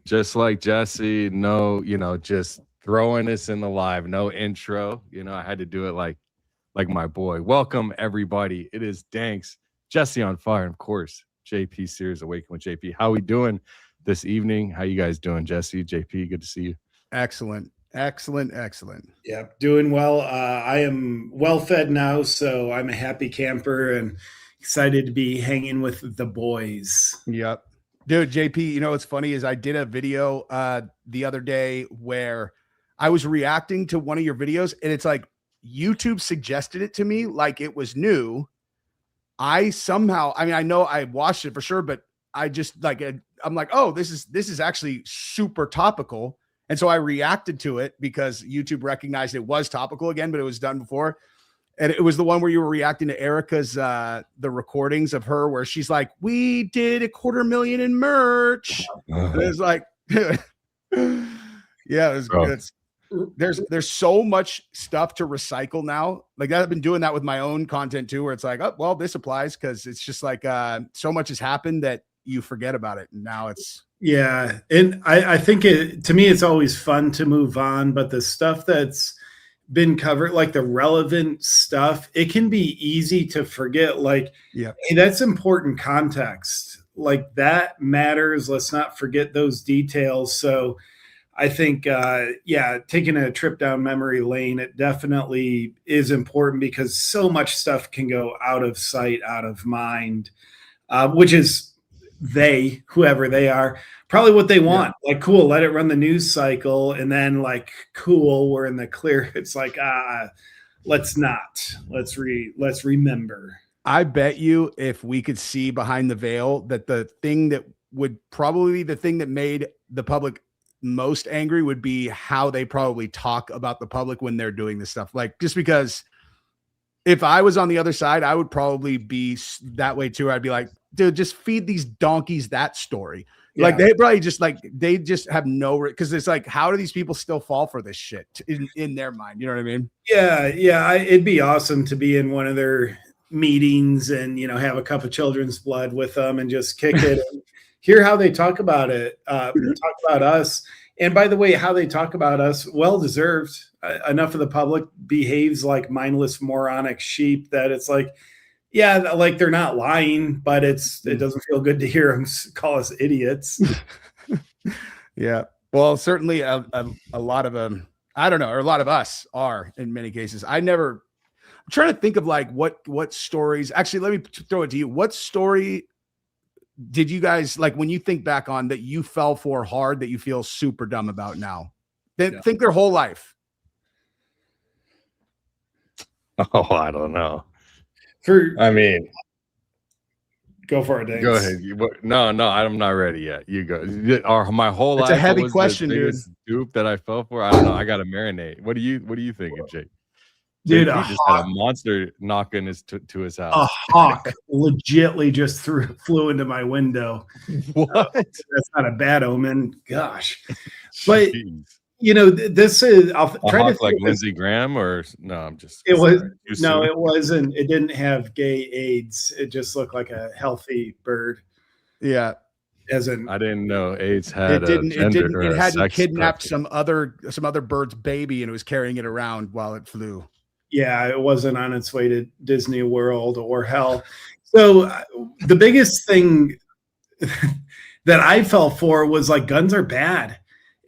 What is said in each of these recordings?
Just like Jesse, no, just throwing us in the live, no intro. I had to do it like my boy. Welcome everybody. It is Danks, Jesse on fire, and of course, JP Sears, Awaken with JP. How we doing this evening? How you guys doing, Jesse, JP? Good to see you. Excellent. Yep, doing well. I am well fed now, so I'm a happy camper and excited to be hanging with the boys. Yep. Dude, JP, what's funny is I did a video the other day where I was reacting to one of your videos, and it's like YouTube suggested it to me like it was new. I know I watched it for sure, but I just I'm like, oh, this is actually super topical. And so I reacted to it because YouTube recognized it was topical again, but it was done before. And it was the one where you were reacting to Erica's, the recordings of her where she's like, we did $250,000 in merch. And it was like, yeah, it was good. There's so much stuff to recycle now. Like I've been doing that with my own content too, where it's like, oh, well, this applies because it's just like so much has happened that you forget about it. And now it's. Yeah. And I think to me, it's always fun to move on, but the stuff that's been covered, like the relevant stuff, it can be easy to forget. Like, yeah, hey, that's important context. Like that matters. Let's not forget those details. So I think, taking a trip down memory lane, it definitely is important because so much stuff can go out of sight, out of mind, which is whoever they are, probably what they want. Yeah. Like, cool, let it run the news cycle. And then like, cool, we're in the clear. It's like, let's remember. I bet you if we could see behind the veil that the thing that would probably be the thing that made the public most angry would be how they probably talk about the public when they're doing this stuff. Like, just because if I was on the other side, I would probably be that way too. I'd be like, dude, just feed these donkeys that story. Yeah. Like they probably they just have because it's like, how do these people still fall for this shit in their mind? You know what I mean? Yeah. It'd be awesome to be in one of their meetings and, have a cup of children's blood with them and just kick it and hear how they talk about it, talk about us. And by the way, how they talk about us, well-deserved. Enough of the public behaves like mindless moronic sheep that it's like, yeah, like they're not lying, but it doesn't feel good to hear them call us idiots. Yeah. Well, certainly a lot of them, I don't know, or a lot of us are in many cases. I'm trying to think of like what stories, actually, let me throw it to you. What story did you guys like when you think back on that you fell for hard that you feel super dumb about now? Think their whole life. Oh, I don't know. Go for it, Danks. Go ahead. No, I'm not ready yet. You go. My whole life. It's a heavy question, dude. Dupe that I fell for. I don't know. I got to marinate. What are you thinking, Jake? Dude, he just had a monster knocking to his house. A hawk legitly just flew into my window. What? That's not a bad omen. Gosh. But this is I'll try to like Lindsey Graham or no, I'm just it wasn't. It didn't have gay AIDS. It just looked like a healthy bird. Yeah. I didn't know AIDS had it hadn't kidnapped some other bird's baby and it was carrying it around while it flew. Yeah, it wasn't on its way to Disney World or hell. So the biggest thing that I fell for was like guns are bad.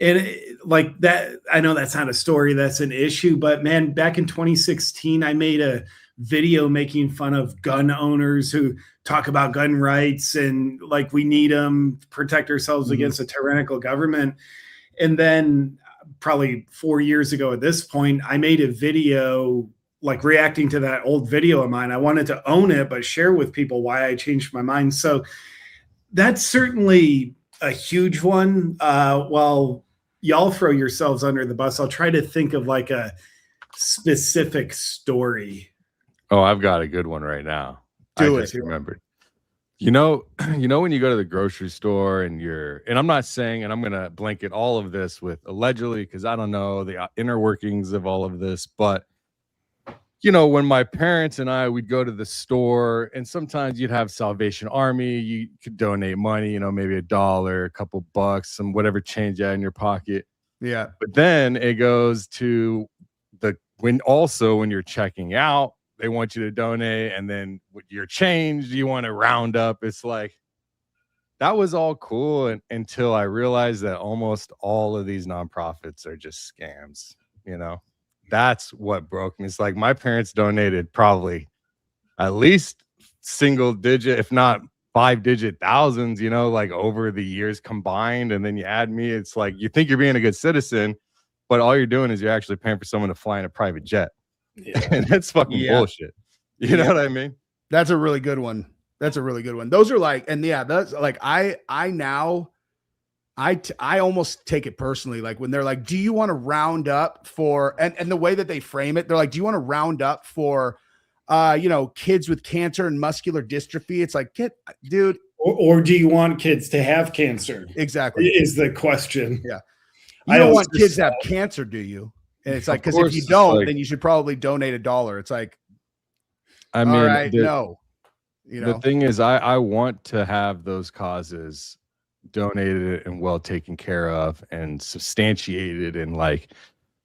And like that, I know that's not a story, that's an issue, but man, back in 2016, I made a video making fun of gun owners who talk about gun rights and like we need them to protect ourselves against a tyrannical government. And then probably 4 years ago at this point, I made a video like reacting to that old video of mine. I wanted to own it, but share with people why I changed my mind. So that's certainly a huge one. Well, y'all throw yourselves under the bus. I'll try to think of like a specific story. Oh, I've got a good one right now. Remembered. When you go to the grocery store and I'm not saying, and I'm going to blanket all of this with allegedly, because I don't know the inner workings of all of this, but you know, when my parents and I would go to the store, and sometimes you'd have Salvation Army, you could donate money, you know, maybe $1, a couple bucks, some whatever change you had in your pocket. Yeah. But then it goes to when you're checking out, they want you to donate, and then with your change, you want to round up. It's like, that was all cool until I realized that almost all of these nonprofits are just scams, you know. That's what broke me. It's like my parents donated probably at least single digit, if not 5-digit thousands, you know, like over the years combined. And then you add me, it's like you think you're being a good citizen, but all you're doing is you're actually paying for someone to fly in a private jet. Yeah. And that's fucking bullshit. You know what I mean? That's a really good one. That's a really good one. Those are like, and yeah, that's like, I almost take it personally. Like when they're like, do you want to round up for, and the way that they frame it, they're like, do you want to round up for, you know, kids with cancer and muscular dystrophy? It's like, dude. Or do you want kids to have cancer? Exactly. Is the question. Yeah. You don't want kids to have cancer, do you? And it's like, because if you don't, then you should probably donate $1. It's like, I mean, all right, no. You know, the thing is, I want to have those causes donated and well taken care of and substantiated, and like,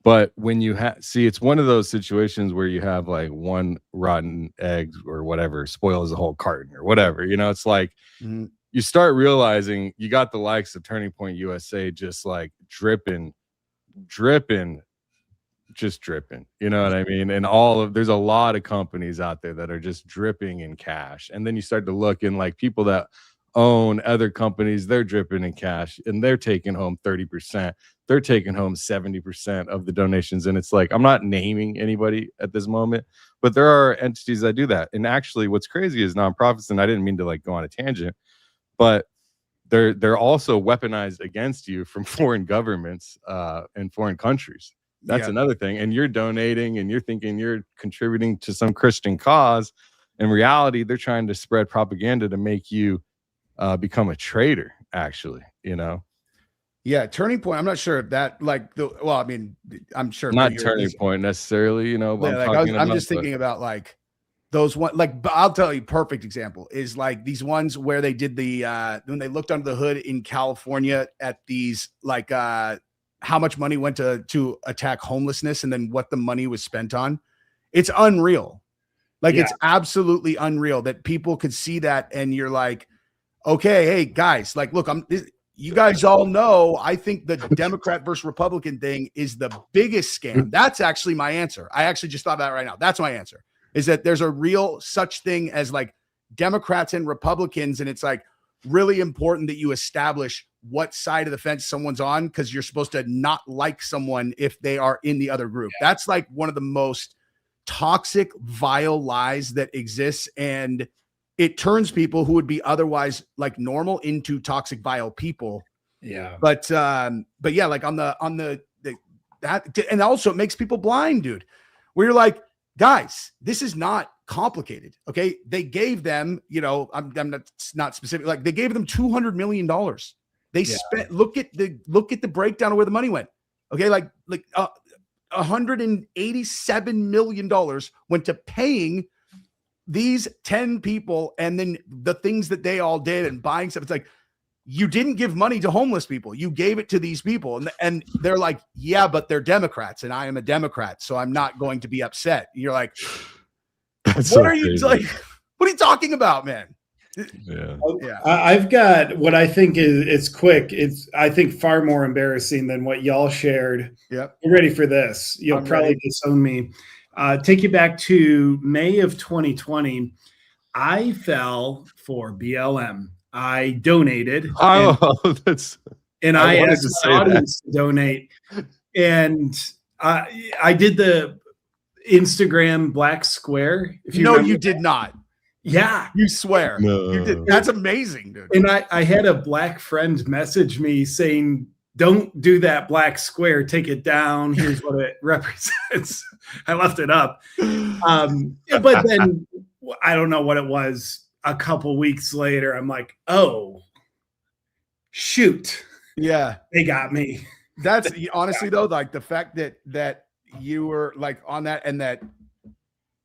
but when you see, it's one of those situations where you have like one rotten egg or whatever spoils the whole carton or whatever, you know. It's like you start realizing you got the likes of Turning Point USA just like dripping, you know what I mean? And there's a lot of companies out there that are just dripping in cash. And then you start to look, and like people that own other companies, they're dripping in cash and they're taking home 30%. They're taking home 70% of the donations. And it's like, I'm not naming anybody at this moment, but there are entities that do that. And actually what's crazy is nonprofits, and I didn't mean to like go on a tangent, but they're also weaponized against you from foreign governments and foreign countries. That's another thing. And you're donating and you're thinking you're contributing to some Christian cause. In reality, they're trying to spread propaganda to make you become a traitor, actually, you know? Yeah. Turning Point. I'm not sure if that I mean, I'm sure not Turning Point necessarily, you know, but I'm just thinking about like those one, like, but I'll tell you, perfect example is like these ones where they did when they looked under the hood in California at these, like, how much money went to attack homelessness and then what the money was spent on. It's unreal. Like, it's absolutely unreal that people could see that. And you're like, okay, hey guys, like, look, you guys all know, I think the Democrat versus Republican thing is the biggest scam. That's actually my answer. I actually just thought about it right now. That's my answer, is that there's a real such thing as like Democrats and Republicans. And it's like really important that you establish what side of the fence someone's on, because you're supposed to not like someone if they are in the other group. That's like one of the most toxic, vile lies that exists. And it turns people who would be otherwise like normal into toxic, vile people. Yeah. But yeah, like on the that, and also it makes people blind, dude, where you're like, guys, this is not complicated. Okay. They gave them, you know, I'm not specific. Like they gave them $200 million. They spent, look at the breakdown of where the money went. Okay. Like $187 million went to paying these 10 people, and then the things that they all did and buying stuff. It's like, you didn't give money to homeless people. You gave it to these people. And they're like, yeah, but they're Democrats and I am a Democrat, so I'm not going to be upset. And you're like, what are you talking about, man? Yeah. I've got what I think it's quick. It's, I think, far more embarrassing than what y'all shared. Yep. Get ready for this. You'll probably disown me. Take you back to May of 2020. I fell for BLM. I donated. I asked the audience to donate. And I did the Instagram black square. If you you did not. Yeah. You swear. No. You did. That's amazing, dude. And I had a black friend message me saying, don't do that black square. Take it down. Here's what it represents. I left it up. But then I don't know what it was. A couple weeks later, I'm like, oh, shoot. Yeah. They got me. That's honestly though, like the fact that you were like on that, and that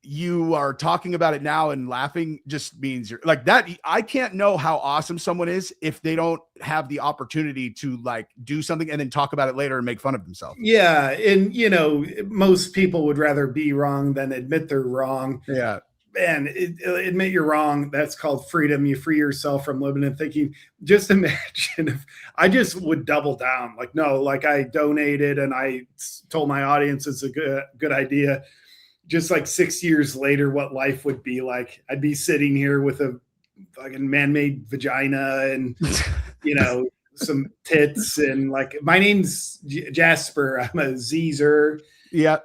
you are talking about it now and laughing just means you're like that. I can't know how awesome someone is if they don't have the opportunity to like do something and then talk about it later and make fun of themselves. Yeah. And, you know, most people would rather be wrong than admit they're wrong. Yeah. And admit you're wrong. That's called freedom. You free yourself from living and thinking. Just imagine if I just would double down. Like, no, like I donated and I told my audience it's a good idea. Just like 6 years later, what life would be like. I'd be sitting here with a fucking man-made vagina and, you know, some tits and like, my name's Jasper. I'm a Zer. Yeah.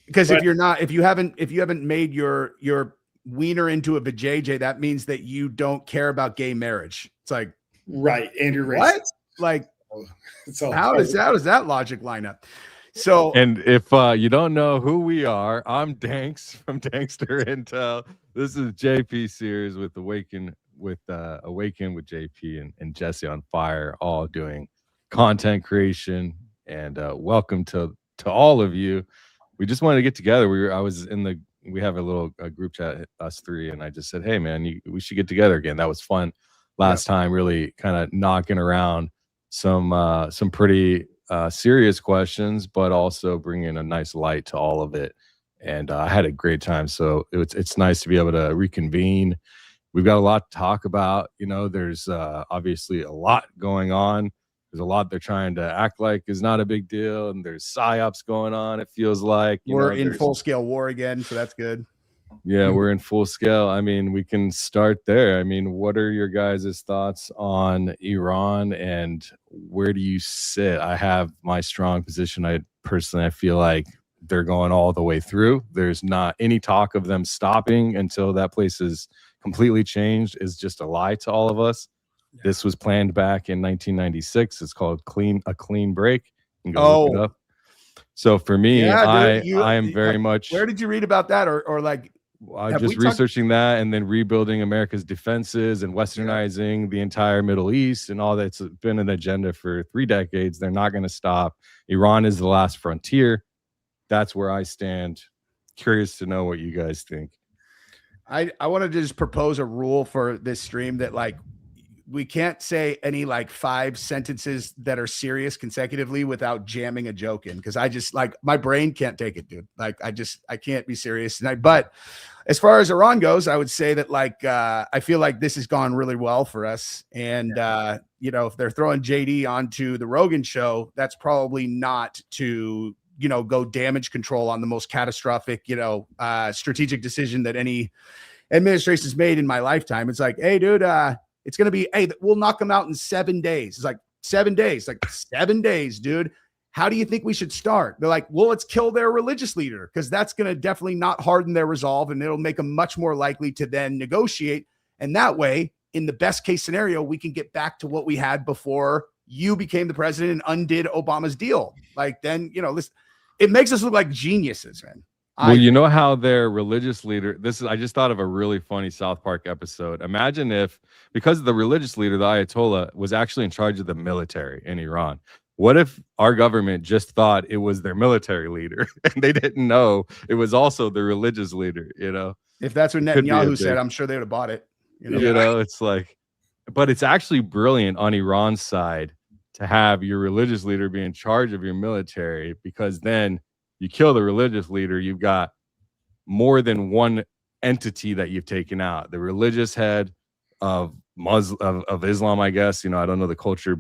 Because if you haven't made your wiener into a vajayjay, that means that you don't care about gay marriage. It's like, right. And you're racist. What? Like, how does that logic line up? So, and if you don't know who we are, I'm Danks from Dankster Intel. This is JP Sears with Awaken with JP and Jesse on Fire, all doing content creation. And welcome to all of you. We just wanted to get together. We have a little group chat, us three, and I just said, hey man, we should get together again. That was fun last time, really kind of knocking around some pretty serious questions, but also bringing a nice light to all of it. And I had a great time. So it's nice to be able to reconvene. We've got a lot to talk about. You know, there's obviously a lot going on. There's a lot they're trying to act like is not a big deal. And there's psyops going on. It feels like we're in full scale war again. So that's good. Yeah, we're in full scale. I mean, we can start there. I mean, what are your guys' thoughts on Iran and where do you sit? I have my strong position. I feel like they're going all the way through. There's not any talk of them stopping until that place is completely changed. Is just a lie to all of us. Yeah. This was planned back in 1996. It's called a clean break. You can go look it up. So for me, I am very much. Where did you read about that, or like? Just researching that and then rebuilding America's defenses and westernizing the entire Middle East and all that's been an agenda for 3 decades. They're not going to stop. Iran is the last frontier. That's where I stand. Curious to know what you guys think. I want to just propose a rule for this stream that like we can't say any like 5 sentences that are serious consecutively without jamming a joke in. Cause I just like my brain can't take it, dude. Like I can't be serious tonight. But as far as Iran goes, I would say that like, I feel like this has gone really well for us. And, you know, if they're throwing JD onto the Rogan show, that's probably not to, you know, go damage control on the most catastrophic, you know, strategic decision that any administration has made in my lifetime. It's like, hey, dude, it's going to be, hey, we'll knock them out in 7 days. It's like 7 days, like 7 days, dude. How do you think we should start? They're like, well, let's kill their religious leader because that's going to definitely not harden their resolve and it'll make them much more likely to then negotiate. And that way, in the best case scenario, we can get back to what we had before you became the president and undid Obama's deal. Like then, you know, it makes us look like geniuses, man. Well, you know how their religious leader, I just thought of a really funny South Park episode. Imagine if, because the religious leader, the Ayatollah, was actually in charge of the military in Iran. What if our government just thought it was their military leader and they didn't know it was also the religious leader, you know? If that's what Netanyahu said, I'm sure they would have bought it. You know, it's like, but it's actually brilliant on Iran's side to have your religious leader be in charge of your military, because then you kill the religious leader, you've got more than one entity that you've taken out. The religious head of Islam, I guess. You know, I don't know the culture,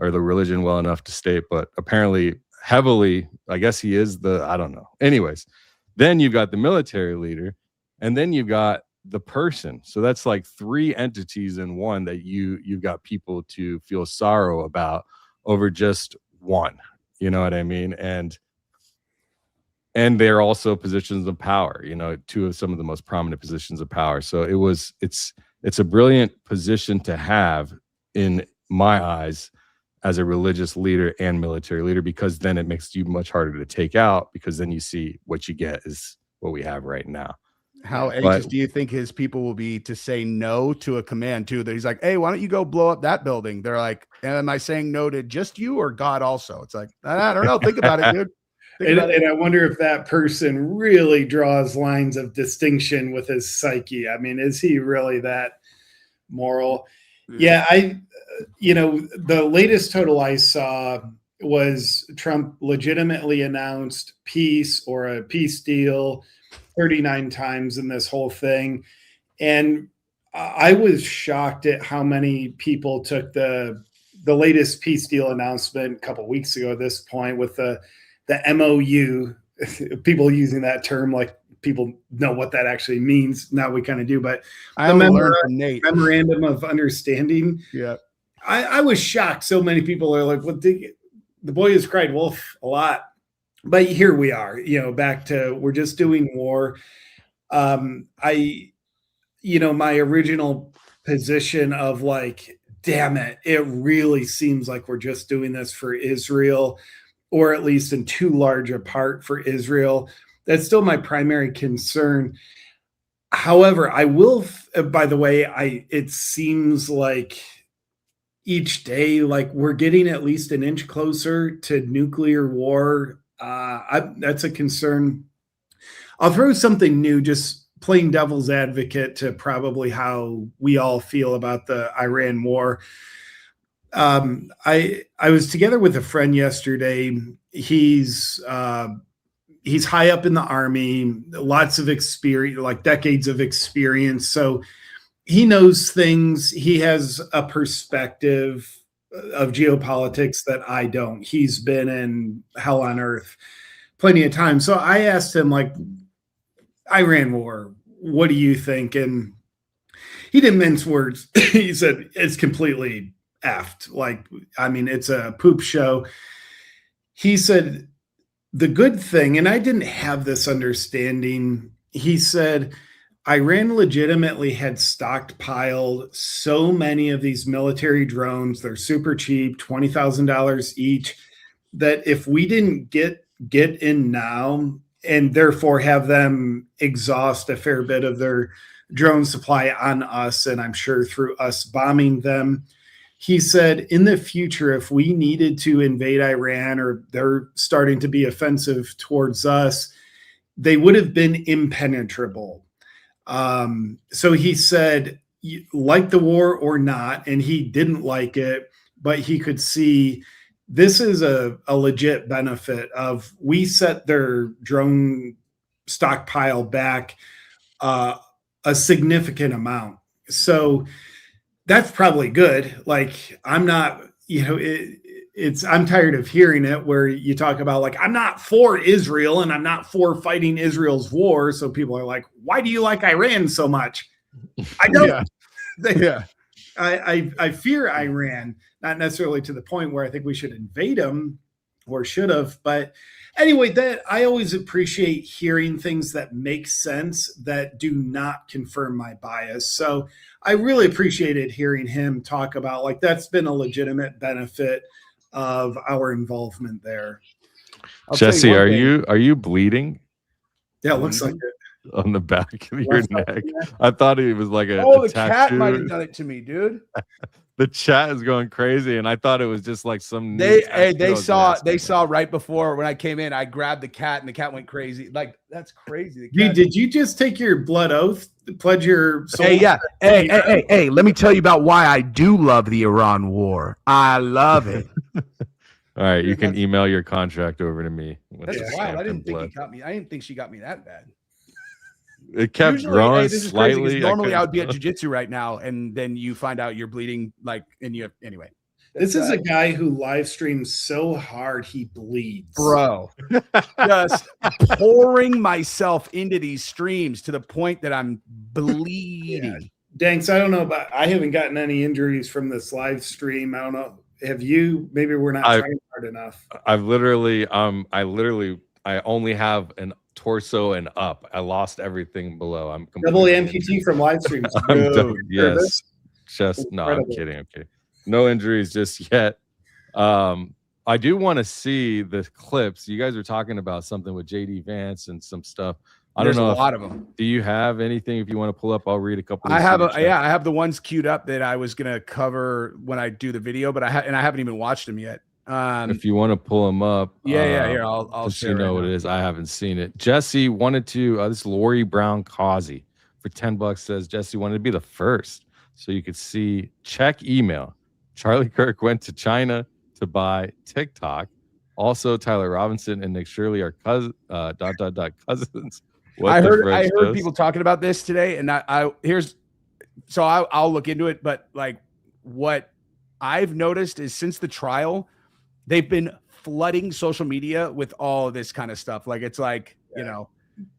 or the religion well enough to state, but apparently heavily, I guess he is I don't know. Anyways, then you've got the military leader, and then you've got the person. So that's like 3 entities in one that you've got people to feel sorrow about over just one. You know what I mean? And they're also positions of power, you know, 2 of some of the most prominent positions of power. So it's a brilliant position to have in my eyes as a religious leader and military leader, because then it makes you much harder to take out, because then you see what you get is what we have right now. How anxious do you think his people will be to say no to a command too? That he's like, hey, why don't you go blow up that building? They're like, am I saying no to just you or God also? It's like, I don't know. Think about it, dude. And I wonder if that person really draws lines of distinction with his psyche. I mean, is he really that moral? Yeah, the latest total I saw was Trump legitimately announced peace or a peace deal 39 times in this whole thing. And I was shocked at how many people took the latest peace deal announcement a couple of weeks ago at this point with the MOU, people using that term like people know what that actually means. Now we kind of do, but I learned from Nate. Memorandum of Understanding. Yeah. I was shocked. So many people are like, well, the boy has cried wolf a lot, but here we are, back to, we're just doing war. My original position of like, damn it, it really seems like we're just doing this for Israel, or at least in too large a part for Israel. That's still my primary concern. However, I will, by the way, it seems like each day, like we're getting at least an inch closer to nuclear war. That's a concern. I'll throw something new, just playing devil's advocate to probably how we all feel about the Iran war. I was together with a friend yesterday. He's high up in the Army, lots of experience, like decades of experience. So he knows things. He has a perspective of geopolitics that I don't. He's been in hell on earth plenty of times. So I asked him, like, Iran war, what do you think? And he didn't mince words. He said, it's completely effed. Like, I mean, it's a poop show. He said, the good thing, and I didn't have this understanding, he said, Iran legitimately had stockpiled so many of these military drones. They're super cheap, $20,000 each, that if we didn't get in now and therefore have them exhaust a fair bit of their drone supply on us, and I'm sure through us bombing them, he said, in the future, if we needed to invade Iran or they're starting to be offensive towards us, they would have been impenetrable. So he said, like the war or not, and he didn't like it, but he could see this is a legit benefit of we set their drone stockpile back a significant amount. So that's probably good. Like, I'm not, I'm tired of hearing it where you talk about like, I'm not for Israel and I'm not for fighting Israel's war. So people are like, why do you like Iran so much? I don't. Yeah. I fear Iran, not necessarily to the point where I think we should invade them or should have. But anyway, that I always appreciate hearing things that make sense that do not confirm my bias. So I really appreciated hearing him talk about like that's been a legitimate benefit of our involvement there. Jesse, are you bleeding? Yeah, it looks like it. On the back of your neck. I thought it was like a the tattoo. cat might have done it to me, dude. The chat is going crazy, and I thought it was just like some. They saw right before when I came in. I grabbed the cat, and the cat went crazy. Like that's crazy. Did you just take your blood oath, pledge your soul? Hey, yeah. Hey. Let me tell you about why I do love the Iran war. I love it. All right, you can email your contract over to me. That's wild. I didn't think he got me. I didn't think she got me that bad. It kept growing slightly. Normally, I would be at jiu-jitsu right now, and then you find out you're bleeding, anyway. This is a guy who live streams so hard he bleeds. Bro. Just pouring myself into these streams to the point that I'm bleeding. Yeah. Danks, I don't know, but I haven't gotten any injuries from this live stream. I don't know. Have you? Maybe we're not trying hard enough. I only have an torso and up. I lost everything below. I'm double amputee from live streams. Yes. Just no, I'm kidding. No injuries just yet. I do want to see the clips. You guys are talking about something with JD Vance and some stuff. There's a lot of them. Do you have anything? If you want to pull up, I'll read a couple. I have the ones queued up that I was gonna cover when I do the video, but I haven't even watched them yet. If you want to pull them up, yeah. Here, I'll just share. You know what it is. I haven't seen it. Jesse wanted to. This is Lori Brown Causey for $10 says Jesse wanted to be the first, so you could see. Check email. Charlie Kirk went to China to buy TikTok. Also, Tyler Robinson and Nick Shirley are cousins. What I heard people talking about this today, and I'll look into it. But like, what I've noticed is since the trial, they've been flooding social media with all of this kind of stuff. Like, it's like, you know,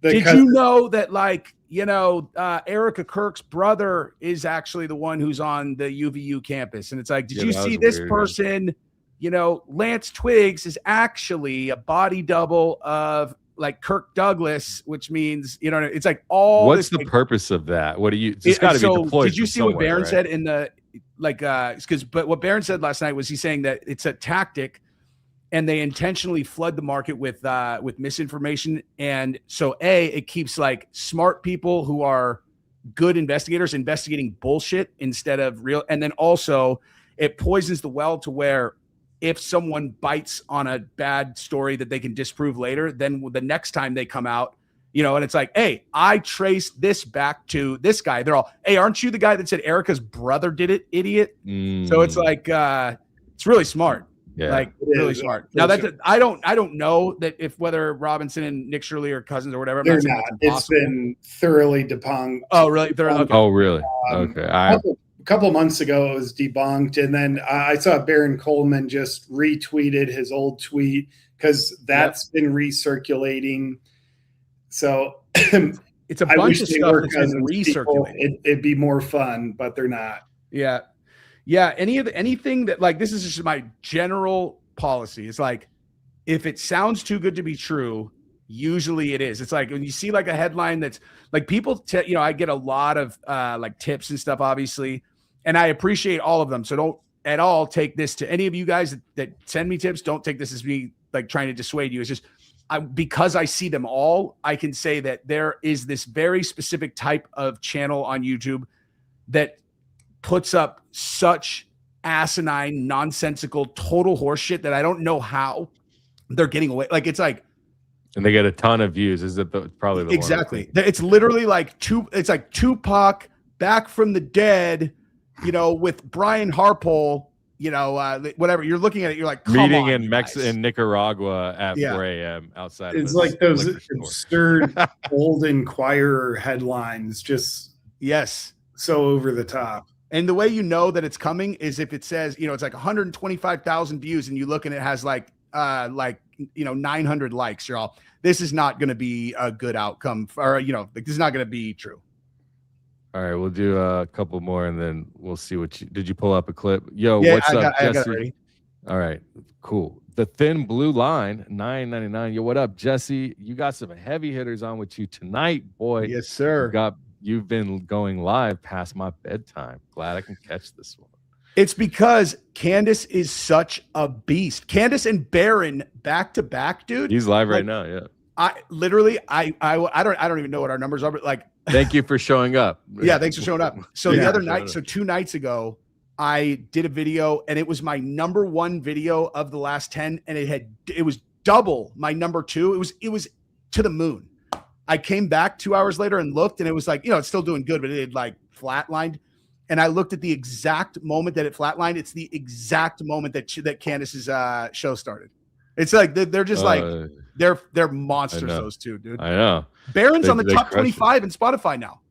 did you know that, like, you know, Erica Kirk's brother is actually the one who's on the UVU campus? And it's like, did you see this person? You know, Lance Twiggs is actually a body double of like Kirk Douglas, which means, you know, it's like all. What's the purpose of that? What do you? It's got to be deployed. Did you see what Barron said in the but what Barron said last night was he's saying that it's a tactic, and they intentionally flood the market with misinformation, and so it keeps like smart people who are good investigators investigating bullshit instead of real, and then also it poisons the well to where, if someone bites on a bad story that they can disprove later, then the next time they come out, you know, and it's like, hey, I traced this back to this guy. They're all, hey, aren't you the guy that said Erica's brother did it, idiot? So it's like, it's really smart. Yeah, like really smart. Now I don't know that if whether Robinson and Nick Shirley are cousins or whatever. They're not. It's been thoroughly debunked. Oh, really? Okay. Oh, really? Okay. A couple months ago, it was debunked, and then I saw Baron Coleman just retweeted his old tweet because that's been recirculating. So it's a bunch of stuff that's been recirculating. It'd be more fun, but they're not. Yeah. Anything that, like, this is just my general policy. It's like, if it sounds too good to be true, usually it is. It's like when you see like a headline that's like people, you know, I get a lot of like tips and stuff, obviously, and I appreciate all of them. So don't at all take this to any of you guys that send me tips. Don't take this as me like trying to dissuade you. It's just because I see them all, I can say that there is this very specific type of channel on YouTube that puts up such asinine, nonsensical, total horseshit that I don't know how they're getting away. Like, it's like, and they get a ton of views. Is it probably the exactly? It's literally like it's like Tupac back from the dead, you know, with Brian Harpole, you know, whatever. You're looking at it, you're like, meeting in Nicaragua at 4 a.m. outside. It's like those absurd old Inquirer headlines, just so over the top. And the way you know that it's coming is if it says, you know, it's like 125,000 views, and you look and it has like 900 likes. You're all, this is not going to be a good outcome, or, you know, like, this is not going to be true. All right, we'll do a couple more, and then we'll see did you pull up a clip? Yo, what's up, Jesse? I got it ready. All right, cool. The Thin Blue Line, $9.99. Yo, what up, Jesse? You got some heavy hitters on with you tonight, boy. Yes, sir. You've been going live past my bedtime. Glad I can catch this one. It's because Candace is such a beast. Candace and Barron back to back, dude. He's live right now. Yeah. I don't even know what our numbers are, but like, thank you for showing up. Yeah, thanks for showing up. So the other night, so 2 nights ago, I did a video, and it was my #1 video of the last 10, and it was double my #2. It was to the moon. I came back 2 hours later and looked, and it was like, you know, it's still doing good, but it had like flatlined. And I looked at the exact moment that it flatlined. It's the exact moment that Candace's show started. It's like they're just like they're monsters. Those two, dude. I know. Barron's on the top 25 in Spotify now.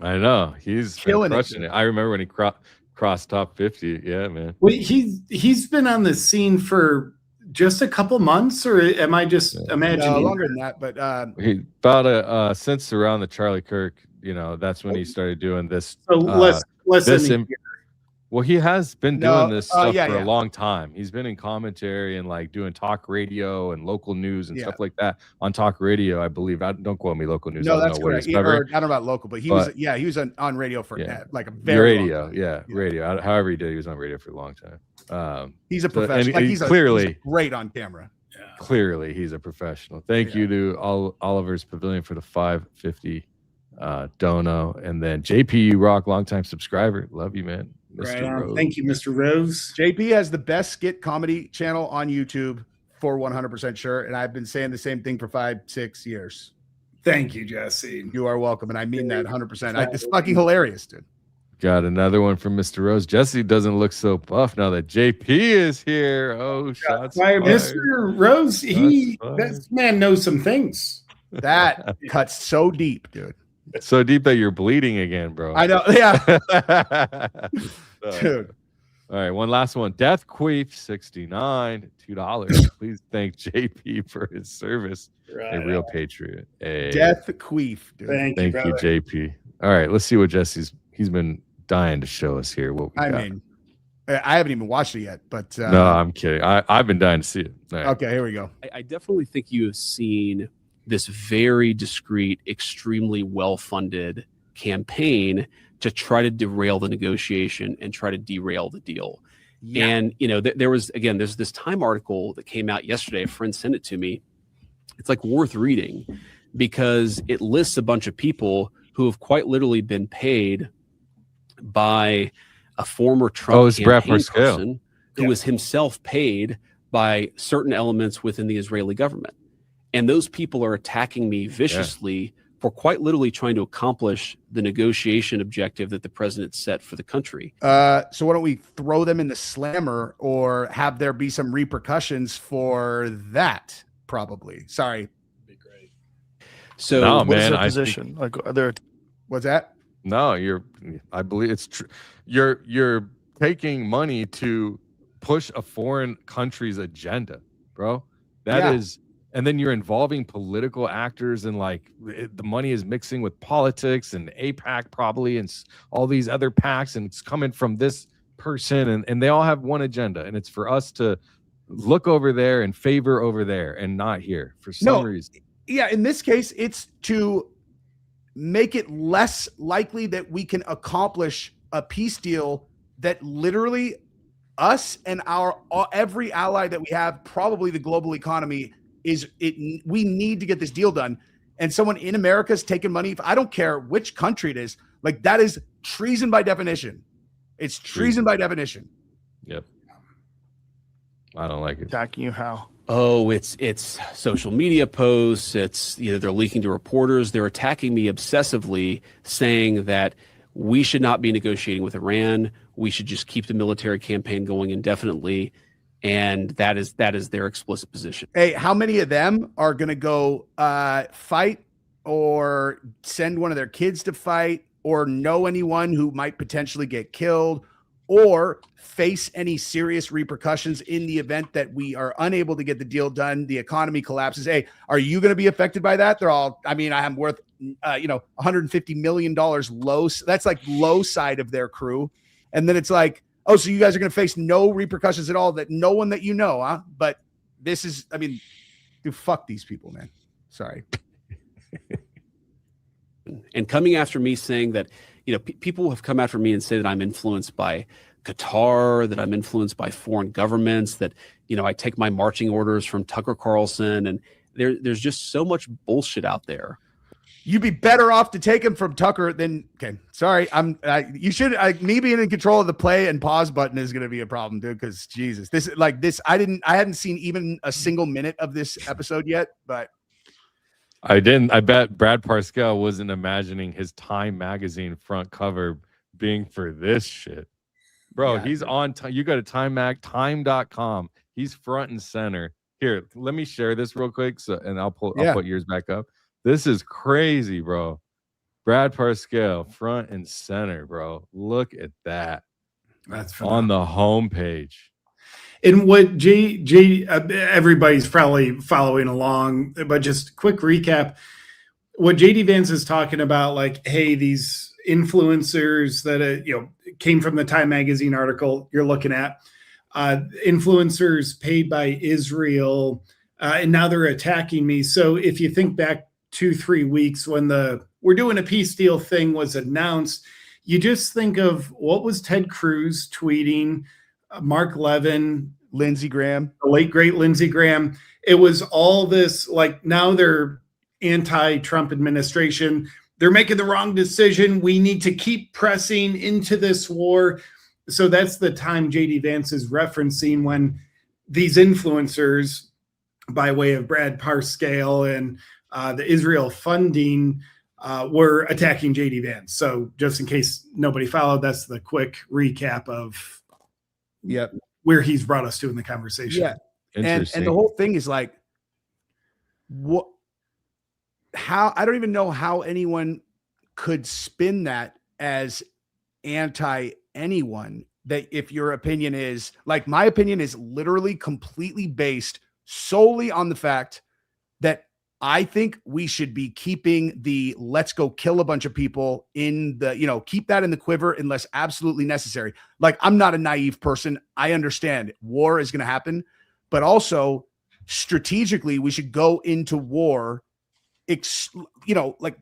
I know, he's killing it. I remember when he crossed top 50. Yeah, man. Well, he's been on the scene for just a couple months, or am I just imagining? No, longer than that, but he about since around the Charlie Kirk, you know, that's when he started doing this. So less than a year. Well, he has been doing this stuff for a long time. He's been in commentary and like doing talk radio and local news and stuff like that on talk radio, I believe. Don't quote me, local news. No, that's correct. I don't know about local, but he was on radio for like a very long time. Radio. However he did, he was on radio for a long time. He's a professional. And he's clearly great on camera. Yeah. Clearly, he's a professional. Thank you to Oliver's Pavilion for the $5.50 dono, and then JP, you rock, longtime subscriber. Love you, man. Mr. Right on. Rose. Thank you, Mr. Rose. JP has the best skit comedy channel on YouTube for 100% sure. And I've been saying the same thing for 5-6 years. Thank you, Jesse. You are welcome. And I mean that 100%. It's fucking hilarious, dude. Got another one from Mr. Rose. Jesse doesn't look so buff now that JP is here. Oh, shots fired. Mr. Rose, this man knows some things. That cuts so deep, dude. So deep that you're bleeding again, bro. I know. Yeah. Dude. All right, one last one. Death Queef 69, $2. Please thank JP for his service. Right. A real patriot. Death Queef, dude. Thank you, JP. All right, let's see what he's been dying to show us here. What we got. mean, I haven't even watched it yet, but no, I'm kidding. I've been dying to see it. All right. Okay, here we go. I definitely think you have seen this very discreet, extremely well-funded campaign to try to derail the negotiation and try to derail the deal. Yeah. And, there's this Time article that came out yesterday. A friend sent it to me. It's like worth reading because it lists a bunch of people who have quite literally been paid by a former Trump campaign person who was himself paid by certain elements within the Israeli government. And those people are attacking me viciously for quite literally trying to accomplish the negotiation objective that the president set for the country. So why don't we throw them in the slammer or have there be some repercussions for that? Probably. Sorry. Be great. So no, what man, is their position? Like, are there? What's that? No, I believe it's true. You're taking money to push a foreign country's agenda, bro. That is. And then you're involving political actors and the money is mixing with politics and AIPAC probably and all these other PACs, and it's coming from this person and they all have one agenda, and it's for us to look over there and favor over there and not here for some reason. Yeah, in this case, it's to make it less likely that we can accomplish a peace deal that literally us and every ally that we have, probably the global economy, we need to get this deal done. And someone in America's taking money. I don't care which country it is. Like, that is treason by definition. It's treason by definition. Yep. I don't like it. Attacking you how? Oh, it's social media posts. It's they're leaking to reporters. They're attacking me obsessively, saying that we should not be negotiating with Iran. We should just keep the military campaign going indefinitely. And that is their explicit position. Hey, how many of them are going to go fight or send one of their kids to fight or know anyone who might potentially get killed or face any serious repercussions in the event that we are unable to get the deal done, the economy collapses? Hey, are you going to be affected by that? They're all, I am worth, $150 million low. That's like low side of their crew. And then it's like, oh, so you guys are going to face no repercussions at all, that no one that you know, huh? But this is, dude, fuck these people, man. Sorry. And coming after me saying that, people have come after me and say that I'm influenced by Qatar, that I'm influenced by foreign governments, that, I take my marching orders from Tucker Carlson. And there's just so much bullshit out there. You'd be better off to take him from Tucker than, okay, sorry. Me being in control of the play and pause button is going to be a problem, dude. Cause Jesus, I hadn't seen even a single minute of this episode yet, but I bet Brad Parscale wasn't imagining his Time magazine front cover being for this shit, bro. Yeah, he's on time. You go to time.com. He's front and center. Here, let me share this real quick. And I'll put yours back up. This is crazy, bro. Brad Parscale, front and center, bro. Look at that. That's on the homepage. And what everybody's probably following along, but just quick recap. What JD Vance is talking about, like, hey, these influencers that came from the Time magazine article you're looking at, influencers paid by Israel, and now they're attacking me. So if you think back 2-3 weeks when the we're doing a peace deal thing was announced, you just think of what was Ted Cruz tweeting, Mark Levin, Lindsey Graham, the late great Lindsey Graham. It was all this, like, now they're anti-Trump administration. They're making the wrong decision. We need to keep pressing into this war. so that's the time JD Vance is referencing when these influencers, by way of Brad Parscale and the Israel funding, were attacking JD Vance. So just in case nobody followed, that's the quick recap of where he's brought us to in the conversation. Yeah. And the whole thing is like, what, how, I don't even know how anyone could spin that as anti anyone, that if your opinion is like, my opinion is literally completely based solely on the fact that I think we should be keeping the let's go kill a bunch of people in the, you know, keep that in the quiver unless absolutely necessary. Like, I'm not a naive person. I understand war is going to happen, but also strategically we should go into war, you know, like,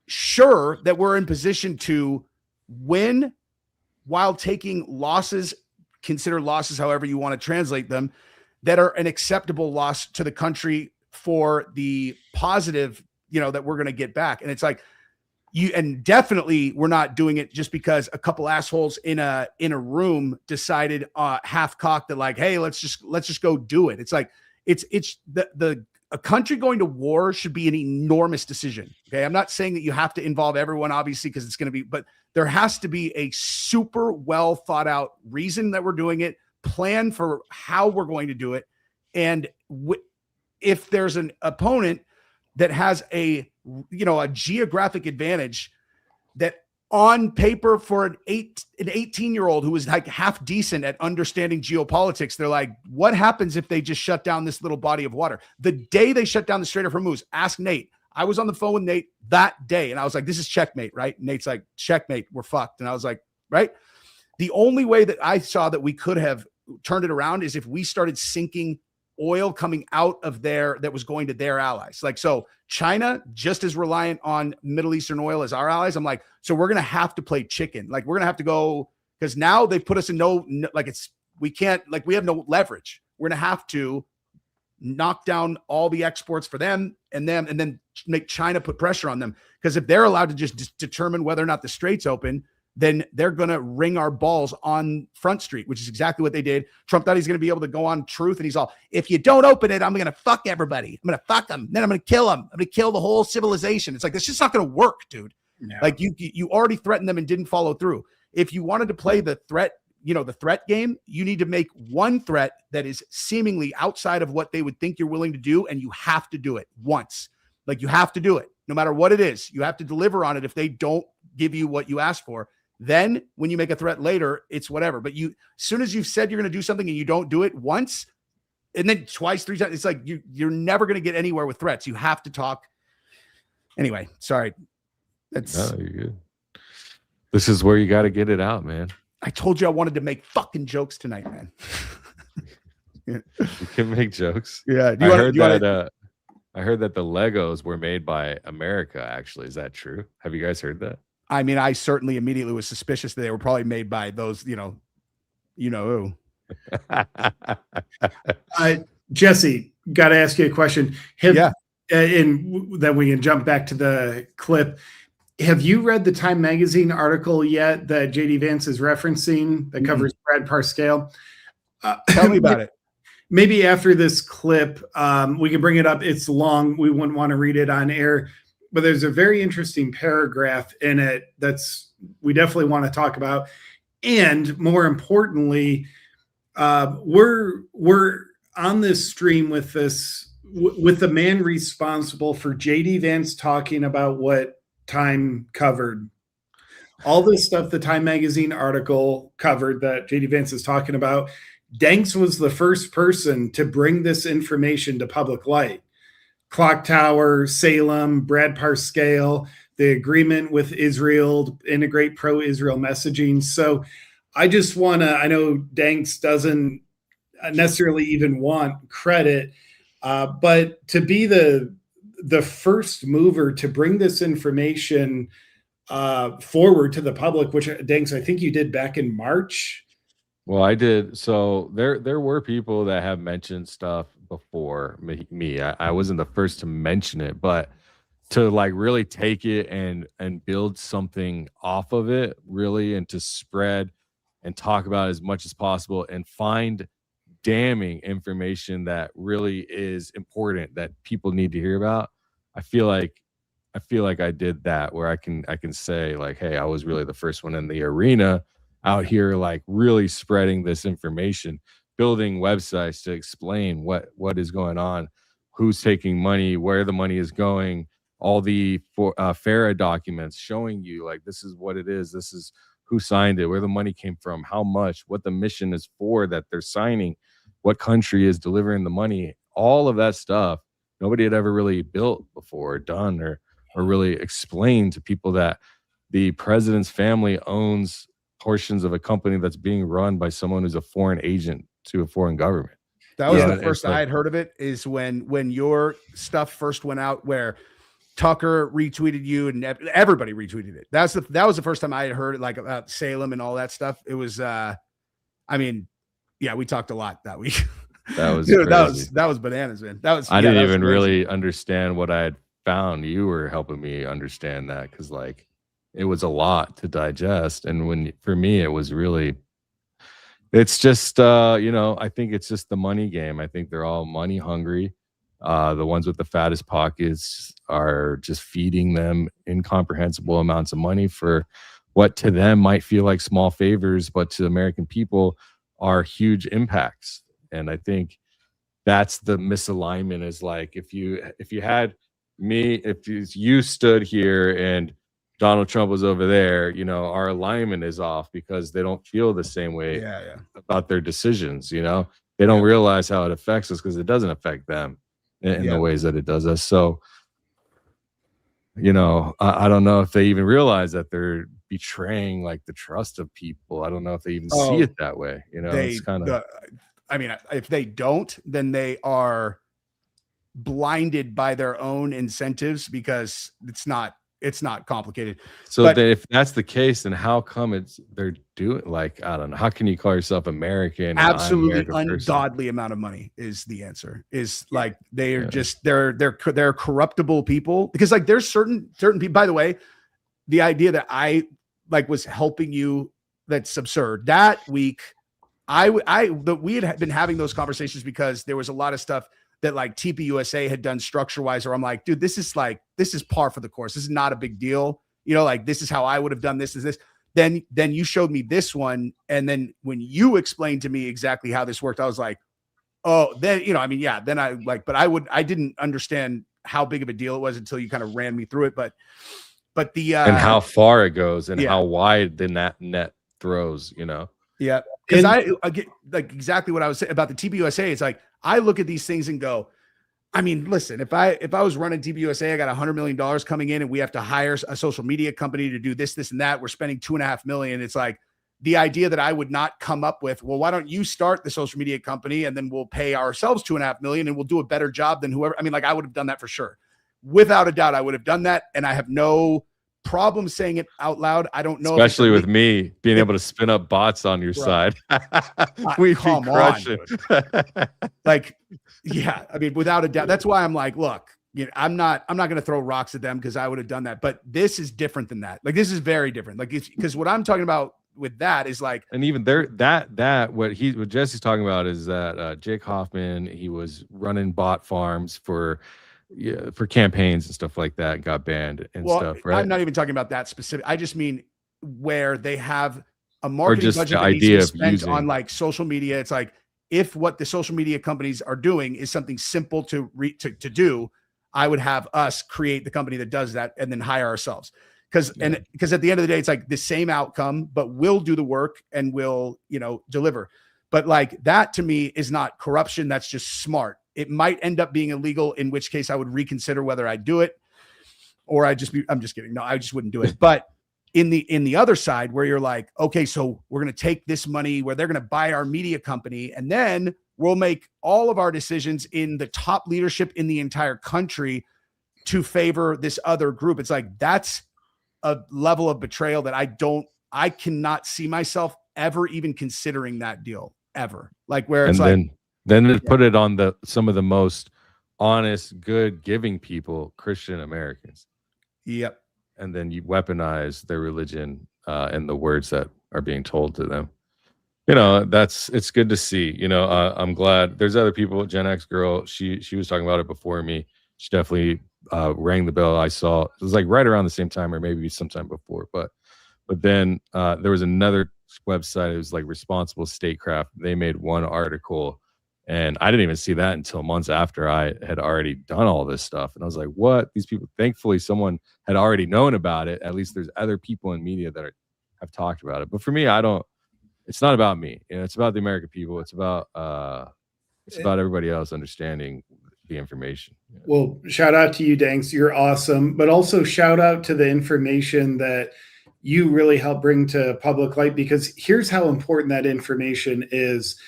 sure that we're in position to win while taking losses, consider losses however you want to translate them, that are an acceptable loss to the country for the positive, you know, that we're going to get back. And it's like, you, and definitely we're not doing it just because a couple assholes in a room decided half cocked that like, hey, let's just go do it. It's like, it's a country going to war should be an enormous decision. Okay. I'm not saying that you have to involve everyone, obviously, because it's going to be, but there has to be a super well thought out reason that we're doing it, plan for how we're going to do it. And if there's an opponent that has a, you know, a geographic advantage that on paper for an 18-year-old who is like half decent at understanding geopolitics, they're like, what happens if they just shut down this little body of water? The day they shut down the Strait of Hormuz, ask Nate. I was on the phone with Nate that day and I was like, this is checkmate, right? And Nate's like, checkmate, we're fucked. And I was like, right? The only way that I saw that we could have turned it around is if we started sinking oil coming out of there that was going to their allies. Like, so China just as reliant on Middle Eastern oil as our allies. I'm like, so we're going to have to play chicken. Like, we're going to have to go, because now they've put us in no, like, it's, we can't, like, we have no leverage. We're going to have to knock down all the exports for them and then make China put pressure on them. Because if they're allowed to just determine whether or not the strait's open, then they're going to ring our balls on Front Street, which is exactly what they did. Trump thought he's going to be able to go on Truth, and he's all, if you don't open it, I'm going to fuck everybody. I'm going to fuck them. Then I'm going to kill them. I'm going to kill the whole civilization. It's like, that's just not going to work, dude. No. Like, you already threatened them and didn't follow through. If you wanted to play the threat, you know, the threat game, you need to make one threat that is seemingly outside of what they would think you're willing to do, and you have to do it once. Like, you have to do it. No matter what it is, you have to deliver on it if they don't give you what you asked for. Then when you make a threat later, it's whatever. But you, as soon as you've said you're going to do something and you don't do it once and then twice, three times, it's like you're never going to get anywhere with threats. You have to talk. Anyway, sorry. That's no, you're good. This is where you got to get it out, man. I told you I wanted to make fucking jokes tonight, man. You can make jokes. Yeah. I heard that the Legos were made by America, actually. Is that true? Have you guys heard that? I mean, I certainly immediately was suspicious that they were probably made by those, you know who. Jesse, got to ask you a question. And then we can jump back to the clip. Have you read the Time Magazine article yet that JD Vance is referencing that covers Brad Parscale? Tell me about it. Maybe after this clip, we can bring it up. It's long. We wouldn't want to read it on air. But there's a very interesting paragraph in it we definitely want to talk about. And more importantly, we're on this stream with the man responsible for JD Vance talking about what Time covered. All this stuff the Time Magazine article covered that JD Vance is talking about. Danks was the first person to bring this information to public light. Clock Tower, Salem, Brad Parscale, the agreement with Israel to integrate pro-Israel messaging. So I just want to, I know Danks doesn't necessarily even want credit, but to be the first mover to bring this information forward to the public, which Danks, I think you did back in March. Well, I did. So there were people that have mentioned stuff before me. I wasn't the first to mention it, but to like really take it and build something off of it, really, and to spread and talk about it as much as possible and find damning information that really is important that people need to hear about. I feel like I did that, where I can say like, hey, I was really the first one in the arena out here, like really spreading this information, building websites to explain what is going on, who's taking money, where the money is going, all the FARA documents showing you like this is what it is, this is who signed it, where the money came from, how much, what the mission is for that they're signing, what country is delivering the money, all of that stuff nobody had ever really built before, or done, or really explained to people that the president's family owns portions of a company that's being run by someone who's a foreign agent to a foreign government. That was Yeah, the first it's like- I had heard of it, is when your stuff first went out, where Tucker retweeted you and everybody retweeted it. That was the first time I had heard it, like about Salem and all that stuff. It was, I mean, yeah, we talked a lot that week. That was Dude, crazy. that was bananas, man. That was, I yeah, didn't that was even crazy. really understand what I had found. You were helping me understand that, because like it was a lot to digest. And for me, it was really, it's just I think it's just the money game. I think they're all money hungry. The ones with the fattest pockets are just feeding them incomprehensible amounts of money for what to them might feel like small favors, but to American people are huge impacts. And I think that's the misalignment, is like, if you had me, if you stood here and Donald Trump was over there, our alignment is off because they don't feel the same way about their decisions. They don't realize how it affects us, because it doesn't affect them in the ways that it does us. So, I don't know if they even realize that they're betraying like the trust of people. I don't know if they even see it that way. It's kind of, I mean, if they don't, then they are blinded by their own incentives, because it's not complicated. so But- if that's the case, then how come they're doing, like, I don't know, how can you call yourself American? and I'm Absolutely American person? ungodly amount of money is the answer. Is like they are just they're corruptible people, because like there's certain people. By the way, the idea that I like was helping you, that's absurd. That week, we had been having those conversations because there was a lot of stuff that like TPUSA had done structure wise, or I'm like, dude, this is par for the course. This is not a big deal. Like this is how I would have done this. Is this? Then you showed me this one. And then when you explained to me exactly how this worked, I was like, oh, then, then I like, but I didn't understand how big of a deal it was until you kind of ran me through it. But the, and how far it goes, and yeah. how wide the net throws, Yeah. Because I get like exactly what I was saying about the TPUSA. It's like, I look at these things and go, I mean, listen, if I was running TPUSA, I got $100 million coming in and we have to hire a social media company to do this, and that. We're spending $2.5 million. It's like the idea that I would not come up with, well, why don't you start the social media company and then we'll pay ourselves $2.5 million and we'll do a better job than whoever. I mean, like I would have done that for sure. Without a doubt, I would have done that. And I have no problem saying it out loud. I don't know, especially with me being able to spin up bots on your side. We come crush on, it. Like, yeah, I mean, without a doubt. That's why I'm like, look, I'm not going to throw rocks at them, because I would have done that. But this is different than that. Like, this is very different. Like, because what I'm talking about with that is like, and even there, that what Jesse's talking about is that Jake Hoffman, he was running bot farms for campaigns and stuff like that, got banned and stuff, right? I'm not even talking about that specific. I just mean where they have a marketing just budget the that needs to idea be of spent using- on like social media. It's like, if what the social media companies are doing is something simple to do, I would have us create the company that does that and then hire ourselves. Because at the end of the day, it's like the same outcome, but we'll do the work and we'll, deliver. But like that to me is not corruption. That's just smart. It might end up being illegal, in which case I would reconsider whether I do it, or I'm just kidding. No, I just wouldn't do it. But in the other side, where you're like, okay, so we're going to take this money where they're going to buy our media company, and then we'll make all of our decisions in the top leadership in the entire country to favor this other group. It's like, that's a level of betrayal that I cannot see myself ever even considering that deal ever. Like where it's then they put it on some of the most honest, good, giving people, Christian Americans. Yep. And then you weaponize their religion and the words that are being told to them. You know, it's good to see. You know, I'm glad there's other people. Gen X girl, she was talking about it before me. She definitely rang the bell. I saw it was like right around the same time, or maybe sometime before. But then there was another website. It was like Responsible Statecraft. They made one article, and I didn't even see that until months after I had already done all this stuff. And I was like, "What? These people?" Thankfully, someone had already known about it. At least there's other people in media that have talked about it. But for me, I don't. It's not about me. You know, it's about the American people. It's about everybody else understanding the information. Yeah. Well, shout out to you, Danks. You're awesome. But also shout out to the information that you really help bring to public light, because here's how important that information is.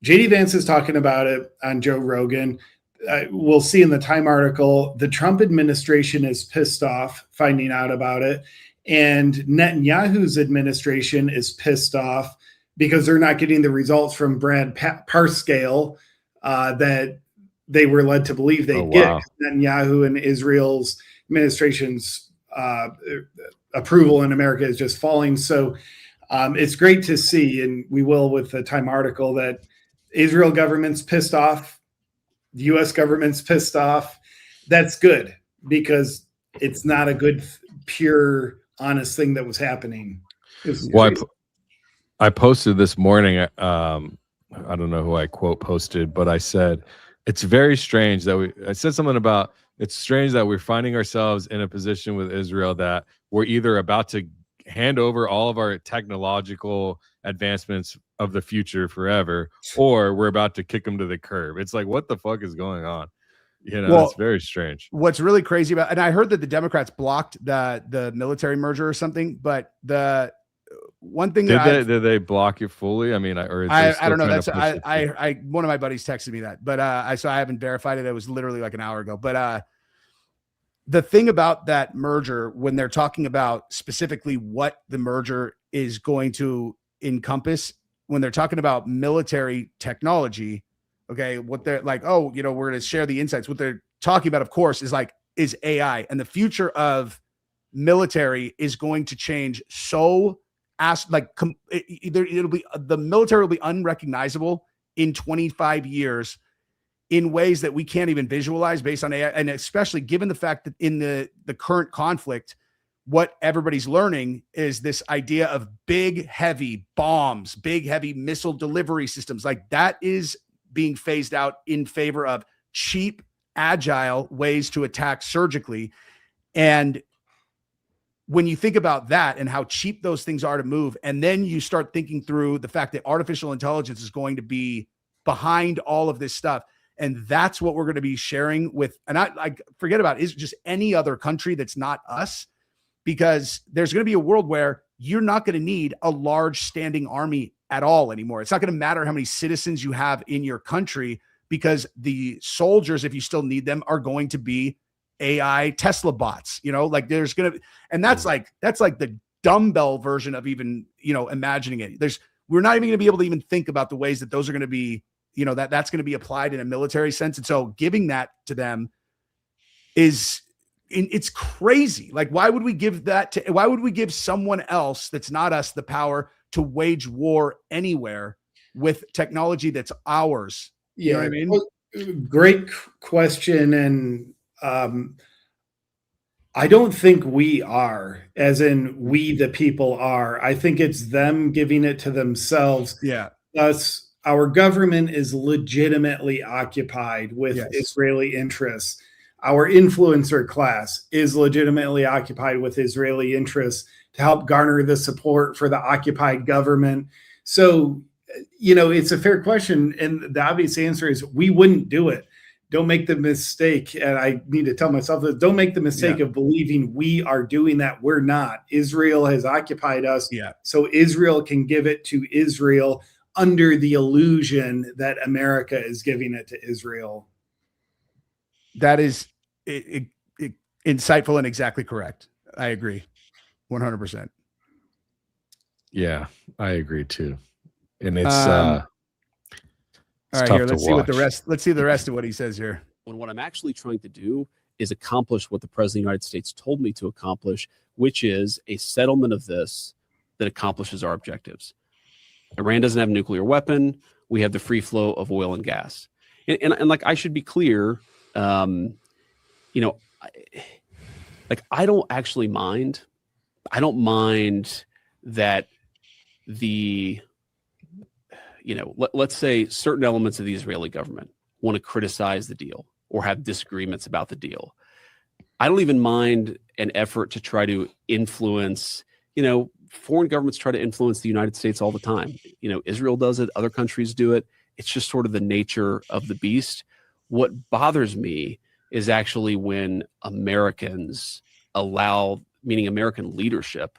JD Vance is talking about it on Joe Rogan. We'll see in the Time article, the Trump administration is pissed off finding out about it. And Netanyahu's administration is pissed off because they're not getting the results from Brad Parscale that they were led to believe they'd get. Netanyahu and Israel's administration's approval in America is just falling. So it's great to see, and we will with the Time article, that Israel government's pissed off, the U.S. government's pissed off. That's good, because it's not a good, pure, honest thing that was happening. Well, I posted this morning. I don't know who I quote posted, but I said, it's very strange that I said something about, it's strange that we're finding ourselves in a position with Israel that we're either about to hand over all of our technological advancements of the future forever, or we're about to kick them to the curb. It's like, what the fuck is going on? You know, it's very strange. What's really crazy about, and I heard that the Democrats blocked the military merger or something, but the one thing did they block it fully? I mean, I don't know. That's I one of my buddies texted me that, but I haven't verified it. It was literally like an hour ago. But the thing about that merger, when they're talking about specifically what the merger is going to encompass, when they're talking about military technology, okay, what they're like, oh, you know, we're going to share the insights. What they're talking about, of course, is AI, and the future of military is going to change so it'll be, the military will be unrecognizable in 25 years in ways that we can't even visualize based on AI. And especially given the fact that in the current conflict, what everybody's learning is this idea of big, heavy bombs, big, heavy missile delivery systems. Like, that is being phased out in favor of cheap, agile ways to attack surgically. And when you think about that and how cheap those things are to move, and then you start thinking through the fact that artificial intelligence is going to be behind all of this stuff, and that's what we're going to be sharing with, and I forget about is just any other country that's not us, because there's going to be a world where you're not going to need a large standing army at all anymore. It's not going to matter how many citizens you have in your country, because the soldiers, if you still need them, are going to be AI Tesla bots, you know, like there's going to, and that's like the dumbbell version of even, you know, imagining it. We're not even going to be able to even think about the ways that those are going to be, you know, that's going to be applied in a military sense. And so giving that to them it's crazy. Like, why would we give someone else that's not us the power to wage war anywhere with technology that's ours? You know what I mean? Well, great question. And I don't think we are, as in we the people are. I think it's them giving it to themselves. Yeah. Thus, our government is legitimately occupied with Israeli interests. Our influencer class is legitimately occupied with Israeli interests to help garner the support for the occupied government. So, you know, it's a fair question. And the obvious answer is we wouldn't do it. Don't make the mistake, and I need to tell myself this, don't make the mistake of believing we are doing that. We're not. Israel has occupied us, so Israel can give it to Israel under the illusion that America is giving it to Israel. That is insightful and exactly correct. I agree 100%. Yeah, I agree too. And it's all right, here, let's see the rest of what he says here. And what I'm actually trying to do is accomplish what the President of the United States told me to accomplish, which is a settlement of this that accomplishes our objectives. Iran doesn't have a nuclear weapon. We have the free flow of oil and gas. And like, I should be clear, you know, like, I don't actually mind. I don't mind that the, you know, let's say certain elements of the Israeli government want to criticize the deal or have disagreements about the deal. I don't even mind an effort to try to influence, you know, foreign governments try to influence the United States all the time. You know, Israel does it, other countries do it. It's just sort of the nature of the beast. What bothers me is actually when Americans allow, meaning American leadership,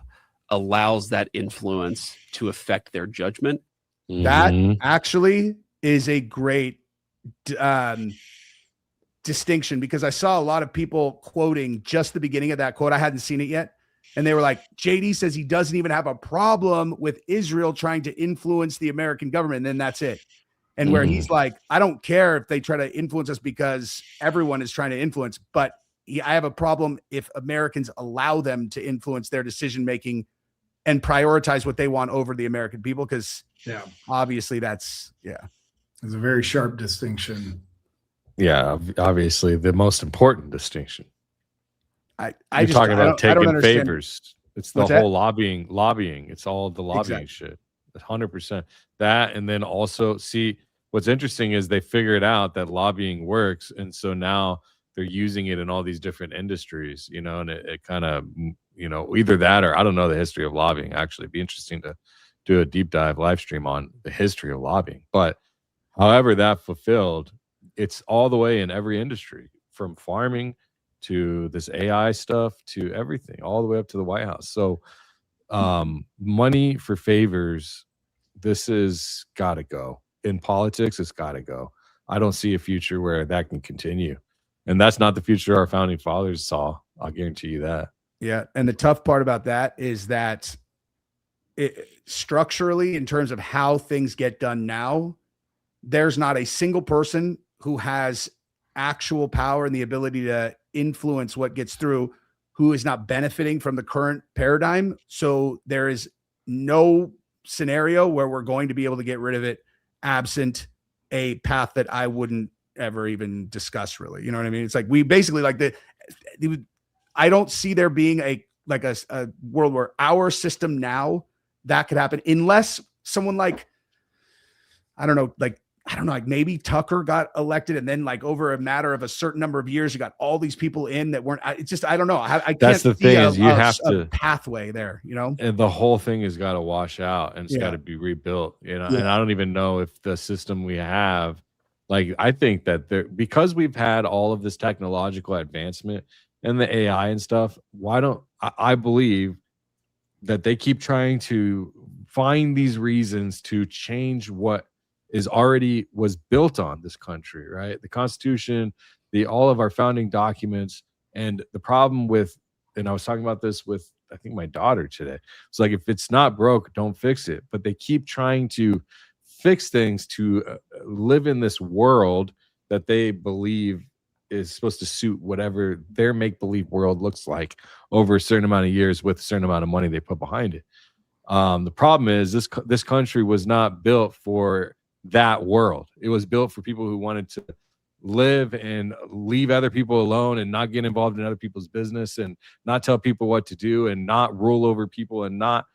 allows that influence to affect their judgment. That actually is a great distinction, because I saw a lot of people quoting just the beginning of that quote. I hadn't seen it yet. And they were like, JD says he doesn't even have a problem with Israel trying to influence the American government. And then that's it. And where he's like, I don't care if they try to influence us because everyone is trying to influence, but I have a problem if Americans allow them to influence their decision-making and prioritize what they want over the American people. Because obviously that's, it's a very sharp distinction. Yeah, obviously the most important distinction. You're just talking about taking favors. It's the What's whole lobbying. It's all the lobbying Exactly. shit. 100%. That, and then also, see, what's interesting is they figured out that lobbying works, and so now they're using it in all these different industries, you know, and it kind of, you know, either that or I don't know the history of lobbying. Actually, it'd be interesting to do a deep dive live stream on the history of lobbying. But however that fulfilled, it's all the way in every industry, from farming to this AI stuff to everything, all the way up to the White House. So money for favors, this is gotta go. In politics, it's gotta go. I don't see a future where that can continue. And that's not the future our founding fathers saw. I'll guarantee you that. Yeah. And the tough part about that is that structurally, in terms of how things get done now, there's not a single person who has actual power and the ability to influence what gets through who is not benefiting from the current paradigm. So there is no scenario where we're going to be able to get rid of it absent a path that I wouldn't ever even discuss, really. You know what I mean? It's like, we basically like I don't see there being a world where our system now that could happen unless someone like maybe Tucker got elected, and then like over a matter of a certain number of years, you got all these people in that weren't. It's just, I don't know. I can't. That's the thing, is you have to pathway there, you know, and the whole thing has got to wash out and it's got to be rebuilt, you know. And I don't even know if the system we have, like, I think that because we've had all of this technological advancement and the AI and stuff, I believe that they keep trying to find these reasons to change what was built on this country, right? The Constitution, all of our founding documents. And the problem with, and I was talking about this with, I think, my daughter today. It's like, if it's not broke, don't fix it. But they keep trying to fix things to live in this world that they believe is supposed to suit whatever their make-believe world looks like over a certain amount of years with a certain amount of money they put behind it. The problem is this country was not built for that world. It was built for people who wanted to live and leave other people alone and not get involved in other people's business and not tell people what to do and not rule over people and not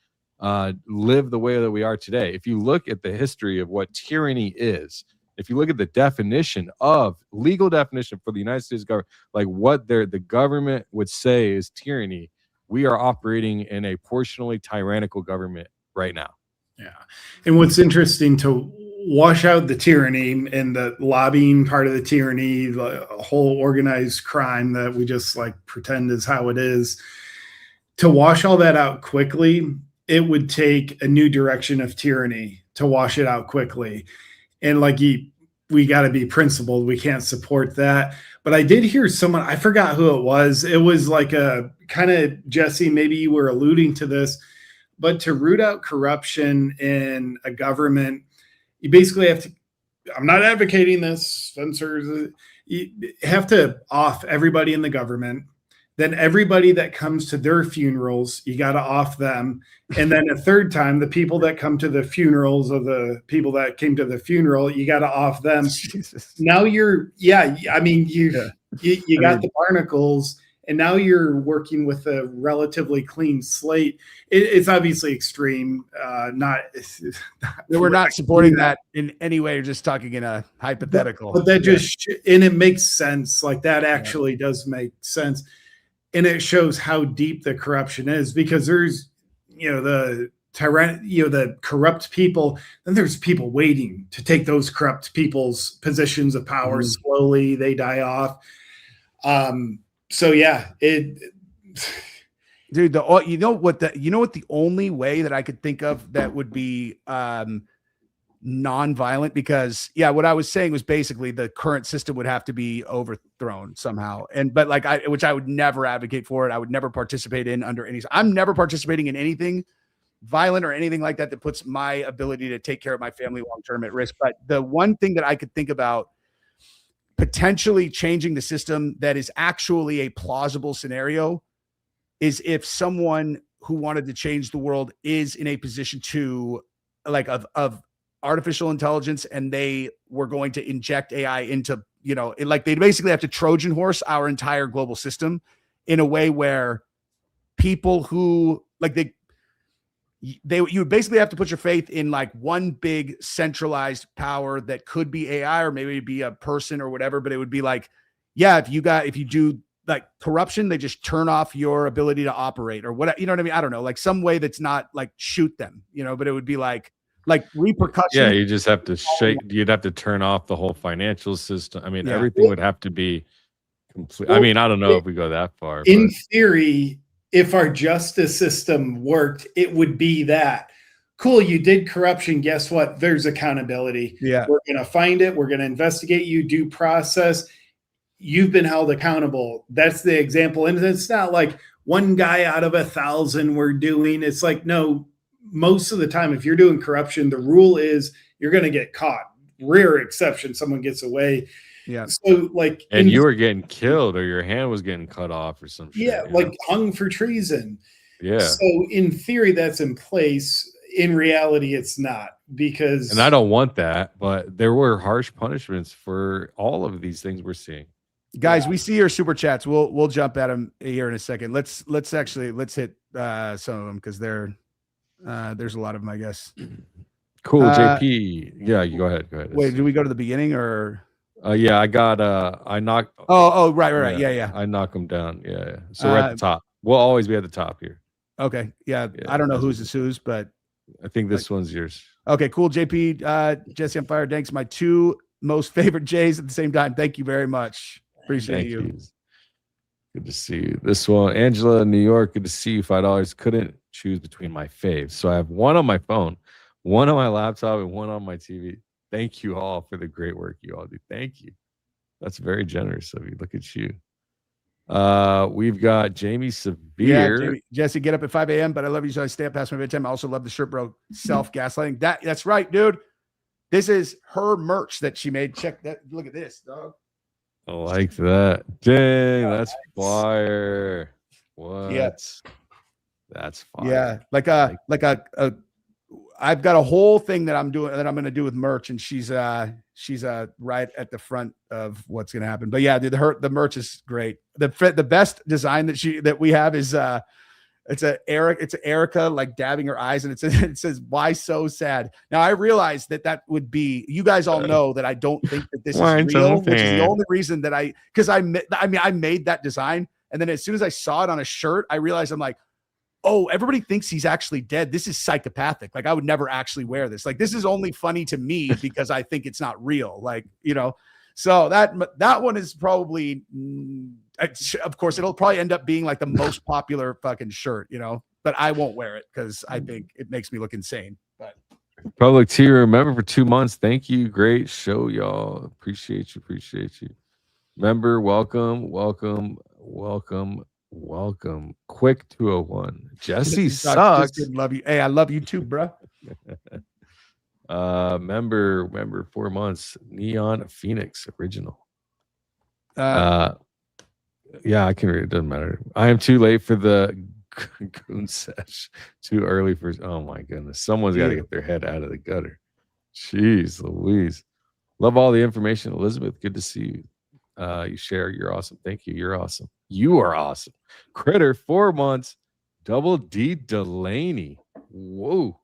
live the way that we are today. If you look at the history of what tyranny is, if you look at the legal definition for the United States government, like what the government would say is tyranny, we are operating in a portionally tyrannical government right now. Yeah. And what's interesting, to wash out the tyranny and the lobbying part of the tyranny, the whole organized crime that we just like pretend is how it is, to wash all that out quickly, it would take a new direction of tyranny to wash it out quickly. And like, we got to be principled. We can't support that. But I did hear someone, I forgot who it was. It was like a kind of, Jesse, maybe you were alluding to this, but to root out corruption in a government, you basically have to, I'm not advocating this, Spencer, you have to off everybody in the government. Then everybody that comes to their funerals, you got to off them. And then a third time, the people that come to the funerals of the people that came to the funeral, you got to off them. Jesus. Now you're, I mean, you got the barnacles, and now you're working with a relatively clean slate. It's obviously extreme. We're not supporting that in any way. You're just talking in a hypothetical. But that and it makes sense. Like that actually does make sense. And it shows how deep the corruption is, because there's, the the corrupt people, then there's people waiting to take those corrupt people's positions of power. Slowly they die off. So yeah, dude, what the only way that I could think of that would be non-violent, because what I was saying was basically the current system would have to be overthrown somehow, but which I would never advocate for it. I would never participate in under any. I'm never participating in anything violent or anything like that puts my ability to take care of my family long term at risk. But the one thing that I could think about potentially changing the system that is actually a plausible scenario is if someone who wanted to change the world is in a position to of artificial intelligence, and they were going to inject AI into, they basically have to Trojan horse our entire global system in a way where people who you would basically have to put your faith in one big centralized power that could be AI, or maybe it'd be a person or whatever, but it would be if you do corruption, they just turn off your ability to operate or what, you know what I mean? I don't know, some way that's not shoot them, but it would be repercussions. Yeah, you just have to you'd have to turn off the whole financial system. I mean, everything would have to be complete. I mean, I don't know if we go that far. In theory, if our justice system worked, it would be that. Cool, you did corruption. Guess what? There's accountability. Yeah. We're going to find it. We're going to investigate you, due process. You've been held accountable. That's the example. And it's not like one guy out of 1,000 we're doing. It's no, most of the time, if you're doing corruption, the rule is you're going to get caught. Rare exception, someone gets away. Yeah. So and you were getting killed, or your hand was getting cut off or some shit. Yeah, hung for treason. Yeah. So in theory, that's in place. In reality, it's not, because. And I don't want that, but there were harsh punishments for all of these things we're seeing. Guys, we see your super chats. We'll jump at them here in a second. Let's hit some of them, because there's a lot of them, I guess. Cool, JP. Yeah, you go ahead. Wait, do we go to the beginning or? Yeah, I got I knocked. Oh, right. Yeah. I knock them down. Yeah. So we're at the top. We'll always be at the top here. Okay. Yeah. I don't know who's, but I think this one's yours. Okay, cool. JP, Jesse on fire. Thanks. My two most favorite J's at the same time. Thank you very much. Appreciate you. Good to see you. This one, Angela in New York. Good to see you. $5. Couldn't choose between my faves, so I have one on my phone, one on my laptop, and one on my TV. Thank you all for the great work you all do. Thank you. That's very generous of you. Look at you. We've got Jamie Severe. Yeah, Jamie, Jesse, get up at 5 a.m., but I love you, so I stay up past my bedtime. I also love the shirt, bro. Self-gaslighting. That's right, dude. This is her merch that she made. Check that. Look at this, dog. I like that. Dang, that's fire. What? Yeah. That's fire. Yeah, I've got a whole thing that I'm going to do with merch, and she's right at the front of what's going to happen. But yeah, dude, the merch is great. The best design that we have is it's Erica dabbing her eyes, and it says "Why so sad?" Now I realize that would be, you guys all know that I don't think that this is real, which is the only reason that I made that design, and then as soon as I saw it on a shirt, I realized I'm like, oh, everybody thinks he's actually dead. This is psychopathic. I would never actually wear this. This is only funny to me because I think it's not real. So that one is probably, of course, it'll probably end up being the most popular fucking shirt, but I won't wear it because I think it makes me look insane. But Public Tier, remember for 2 months. Thank you. Great show, y'all. Appreciate you. Member, welcome. Quick 201. Jesse sucks. Love you. Hey, I love you too, bro. Member 4 months. Neon Phoenix original. Yeah, I can read it. Doesn't matter. I am too late for the goon sesh. Too early for. Oh my goodness. Someone's got to get their head out of the gutter. Jeez Louise. Love all the information, Elizabeth. Good to see you. You share. You're awesome. Thank you. You're awesome. You are awesome. Critter, 4 months. Double D Delaney. Whoa.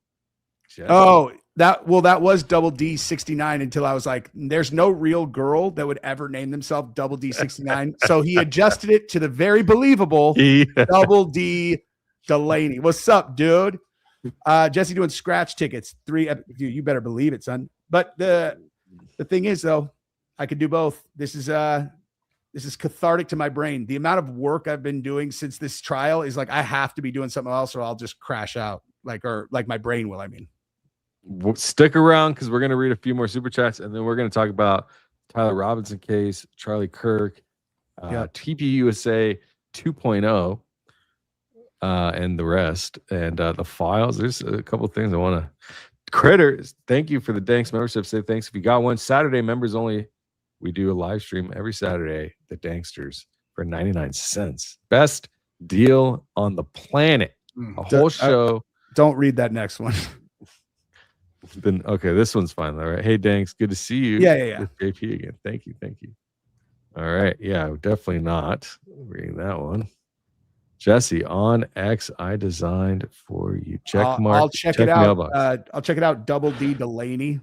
Jesse. Oh, that was Double D 69 until I was like, there's no real girl that would ever name themselves Double D 69. So he adjusted it to the very believable Double D Delaney. What's up, dude? Jesse doing scratch tickets. 3. You better believe it, son. But the thing is, though, I could do both. This is cathartic to my brain. The amount of work I've been doing since this trial is like I have to be doing something else, or I'll just crash out. Like my brain will. I mean. Stick around because we're going to read a few more super chats, and then we're going to talk about Tyler Robinson case, Charlie Kirk, TPUSA 2.0, and the rest, and the files. There's a couple things I want to. Critter, thank you for the Danks membership. Say thanks if you got one. Saturday members only. We do a live stream every Saturday. The Danksters for 99 cents. Best deal on the planet. A whole show. Don't read that next one. Then okay, this one's fine though, right? Hey Danks, good to see you. Yeah. With JP again. Thank you. All right, yeah, definitely not reading that one. Jesse, on X, I designed for you. Check mark. I'll check it out. I'll check it out. Double D Delaney.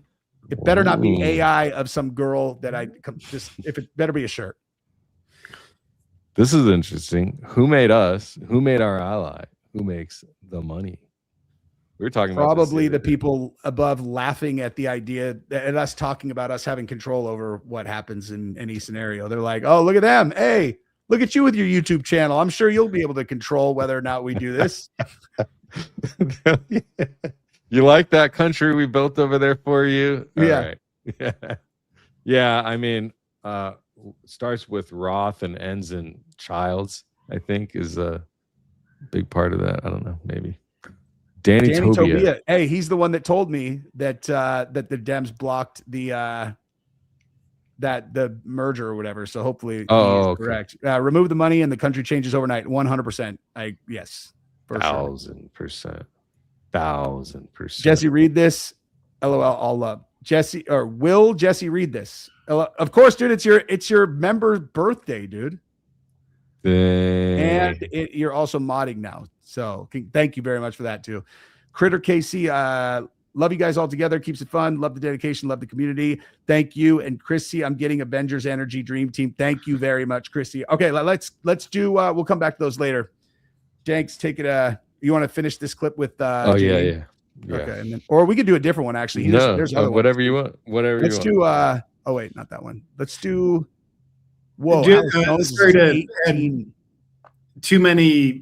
It better not be AI of some girl that if it better be a shirt. This is interesting. Who made us? Who made our ally? Who makes the money? We were talking about probably the people above laughing at the idea and us talking about us having control over what happens in any scenario. They're like, oh, look at them. Hey, look at you with your YouTube channel. I'm sure you'll be able to control whether or not we do this. You like that country we built over there for you? All yeah. Right. Yeah. I mean, starts with Roth and ends in Childs, I think is a big part of that. I don't know. Maybe. Danny Tobia. Hey, he's the one that told me that that the Dems blocked the merger or whatever. So hopefully he's correct. Remove the money and the country changes overnight. 100%. Yes. 1,000%. 1,000%. Jesse, read this. LOL. All love. Jesse, or will Jesse read this? Of course, dude. It's your member's birthday, dude. And you're also modding now. So thank you very much for that too. Critter KC, love you guys all together. Keeps it fun. Love the dedication. Love the community. Thank you. And Chrissy, I'm getting Avengers Energy Dream Team. Thank you very much, Chrissy. Okay, let's do. We'll come back to those later. Danks, take it. You want to finish this clip with? Yeah. Okay, and then, or we could do a different one actually. There's other whatever ones. You want. Whatever. Let's you want. do. Oh wait, not that one. Let's do. Whoa! Too many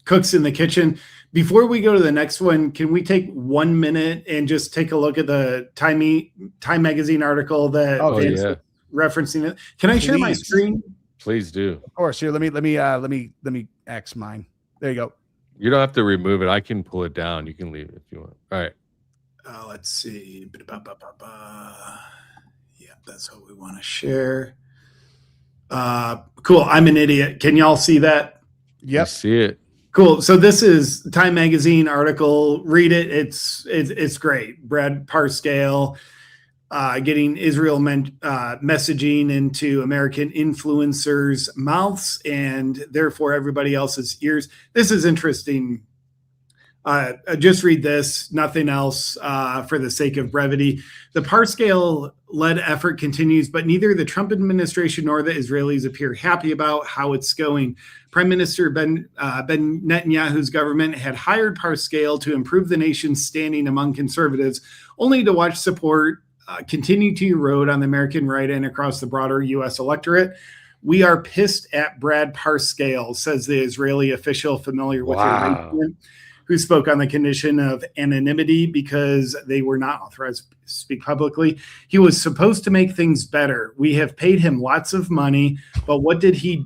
cooks in the kitchen. Before we go to the next one, can we take 1 minute and just take a look at the Time Magazine article that referencing it? Can I share my screen? Please do. Of course. Here, let me X mine. There you go. You don't have to remove it. I can pull it down. You can leave it if you want. All right. Let's see. Yeah, that's what we want to share. Cool. I'm an idiot. Can y'all see that? Yep. I see it. Cool. So this is Time Magazine article. Read it. It's great. Brad Parscale getting Israel messaging into American influencers' mouths and therefore everybody else's ears. This is interesting. Just read this, nothing else for the sake of brevity. The Parscale-led effort continues, but neither the Trump administration nor the Israelis appear happy about how it's going. Prime Minister Ben Netanyahu's government had hired Parscale to improve the nation's standing among conservatives, only to watch support continue to erode on the American right and across the broader U.S. electorate. We are pissed at Brad Parscale, says the Israeli official familiar with the arrangement, who spoke on the condition of anonymity because they were not authorized to speak publicly. He was supposed to make things better. We have paid him lots of money, but what did he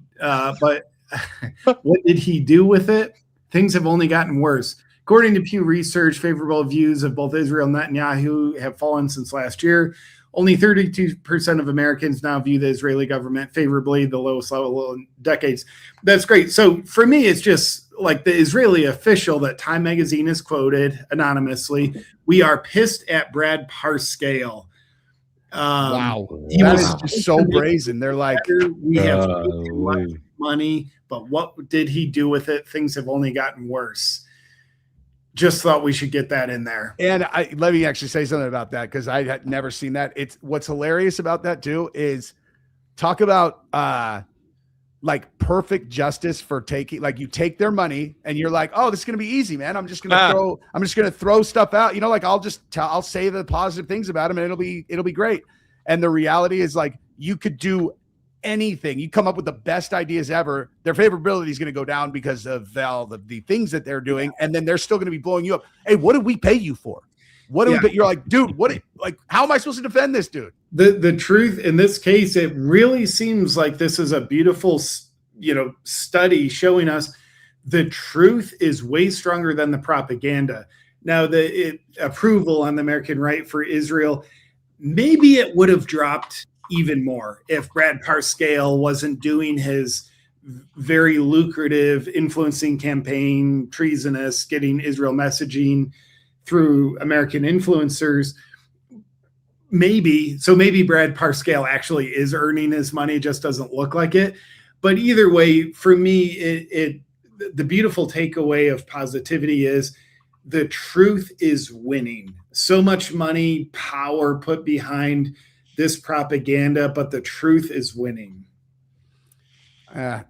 do with it? Things have only gotten worse. According to Pew Research, favorable views of both Israel and Netanyahu have fallen since last year. Only 32% of Americans now view the Israeli government favorably, the lowest level in decades. That's great. So for me, it's just like the Israeli official that Time Magazine has quoted anonymously. We are pissed at Brad Parscale. Wow. He That was is just so brazen. They're like, we have money, but what did he do with it? Things have only gotten worse. Just thought we should get that in there. and let me actually say something about that because I had never seen that. It's what's hilarious about that too is talk about like perfect justice for taking, like you take their money and you're like, oh, this is gonna be easy, man. I'm just gonna throw stuff out. You know, like I'll say the positive things about him and it'll be great. And the reality is like you could do anything. You come up with the best ideas ever. Their favorability is going to go down because of all the things that they're doing. And then they're still going to be blowing you up. Hey, what did we pay you for? What did we pay? You're like, dude, how am I supposed to defend this dude? The truth in this case, it really seems like this is a beautiful, study showing us the truth is way stronger than the propaganda. Now, the approval on the American right for Israel, maybe it would have dropped even more if Brad Parscale wasn't doing his very lucrative influencing campaign, treasonous, getting Israel messaging through American influencers. Maybe Brad Parscale actually is earning his money, just doesn't look like it. But either way, for me, the beautiful takeaway of positivity is the truth is winning. So much money, power put behind this propaganda, but the truth is winning. Do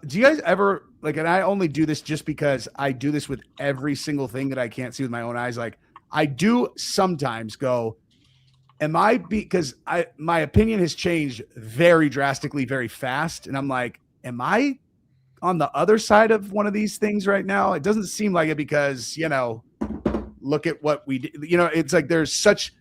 you guys ever like, and I only do this just because I do this with every single thing that I can't see with my own eyes. Like I do sometimes go, because my opinion has changed very drastically, very fast. And I'm like, am I on the other side of one of these things right now? It doesn't seem like it because, look at what we did. It's like there's such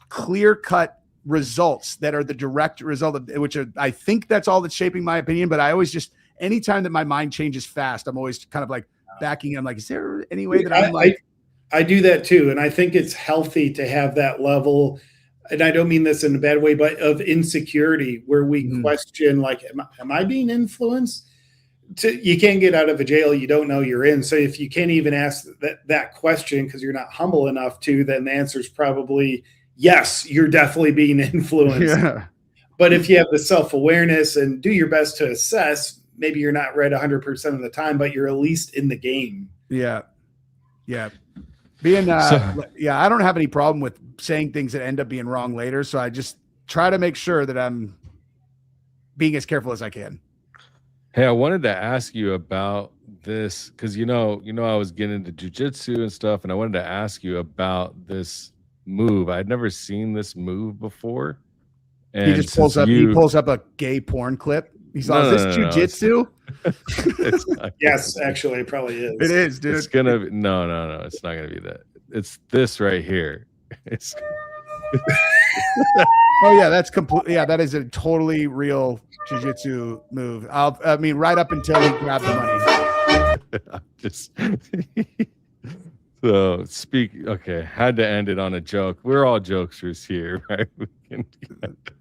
clear cut results that are the direct result of which I think that's all that's shaping my opinion. But I always just, anytime that my mind changes fast, I'm always kind of like backing. I'm like, is there any way that I'm like, I do that too. And I think it's healthy to have that level. And I don't mean this in a bad way, but of insecurity where we question, like, am I being influenced? You can't get out of a jail you don't know you're in. So if you can't even ask that question because you're not humble enough to, then the answer is probably yes, you're definitely being influenced. Yeah. But if you have the self-awareness and do your best to assess, maybe you're not right 100% of the time, but you're at least in the game. Yeah. Yeah. I don't have any problem with saying things that end up being wrong later. So I just try to make sure that I'm being as careful as I can. Hey, I wanted to ask you about this because I was getting into jujitsu and stuff, and I wanted to ask you about this move. I'd never seen this move before. And he just pulls up a gay porn clip. He's like, is this jujitsu? Yes, actually, it probably is. It is, dude. It's gonna be no, it's not gonna be that. It's this right here. It's oh yeah, that's completely that is a totally real jiu-jitsu move. Right up until he grabbed the money. Just so had to end it on a joke. We're all jokesters here, right?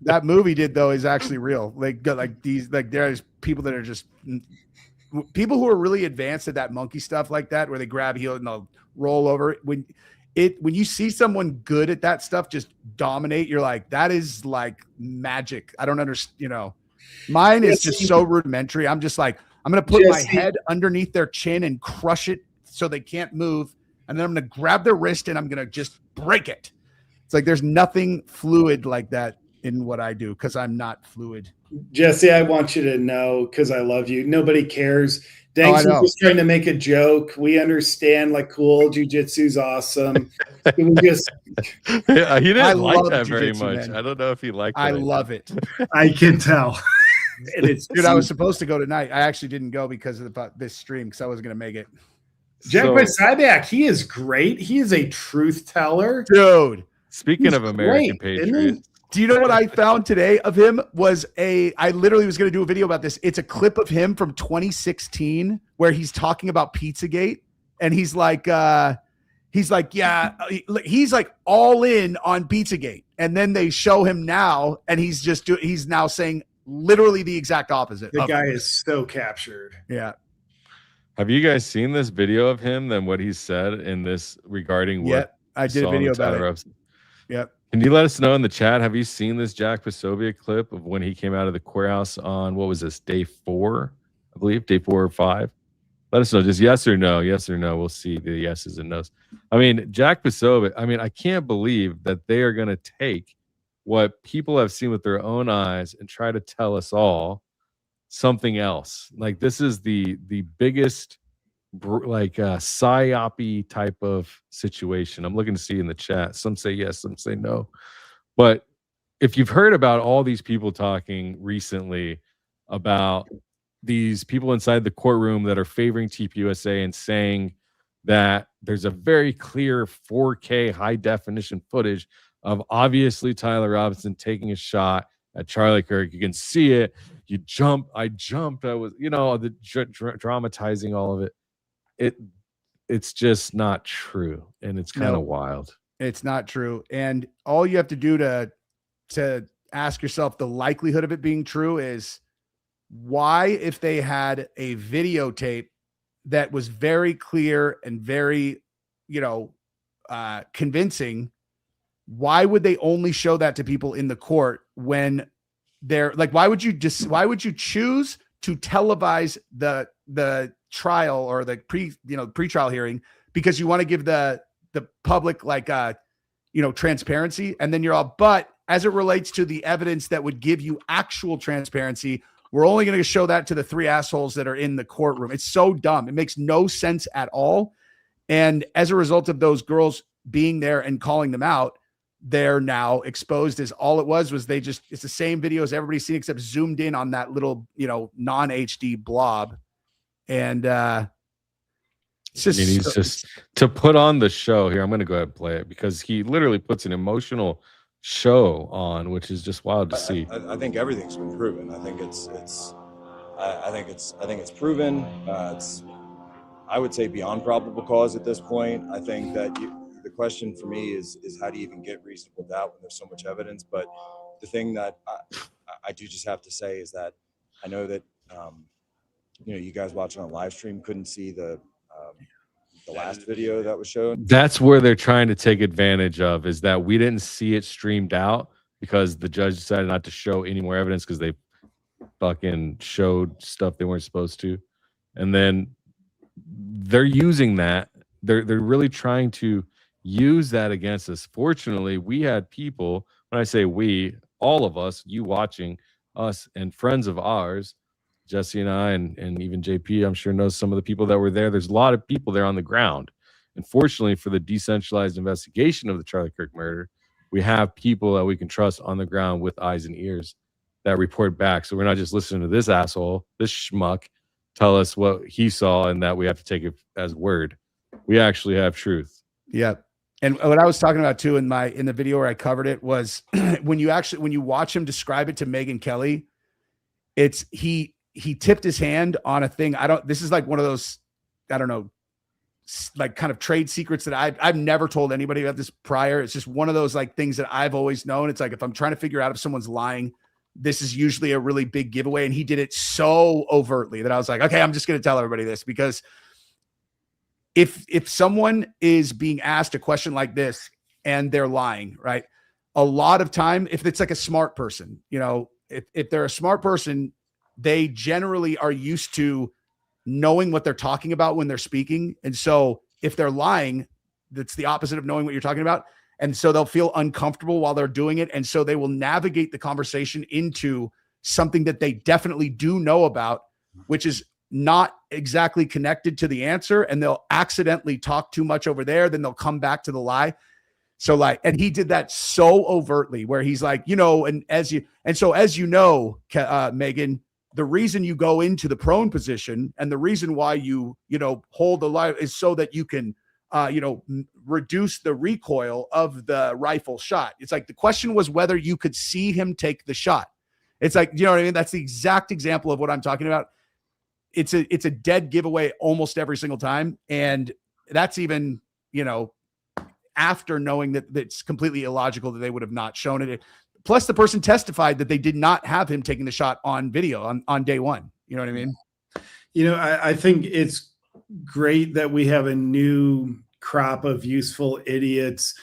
That movie did though is actually real. There's people that are just people who are really advanced at that monkey stuff like that, where they grab heel and they'll roll over. When you see someone good at that stuff just dominate, you're like, that is like magic. I don't understand. Mine is just so rudimentary. I'm just like, I'm gonna put my head underneath their chin and crush it so they can't move, and then I'm gonna grab their wrist and I'm gonna just break it. It's like there's nothing fluid like that in what I do because I'm not fluid. Jesse, I want you to know because I love you. Nobody cares. Danks was just trying to make a joke. We understand, like, cool, jiu-jitsu's awesome. We just he didn't like that very much. Man. I don't know if he liked it. I love it. I can tell. Dude, I was supposed to go tonight. I actually didn't go because of this stream because I wasn't going to make it. Jack Cyback, he is great. He is a truth teller. Dude. Speaking of American Patriots. Do you know what I found today of him I literally was going to do a video about this. It's a clip of him from 2016 where he's talking about Pizzagate. And he's like, he's like, yeah, he's like all in on Pizzagate. And then they show him now, and he's now saying literally the exact opposite. The guy is so captured. Yeah. Have you guys seen this video of him? Then what he said in this regarding what? Yep. I did a video about it. Epstein? Yep. Can you let us know in the chat? Have you seen this Jack Posobiec clip of when he came out of the courthouse on, what was this, day 4? I believe day 4 or 5. Let us know, just yes or no. Yes or no. We'll see the yeses and nos. I mean, Jack Posobiec, I mean, I can't believe that they are going to take what people have seen with their own eyes and try to tell us all something else. Like, this is the biggest psyopy type of situation. I'm looking to see in the chat. Some say yes, some say no. But if you've heard about all these people talking recently about these people inside the courtroom that are favoring TPUSA and saying that there's a very clear 4K high definition footage of obviously Tyler Robinson taking a shot at Charlie Kirk. You can see it. You jump. I jumped. I was, the dramatizing all of it. It's just not true, and it's kind of wild. It's not true, and all you have to do to ask yourself the likelihood of it being true is why, if they had a videotape that was very clear and very, convincing, why would they only show that to people in the court when they're like, why would you choose to televise the trial or the pre-trial hearing because you want to give the public transparency, and then you're all, but as it relates to the evidence that would give you actual transparency, we're only going to show that to the 3 assholes that are in the courtroom. It's so dumb. It makes no sense at all. And as a result of those girls being there and calling them out, they're now exposed as all it was it's the same video as everybody's seen except zoomed in on that little, non-HD blob. And it's just to put on the show here. I'm going to go ahead and play it because he literally puts an emotional show on, which is just wild to see. I think everything's been proven. I think it's proven. It's, I would say, beyond probable cause at this point. I think that the question for me is how do you even get reasonable doubt when there's so much evidence? But the thing that I do just have to say is that I know that you guys watching on live stream couldn't see the last video that was shown. That's where they're trying to take advantage of, is that we didn't see it streamed out because the judge decided not to show any more evidence because they fucking showed stuff they weren't supposed to. And then they're using that. They're really trying to use that against us. Fortunately, we had people, when I say we, all of us, you watching us and friends of ours, Jesse and I, and even JP, I'm sure knows some of the people that were there. There's a lot of people there on the ground. And fortunately for the decentralized investigation of the Charlie Kirk murder, we have people that we can trust on the ground with eyes and ears that report back. So we're not just listening to this asshole, this schmuck, tell us what he saw and that we have to take it as word. We actually have truth. Yep. And what I was talking about too in the video where I covered it was when you watch him describe it to Megyn Kelly, it's he tipped his hand on a thing. This is like one of those, I don't know, like kind of trade secrets that I've never told anybody about this prior. It's just one of those like things that I've always known. It's like, if I'm trying to figure out if someone's lying, this is usually a really big giveaway. And he did it so overtly that I was like, okay, I'm just going to tell everybody this, because if someone is being asked a question like this and they're lying, right? A lot of time, if it's like a smart person, if they're a smart person, they generally are used to knowing what they're talking about when they're speaking. And so if they're lying, that's the opposite of knowing what you're talking about. And so they'll feel uncomfortable while they're doing it. And so they will navigate the conversation into something that they definitely do know about, which is not exactly connected to the answer. And they'll accidentally talk too much over there. Then they'll come back to the lie. So and he did that so overtly where he's like, and as you know, Megan, the reason you go into the prone position and the reason why you hold the line is so that you can, reduce the recoil of the rifle shot. It's like the question was whether you could see him take the shot. It's like, you know what I mean? That's the exact example of what I'm talking about. It's a dead giveaway almost every single time. And that's even, after knowing that it's completely illogical that they would have not shown it. Plus, the person testified that they did not have him taking the shot on video on day one. You know what I mean? I think it's great that we have a new crop of useful idiots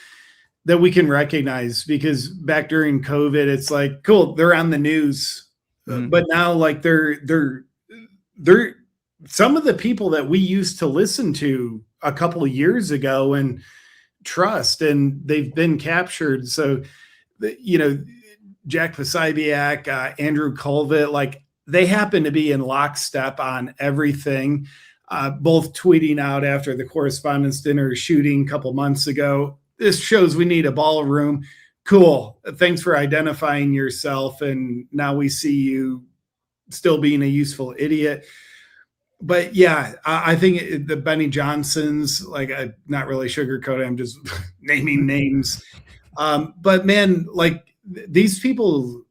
that we can recognize, because back during COVID, it's like, cool, they're on the news, but now like they're some of the people that we used to listen to a couple of years ago and trust, and they've been captured. So, Jack Posobiec, Andrew Colvett, like they happen to be in lockstep on everything, both tweeting out after the Correspondents' Dinner shooting a couple months ago. This shows we need a ballroom. Cool. Thanks for identifying yourself. And now we see you still being a useful idiot. But yeah, I think the Benny Johnsons, like, I'm not really sugarcoating, I'm just naming names. But man, like these people,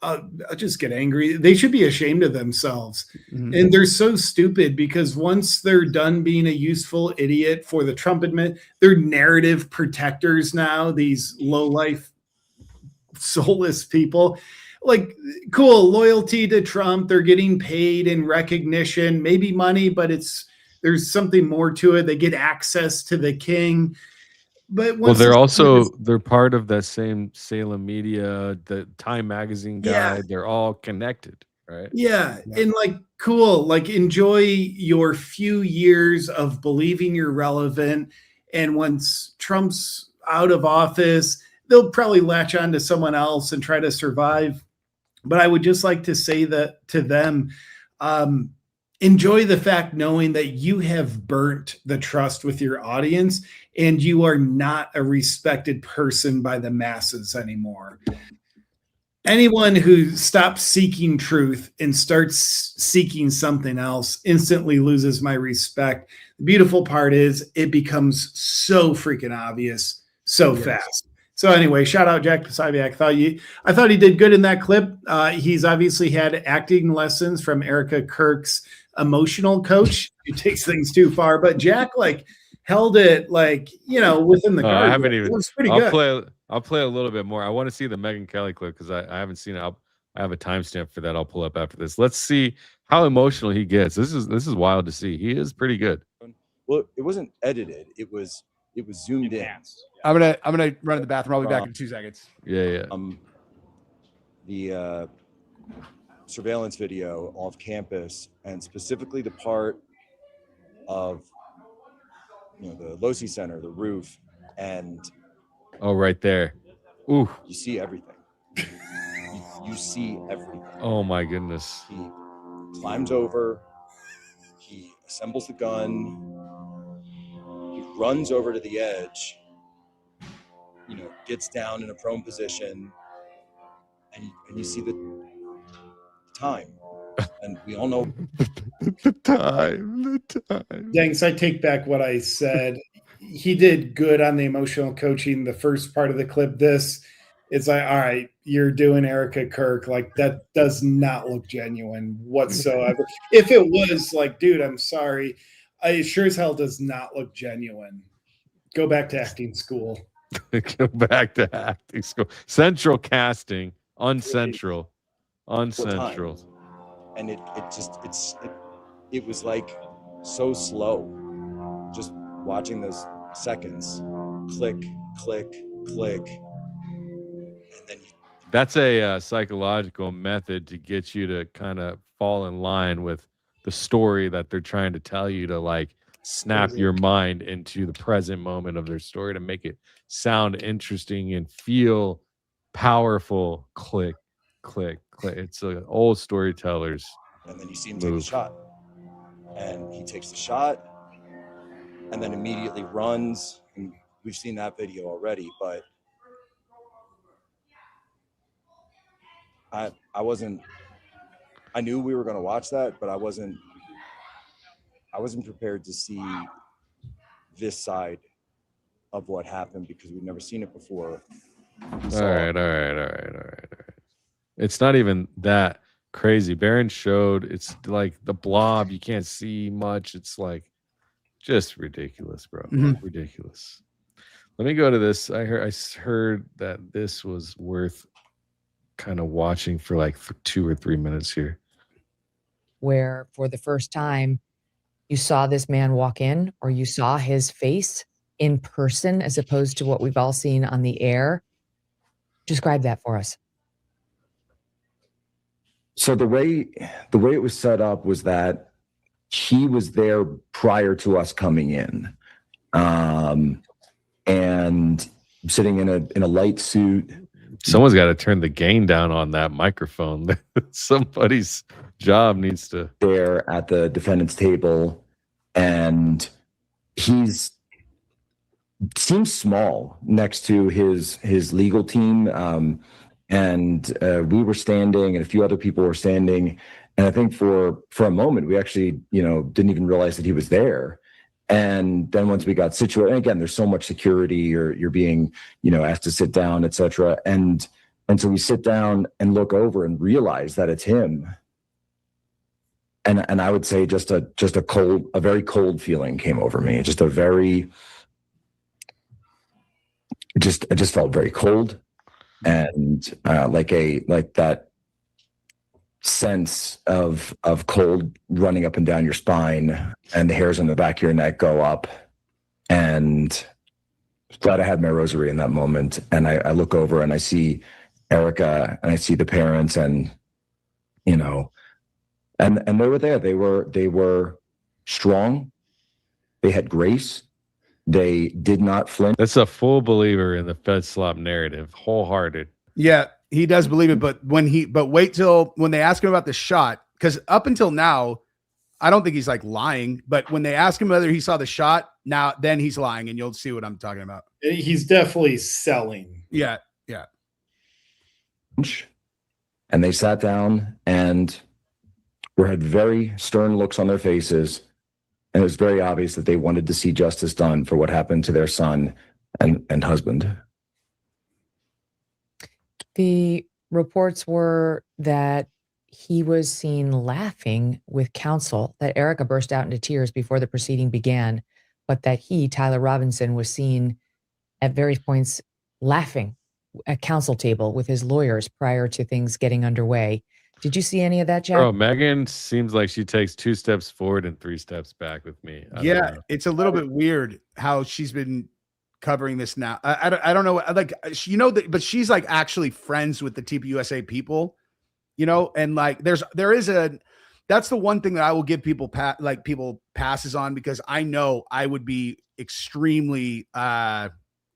I just get angry. They should be ashamed of themselves. And they're so stupid, because once they're done being a useful idiot for the Trump admin, they're narrative protectors now, these low-life, soulless people. Like, cool, loyalty to Trump. They're getting paid in recognition, maybe money, but there's something more to it. They get access to the king. But they're part of that same Salem Media, the Time Magazine guy. Yeah. They're all connected, right? Yeah. And like, cool, like enjoy your few years of believing you're relevant. And once Trump's out of office, they'll probably latch on to someone else and try to survive. But I would just like to say that to them, enjoy the fact knowing that you have burnt the trust with your audience, and you are not a respected person by the masses anymore. Anyone who stops seeking truth and starts seeking something else instantly loses my respect. The beautiful part is it becomes so freaking obvious so fast. So anyway, shout out Jack Posobiec. I thought he did good in that clip. He's obviously had acting lessons from Erica Kirk's emotional coach, who takes things too far. But Jack like held it like, within the guard. I haven't even. It was pretty good. I'll play a little bit more. I want to see the Megyn Kelly clip, because I haven't seen it. I have a timestamp for that. I'll pull up after this. Let's see how emotional he gets. This is wild to see. He is pretty good. Well, it wasn't edited. It was zoomed in. I'm gonna run to the bathroom. I'll be back in 2 seconds. Yeah. The surveillance video off campus, and specifically the part of the Losi Center, the roof, and right there. Ooh. You see everything. You see everything. Oh my goodness. He climbs over. He assembles the gun. He runs over to the edge. Gets down in a prone position, and you see the time, and we all know the time. Danks, I take back what I said. He did good on the emotional coaching. The first part of the clip, it's like, all right, you're doing Erica Kirk. Like, that does not look genuine whatsoever. If it was like, dude, I'm sorry, it sure as hell does not look genuine. Go back to acting school. Go back to acting school. Central casting, uncentral. And it was like so slow. Just watching those seconds, click, click, click, and then that's a psychological method to get you to kind of fall in line with the story that they're trying to tell you, to like snap your mind into the present moment of their story, to make it sound interesting and feel powerful. Click, click, click. It's old storytellers. And then you see him take the shot, and he takes the shot, and then immediately runs. And we've seen that video already, but I knew we were going to watch that, but I wasn't prepared to see this side of what happened, because we've never seen it before. All right. It's not even that crazy. Barron showed it's like the blob. You can't see much. It's like just ridiculous, bro. Ridiculous. Let me go to this. I heard that this was worth kind of watching for like 2 or 3 minutes here. Where for the first time you saw this man walk in, or you saw his face in person as opposed to what we've all seen on the air? Describe that for us. So the way it was set up was that he was there prior to us coming in, and sitting in a light suit. Someone's got to turn the gain down on that microphone. Somebody's job needs to. There at the defendant's table, and seems small next to his legal team. And we were standing, and a few other people were standing. And I think for a moment, we actually, didn't even realize that he was there. And then once we got situated, and again, there's so much security, you're being, asked to sit down, etc. And so we sit down and look over and realize that it's him. And I would say just a very cold feeling came over me. I just felt very cold, and like that sense of cold running up and down your spine, and the hairs on the back of your neck go up. And glad I had my rosary in that moment. And I look over and I see Erica, and I see the parents, and and they were there. They were strong. They had grace. They did not flinch. That's a full believer in the Fed slop narrative, wholehearted. Yeah, he does believe it, but wait till when they ask him about the shot, because up until now, I don't think he's like lying. But when they ask him whether he saw the shot, then he's lying, and you'll see what I'm talking about. He's definitely selling. Yeah. And they sat down and had very stern looks on their faces. And it was very obvious that they wanted to see justice done for what happened to their son and husband. The reports were that he was seen laughing with counsel, that Erica burst out into tears before the proceeding began, but that he, Tyler Robinson, was seen at various points laughing at counsel table with his lawyers prior to things getting underway. Did you see any of that, Jack? Bro, Megan seems like she takes 2 steps forward and 3 steps back with me. Yeah, it's a little bit weird how she's been covering this now. I don't know, like, but she's like actually friends with the TPUSA people, and like that's the one thing that I will give people passes on, because I know I would be extremely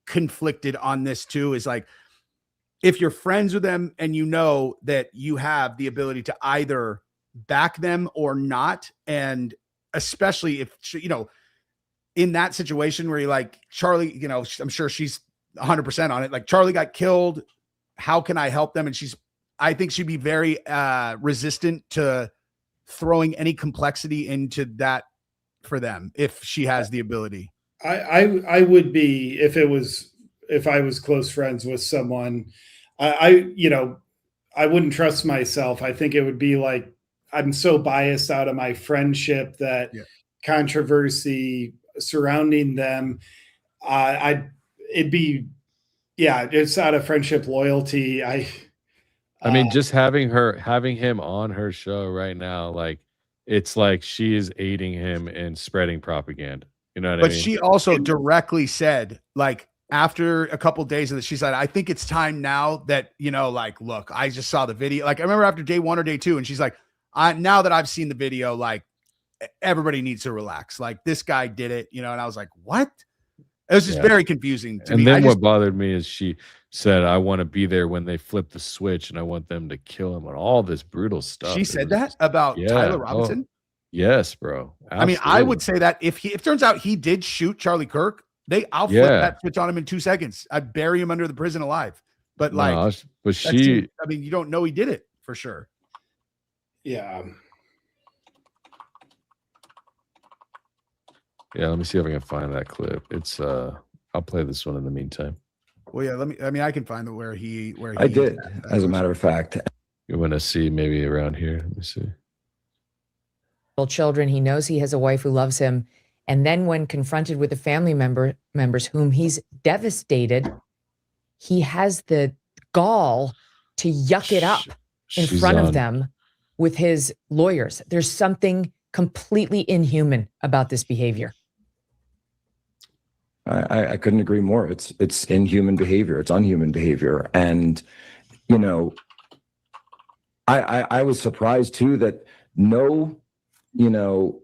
conflicted on this too, is like, if you're friends with them and that you have the ability to either back them or not, and especially if, in that situation where you're like, Charlie, I'm sure she's 100% on it. Like, Charlie got killed. How can I help them? And I think she'd be very resistant to throwing any complexity into that for them if she has the ability. I would be, if I was close friends with someone, I wouldn't trust myself. I think it would be like, I'm so biased out of my friendship that controversy surrounding them, it'd be, it's out of friendship loyalty. I mean, just having him on her show right now, like, it's like she is aiding him in spreading propaganda. You know what I mean? But she also directly said, like, after a couple of days of this, she said, I think it's time now that, like, look, I just saw the video. Like, I remember after day 1 or day 2, and she's like, now that I've seen the video, like, everybody needs to relax. Like, this guy did it, and I was like, what? It was just very confusing to me. And then what bothered me is she said, I want to be there when they flip the switch, and I want them to kill him, and all this brutal stuff. She said that about Tyler Robinson? Oh, yes, bro. Absolutely. I mean, I would say that if it turns out he did shoot Charlie Kirk, I'll flip that switch on him in 2 seconds. I'd bury him under the prison alive. But you don't know he did it for sure. Yeah. Yeah, let me see if I can find that clip. It's I'll play this one in the meantime. Well, yeah, I can find where he I did, as a matter of fact. You want to see maybe around here? Let me see. Children, he knows he has a wife who loves him, And then when confronted with the family members whom he's devastated, he has the gall to yuck it up in front of them with his lawyers. There's something completely inhuman about this behavior. I couldn't agree more. It's inhuman behavior. It's unhuman behavior. And, you know, I was surprised too that no, you know,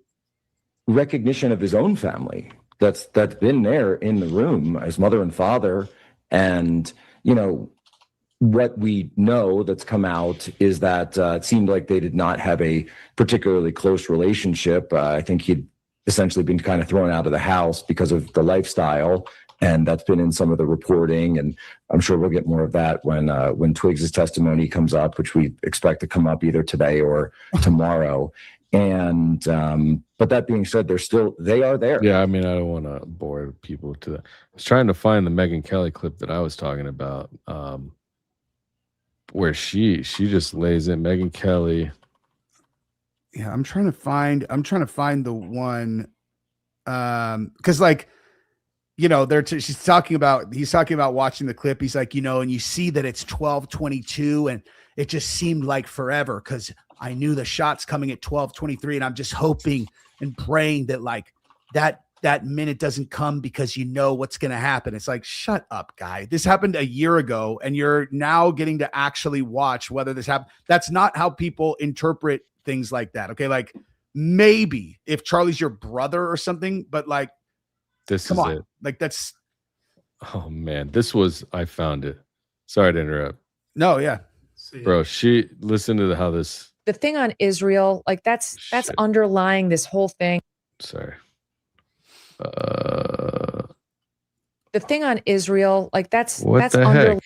recognition of his own family that's been there in the room, his mother and father. And, you know, what we know that's come out is that it seemed like they did not have a particularly close relationship. I think he'd essentially been kind of thrown out of the house because of the lifestyle, and that's been in some of the reporting. And I'm sure we'll get more of that when Twiggs's testimony comes up, which we expect to come up either today or tomorrow. And but that being said, they are there. Yeah, I mean, I don't want to bore people to that. I was trying to find the Megyn Kelly clip that I was talking about, where she just lays in Megyn Kelly. Yeah, I'm trying to find the one, because like, you know, he's talking about watching the clip. He's like, you know, and you see that it's 12:22 and it just seemed like forever because I knew the shot's coming at 12:23 and I'm just hoping and praying that like that minute doesn't come because you know what's going to happen. It's like, shut up, guy. This happened a year ago and you're now getting to actually watch whether this happened. That's not how people interpret things like that. Okay. Like maybe if Charlie's your brother or something, but like, come on. It. Like that's, oh man, I found it. Sorry to interrupt. No. Yeah. Bro, listen to how this. The thing on Israel, like that's underlying this whole thing. Sorry. The thing on Israel, like that's heck? I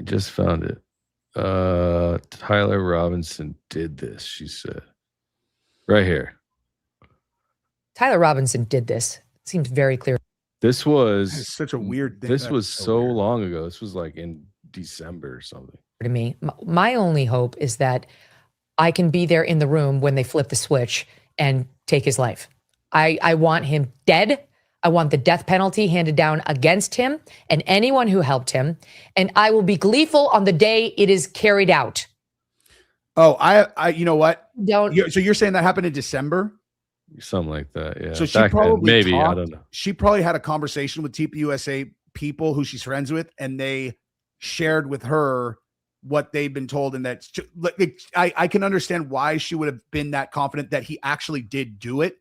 just found it. Tyler Robinson did this, she said. Right here. Tyler Robinson did this. It seems very clear. It's such a weird thing. This was so long ago. This was like in December or something. To me, my only hope is that I can be there in the room when they flip the switch and take his life. I want him dead. I want the death penalty handed down against him and anyone who helped him. And I will be gleeful on the day it is carried out. Oh, I you know what? So you're saying that happened in December? Something like that, yeah. So she probably maybe, I don't know. She probably had a conversation with TPUSA people who she's friends with, and they shared with her what they've been told. And that I can understand why she would have been that confident that he actually did do it.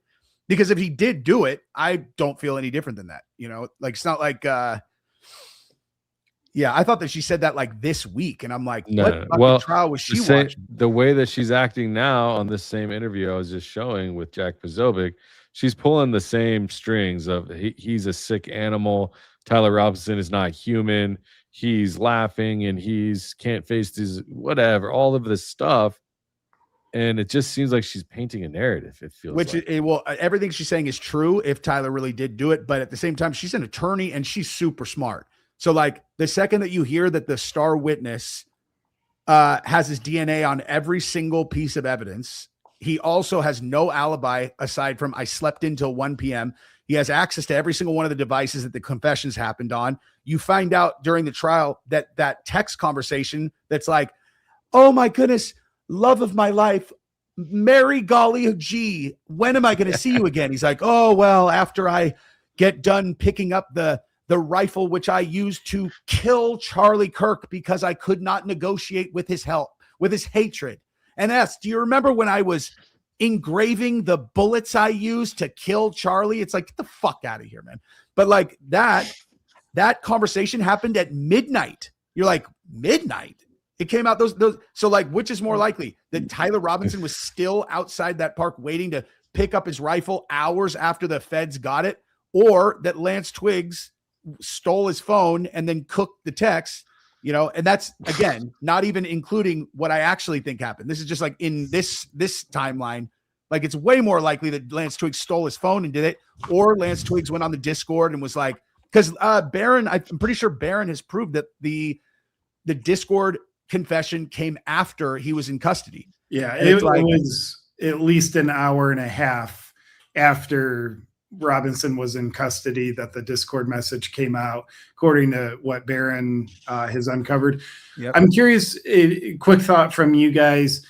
Because if he did do it, I don't feel any different than that. You know, like it's not like, yeah, I thought that she said that like this week. And I'm like, what trial was she watching? The way that she's acting now on this same interview I was just showing with Jack Posobiec, she's pulling the same strings of he's a sick animal. Tyler Robinson is not human. He's laughing and can't face his whatever, all of this stuff. And it just seems like she's painting a narrative. It feels everything she's saying is true if Tyler really did do it. But at the same time, she's an attorney and she's super smart. So like the second that you hear that the star witness has his DNA on every single piece of evidence, he also has no alibi aside from I slept until 1 p.m. He has access to every single one of the devices that the confessions happened on. You find out during the trial that text conversation that's like, oh my goodness, love of my life, Mary golly gee, when am I going to see you again? He's like, oh, well, after I get done picking up the rifle, which I used to kill Charlie Kirk because I could not negotiate with his help, with his hatred. And do you remember when I was engraving the bullets I used to kill Charlie? It's like, get the fuck out of here, man. But like that conversation happened at midnight. You're like, midnight? It came out those. So like, which is more likely that Tyler Robinson was still outside that park waiting to pick up his rifle hours after the feds got it, or that Lance Twiggs stole his phone and then cooked the text, you know? And that's, again, not even including what I actually think happened. This is just like in this timeline, like it's way more likely that Lance Twiggs stole his phone and did it, or Lance Twiggs went on the Discord and was like, because Barron, I'm pretty sure Barron has proved that the Discord confession came after he was in custody. Yeah, it was at least an hour and a half after Robinson was in custody, that the Discord message came out, according to what Barron has uncovered. Yep. I'm curious, quick thought from you guys.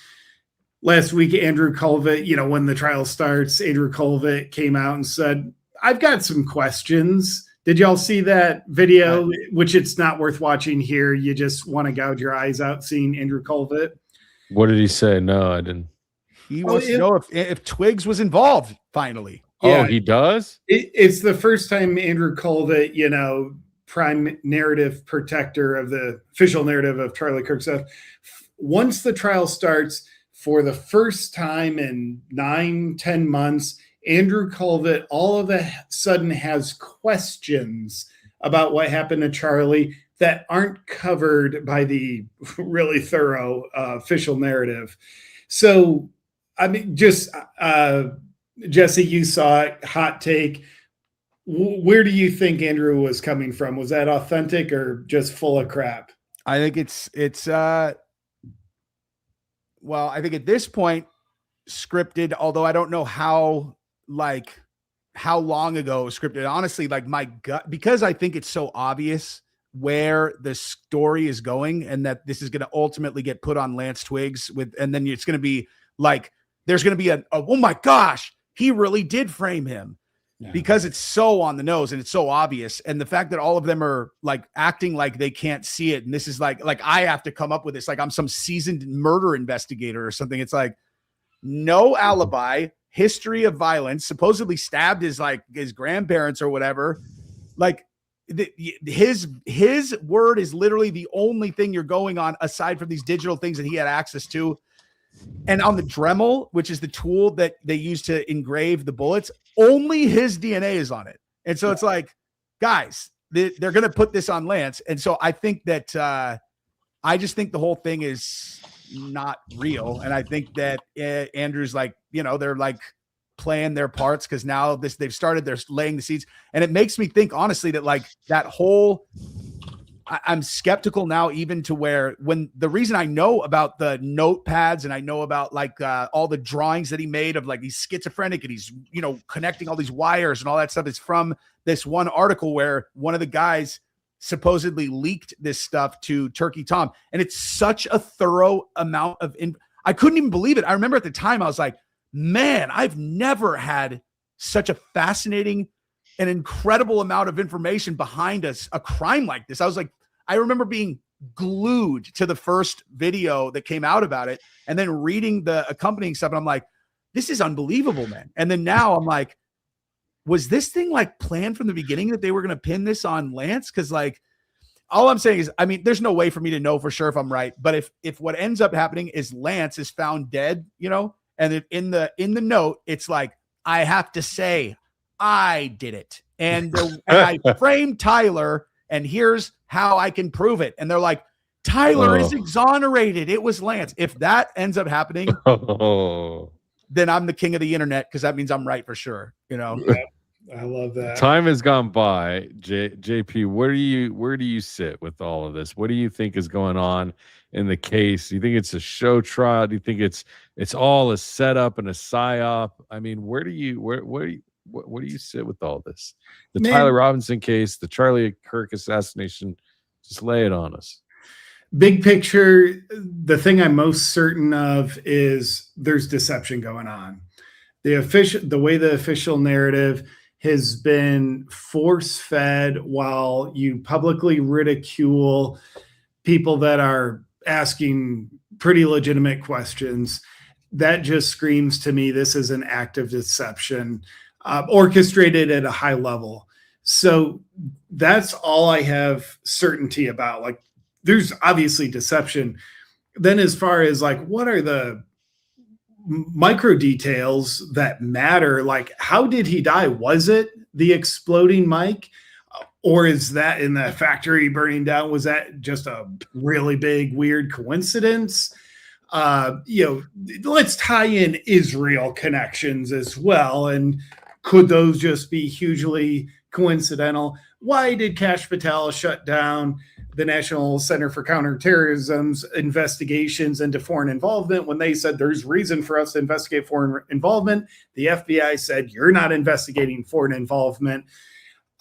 Last week, Andrew Colvett, when the trial starts, Andrew Colvett came out and said, I've got some questions. Did y'all see that video? Which it's not worth watching here. You just want to gouge your eyes out seeing Andrew Colvett. What did he say? No, I didn't. He wants to know if Twiggs was involved finally. Yeah, he does? It's the first time Andrew Colvett, prime narrative protector of the official narrative of Charlie Kirk stuff. Once the trial starts, for the first time in 9-10 months, Andrew Colvett all of a sudden has questions about what happened to Charlie that aren't covered by the really thorough official narrative. So, I mean, just Jesse, you saw it, hot take. Where do you think Andrew was coming from? Was that authentic or just full of crap? I think it's well, I think at this point scripted, although I don't know how long ago it was scripted. Honestly, like my gut, because I think it's so obvious where the story is going and that this is going to ultimately get put on Lance Twiggs and then it's going to be like, there's going to be a oh my gosh, he really did frame him. Yeah. Because it's so on the nose and it's so obvious. And the fact that all of them are like acting like they can't see it. And this is like I have to come up with this, like I'm some seasoned murder investigator or something. It's like no alibi, history of violence, supposedly stabbed his grandparents or whatever. Like his word is literally the only thing you're going on aside from these digital things that he had access to. And on the Dremel, which is the tool that they use to engrave the bullets, only his DNA is on it. And so it's like, guys, they're going to put this on Lance. And so I think that I just think the whole thing is not real. And I think that Andrew's like, they're like playing their parts because now they've started, they're laying the seeds. And it makes me think, honestly, that like that whole I'm skeptical now, even to where when the reason I know about the notepads and I know about all the drawings that he made of like he's schizophrenic and he's, connecting all these wires and all that stuff is from this one article where one of the guys supposedly leaked this stuff to Turkey Tom. And it's such a thorough amount of, I couldn't even believe it. I remember at the time I was like, man, I've never had such a fascinating an incredible amount of information behind a crime like this. I remember being glued to the first video that came out about it and then reading the accompanying stuff. And I'm like, this is unbelievable, man. And then now I'm like, was this thing like planned from the beginning that they were going to pin this on Lance? Cause like, all I'm saying is, I mean, there's no way for me to know for sure if I'm right, but if what ends up happening is Lance is found dead, and in the note, it's like, I have to say I did it. And I framed Tyler and here's how I can prove it. And they're like, Tyler is exonerated. It was Lance. If that ends up happening, then I'm the king of the internet because that means I'm right for sure. Yeah, I love that. Time has gone by. JP, where do you sit with all of this? What do you think is going on in the case? Do you think it's a show trial? Do you think it's all a setup and a psyop? I mean, where do you sit with all this? The Tyler Robinson case, the Charlie Kirk assassination, just lay it on us. Big picture, the thing I'm most certain of is there's deception going on. The way the official narrative has been force-fed while you publicly ridicule people that are asking pretty legitimate questions. That just screams to me this is an act of deception. Orchestrated at a high level. So that's all I have certainty about. Like, there's obviously deception. Then as far as like, what are the micro details that matter? Like, how did he die? Was it the exploding mic? Or is that in the factory burning down? Was that just a really big, weird coincidence? Let's tie in Israel connections as well. And could those just be hugely coincidental? Why did Kash Patel shut down the National Center for Counterterrorism's investigations into foreign involvement. When they said there's reason for us to investigate foreign involvement, the FBI said, you're not investigating foreign involvement.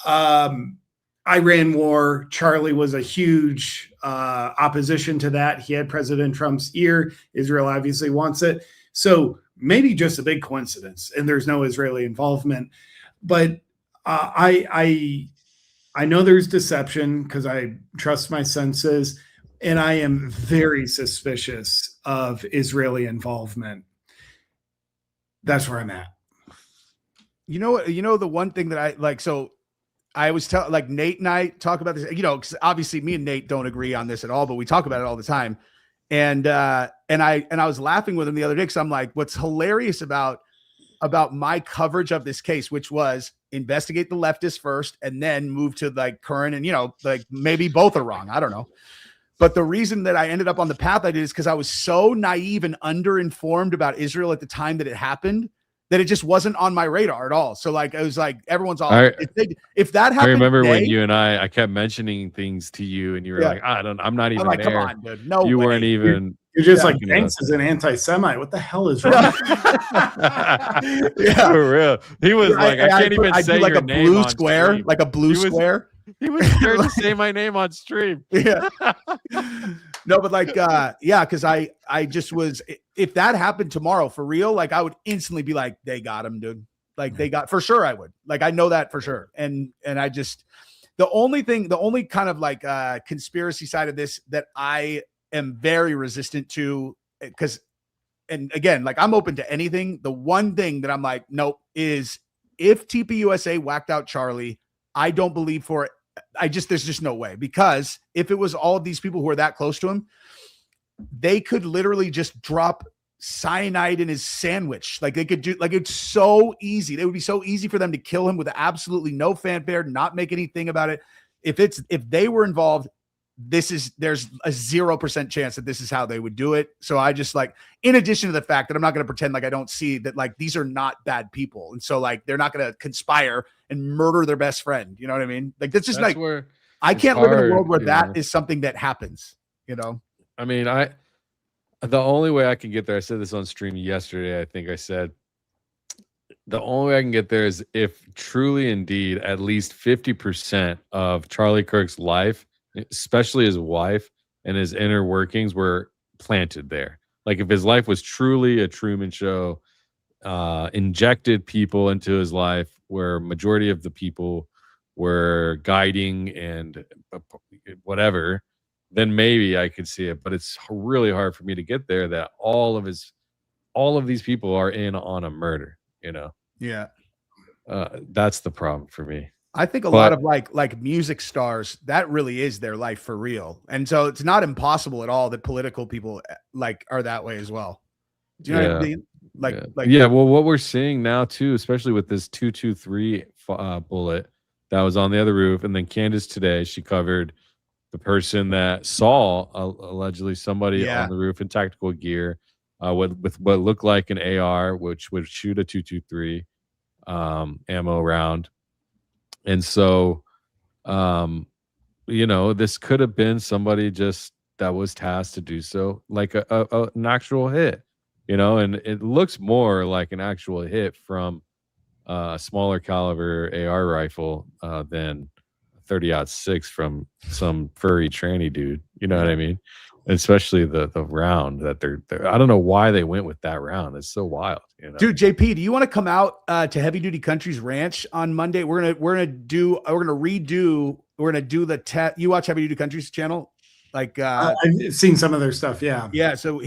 Iran war, Charlie was a huge opposition to that. He had President Trump's ear. Israel obviously wants it. So maybe just a big coincidence, and there's no Israeli involvement. But I know there's deception because I trust my senses, and I am very suspicious of Israeli involvement. That's where I'm at. You know, the one thing that I like, so I was like Nate and I talk about this, you know, because obviously me and Nate don't agree on this at all, but we talk about it all the time. And I was laughing with him the other day because I'm like, what's hilarious about my coverage of this case, which was investigate the leftists first and then move to like current, and, you know, like maybe both are wrong. I don't know. But the reason that I ended up on the path I did is because I was so naive and underinformed about Israel at the time that it happened, that it just wasn't on my radar at all. So like, it was like, everyone's all, if that happened. I remember today, when you and I kept mentioning things to you and you were like, I'm not even like, there. come on, dude. No, you way. weren't even. You're just like, Danks is an anti-Semite. What the hell is wrong? Yeah, for real. He was like, I can't even say like your a name blue on square, stream. like a blue square. He was scared to say my name on stream. Yeah. No, but like, yeah, because I just was, if that happened tomorrow for real, like I would instantly be like, they got him, dude. Like they got, for sure I would. Like I know that for sure. And I just, the only kind of like conspiracy side of this that I am very resistant to, because, and again, like I'm open to anything. The one thing that I'm like, nope, is if TPUSA whacked out Charlie, I don't believe for it. There's just no way, because if it was all of these people who are that close to him, they could literally just drop cyanide in his sandwich. Like they could do, like, it's so easy. It would be so easy for them to kill him with absolutely no fanfare, not make anything about it. If they were involved, there's a 0% chance that this is how they would do it. So I just like, in addition to the fact that I'm not going to pretend like I don't see that, like, these are not bad people. And so like, they're not going to conspire and murder their best friend. You know what I mean? Like, that's just like, where I can't live in a world where that is something that happens, you know? I mean, the only way I can get there, I said this on stream yesterday, I think I said, the only way I can get there is if truly indeed at least 50% of Charlie Kirk's life, especially his wife and his inner workings, were planted there. Like if his life was truly a Truman Show, injected people into his life where majority of the people were guiding and whatever, then maybe I could see it. But it's really hard for me to get there that all of these people are in on a murder, you know? Yeah. That's the problem for me. I think a lot of like music stars, that really is their life for real. And so it's not impossible at all that political people like are that way as well. Do you know what I mean? Well, what we're seeing now too, especially with this 223 bullet that was on the other roof. And then Candace today, she covered the person that saw allegedly somebody on the roof in tactical gear with what looked like an AR, which would shoot a 223 ammo round. And so, you know, this could have been somebody just that was tasked to do so, like an actual hit, you know, and it looks more like an actual hit from a smaller caliber AR rifle than 30-06 from some furry tranny dude. You know what I mean? Especially the round that they're I don't know why they went with that round. It's so wild, you know. Dude, JP, do you want to come out to Heavy Duty Country's ranch on Monday? We're gonna do the test. You watch Heavy Duty Country's channel? Like I've seen some of their stuff. Yeah. So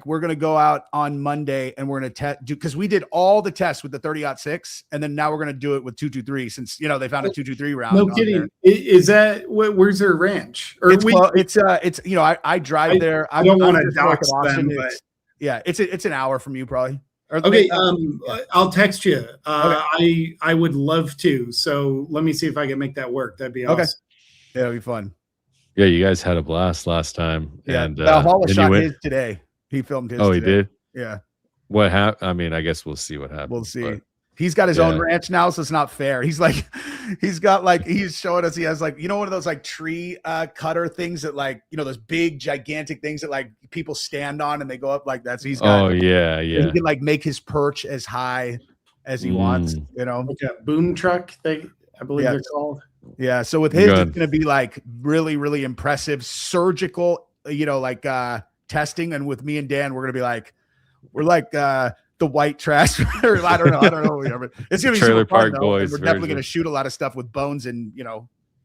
we're gonna go out on Monday and we're gonna test because we did all the tests with the 30-06, and then now we're gonna do it with 223 since they found a 223 round. No kidding. Is that where's their ranch? Or it's I drive there. I don't want to dox them, but it's an hour from you probably. Okay, I'll text you. Okay. I would love to. So let me see if I can make that work. That'd be awesome. Yeah, it'd be fun. Yeah, you guys had a blast last time. Yeah, and Valhalla shot his today. He filmed his. Oh, he did. Yeah. What happened? I mean, I guess we'll see what happens. We'll see. He's got his own Yeah. ranch now, so it's not fair. He's like, he's showing us, he has like, one of those like tree cutter things that like, those big gigantic things that like people stand on and they go up like that. So he's got, Oh yeah, he yeah. can like make his perch as high as he wants, Like a boom truck, I believe they're called. Yeah. So with his, Good. it's going to be like really, really impressive surgical, testing. And with me and Dan, we're going to be like, the white trash. Or I don't know. Whatever. It's going to be Trailer super fun, Park though, Boys and we're definitely version. going to shoot a lot of stuff with bones and,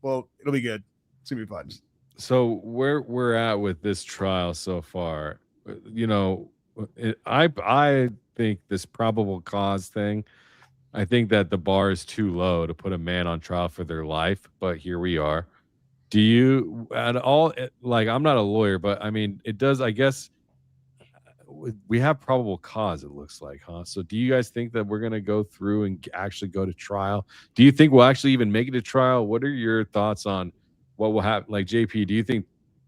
well, it'll be good. It's going to be fun. So where we're at with this trial so far, I think this probable cause thing, I think that the bar is too low to put a man on trial for their life, but here we are. Do you at all, like, I'm not a lawyer, but I mean, it does, I guess we have probable cause, it looks like, huh? So do you guys think that we're going to go through and actually go to trial? Do you think we'll actually even make it to trial? What are your thoughts on what will happen? Like, JP, do you think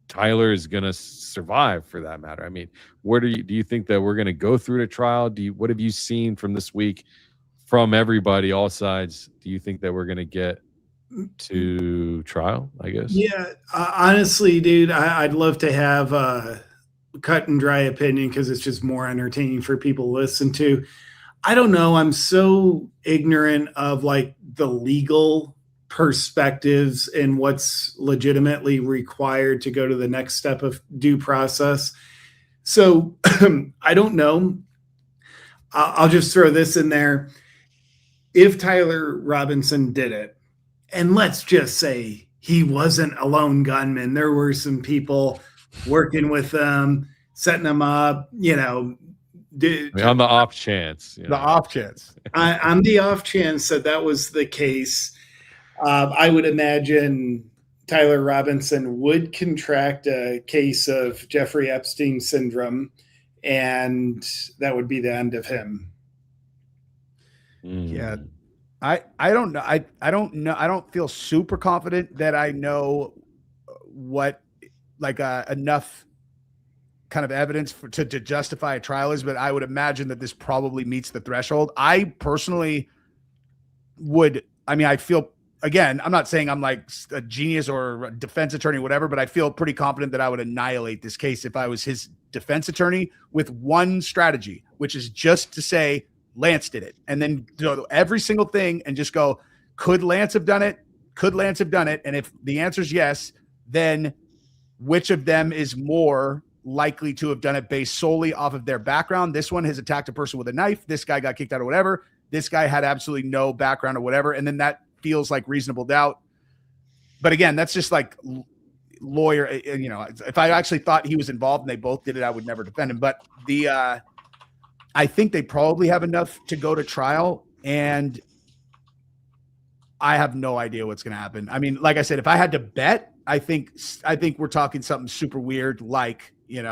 Tyler is going to survive, for that matter? I mean, where do you think that we're going to go through to trial? What have you seen from this week from everybody, all sides? Do you think that we're going to get to trial, I guess? Yeah, honestly, dude, I'd love to have a cut and dry opinion because it's just more entertaining for people to listen to. I don't know. I'm so ignorant of like the legal perspectives and what's legitimately required to go to the next step of due process. So I don't know. I'll just throw this in there. If Tyler Robinson did it, and let's just say he wasn't a lone gunman, there were some people working with them, setting them up, on the off chance. The off chance. On the off chance that was the case, I would imagine Tyler Robinson would contract a case of Jeffrey Epstein syndrome, and that would be the end of him. Yeah. I don't know. I don't know. I don't feel super confident that I know what enough kind of evidence to justify a trial is, but I would imagine that this probably meets the threshold. I personally I feel, again, I'm not saying I'm like a genius or a defense attorney or whatever, but I feel pretty confident that I would annihilate this case if I was his defense attorney with one strategy, which is just to say Lance did it. And then do every single thing and just go, could Lance have done it? Could Lance have done it? And if the answer is yes, then which of them is more likely to have done it based solely off of their background? This one has attacked a person with a knife. This guy got kicked out or whatever. This guy had absolutely no background or whatever. And then that feels like reasonable doubt. But again, that's just like lawyer, if I actually thought he was involved and they both did it, I would never defend him. But I think they probably have enough to go to trial, and I have no idea what's going to happen. I mean, like I said, if I had to bet, I think we're talking something super weird, like, and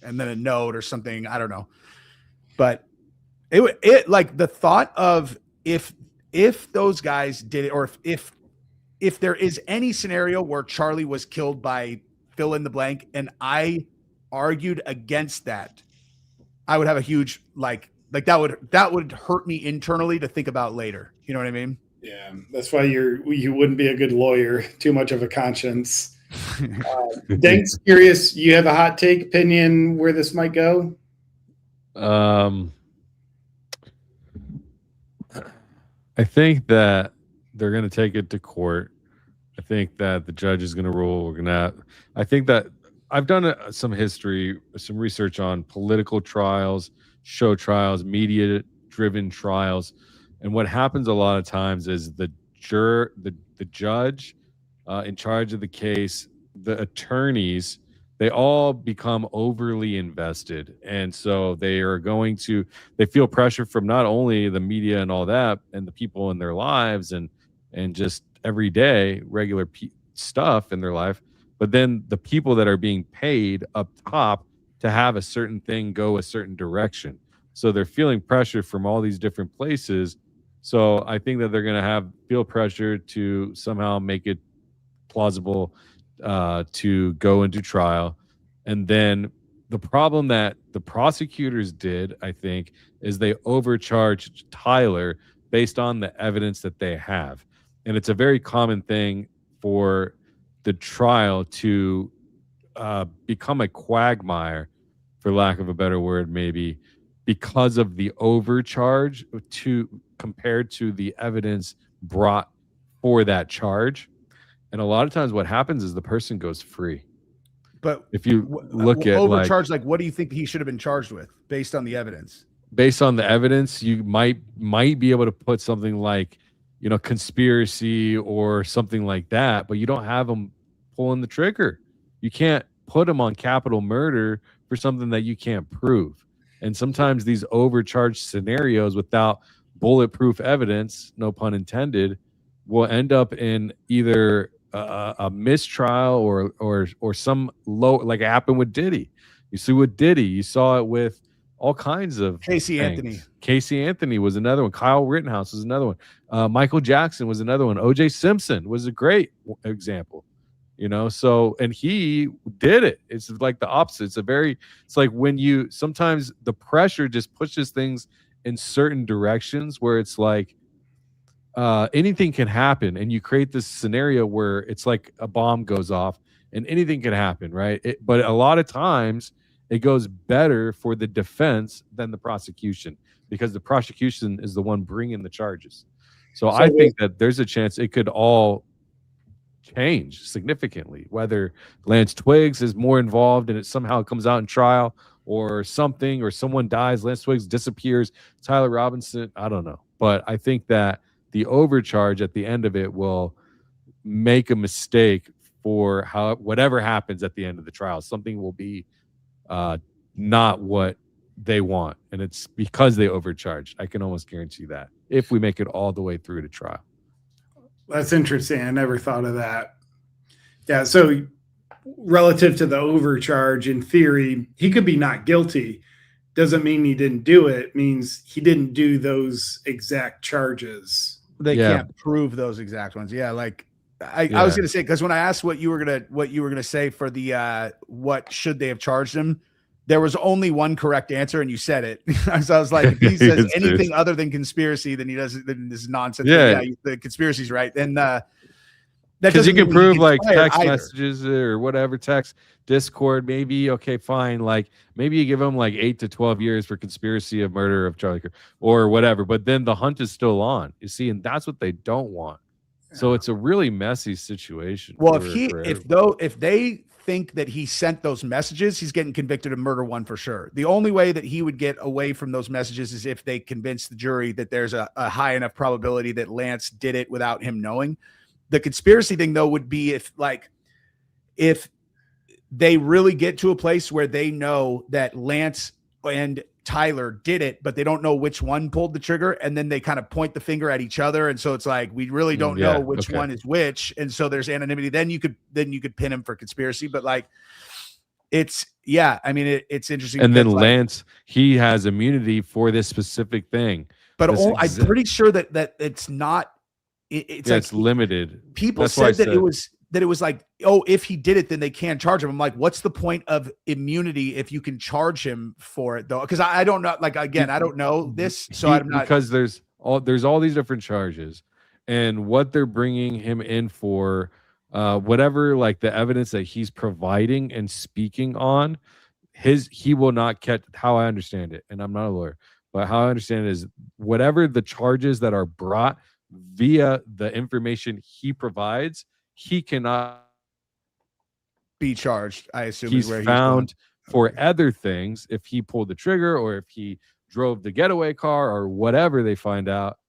then a note or something. I don't know. But it like the thought of if those guys did it, or if there is any scenario where Charlie was killed by fill in the blank, and I argued against that, I would have a huge like that would hurt me internally to think about later. You know what I mean? Yeah, that's why you wouldn't be a good lawyer. Too much of a conscience. Danks, curious, you have a hot take opinion where this might go? I think that they're going to take it to court. I think that the judge is going to rule. I think that I've done some research on political trials, show trials, media-driven trials, and what happens a lot of times is the judge in charge of the case, the attorneys, they all become overly invested, and so they feel pressure from not only the media and all that, and the people in their lives, and just everyday regular stuff in their life. But then the people that are being paid up top to have a certain thing go a certain direction. So they're feeling pressure from all these different places. So I think that they're going to feel pressure to somehow make it plausible to go into trial. And then the problem that the prosecutors did, I think, is they overcharged Tyler based on the evidence that they have. And it's a very common thing for the trial to become a quagmire, for lack of a better word, maybe, because of the overcharge compared to the evidence brought for that charge. And a lot of times what happens is the person goes free. But if you look at overcharged, like what do you think he should have been charged with based on the evidence? Based on the evidence, you might be able to put something like, conspiracy or something like that, but you don't have him pulling the trigger. You can't put him on capital murder for something that you can't prove. And sometimes these overcharged scenarios without bulletproof evidence, no pun intended, will end up in either a mistrial or some low, like it happened with Diddy. You see with Diddy, you saw it with all kinds of Casey things. Anthony. Casey Anthony was another one. Kyle Rittenhouse was another one. Michael Jackson was another one. O.J. Simpson was a great example. So, and he did it. It's like the opposite. It's like when sometimes the pressure just pushes things in certain directions where it's like anything can happen, and you create this scenario where it's like a bomb goes off and anything can happen, right? But a lot of times it goes better for the defense than the prosecution, because the prosecution is the one bringing the charges. So I think that there's a chance it could all change significantly, whether Lance Twiggs is more involved and it somehow comes out in trial, or something, or someone dies, Lance Twiggs disappears, Tyler Robinson, I don't know. But I think that the overcharge at the end of it will make a mistake for whatever happens at the end of the trial. Something will be not what they want, and it's because they overcharged. I can almost guarantee that, if we make it all the way through to trial. That's interesting. I never thought of that. Yeah. So relative to the overcharge, in theory, he could be not guilty. Doesn't mean he didn't do it. Means he didn't do those exact charges. They can't prove those exact ones. Yeah. Like I was going to say, because when I asked what you were going to say for the, what should they have charged him? There was only one correct answer, and you said it. So I was like, if he says anything other than conspiracy, then this is nonsense. Yeah, the conspiracy's right. And because you can prove like text messages or whatever, text, Discord, maybe, okay, fine. Like maybe you give him like 8 to 12 years for conspiracy of murder of Charlie Kirk or whatever, but then the hunt is still on, you see, and that's what they don't want. So it's a really messy situation. Well, if they think that he sent those messages, he's getting convicted of murder one for sure. The only way that he would get away from those messages is if they convince the jury that there's a high enough probability that Lance did it without him knowing. The conspiracy thing, though, would be if they really get to a place where they know that Lance and Tyler did it, but they don't know which one pulled the trigger, and then they kind of point the finger at each other, and so it's like we really don't know which one is which, and so there's anonymity. Then you could pin him for conspiracy, but like it's it's interesting. And then Lance, he has immunity for this specific thing, but I'm pretty sure that it's not. It's limited. People said that it was like, oh, if he did it, then they can charge him. I'm like, what's the point of immunity if you can charge him for it, though? Because I don't know. Like, again, I don't know this, so I'm not. Because there's all these different charges, and what they're bringing him in for, whatever, like the evidence that he's providing and speaking on, he will not catch. How I understand it, and I'm not a lawyer, but how I understand it is whatever the charges that are brought via the information he provides, he cannot be charged. I assume he's found for other things. If he pulled the trigger or if he drove the getaway car or whatever they find out,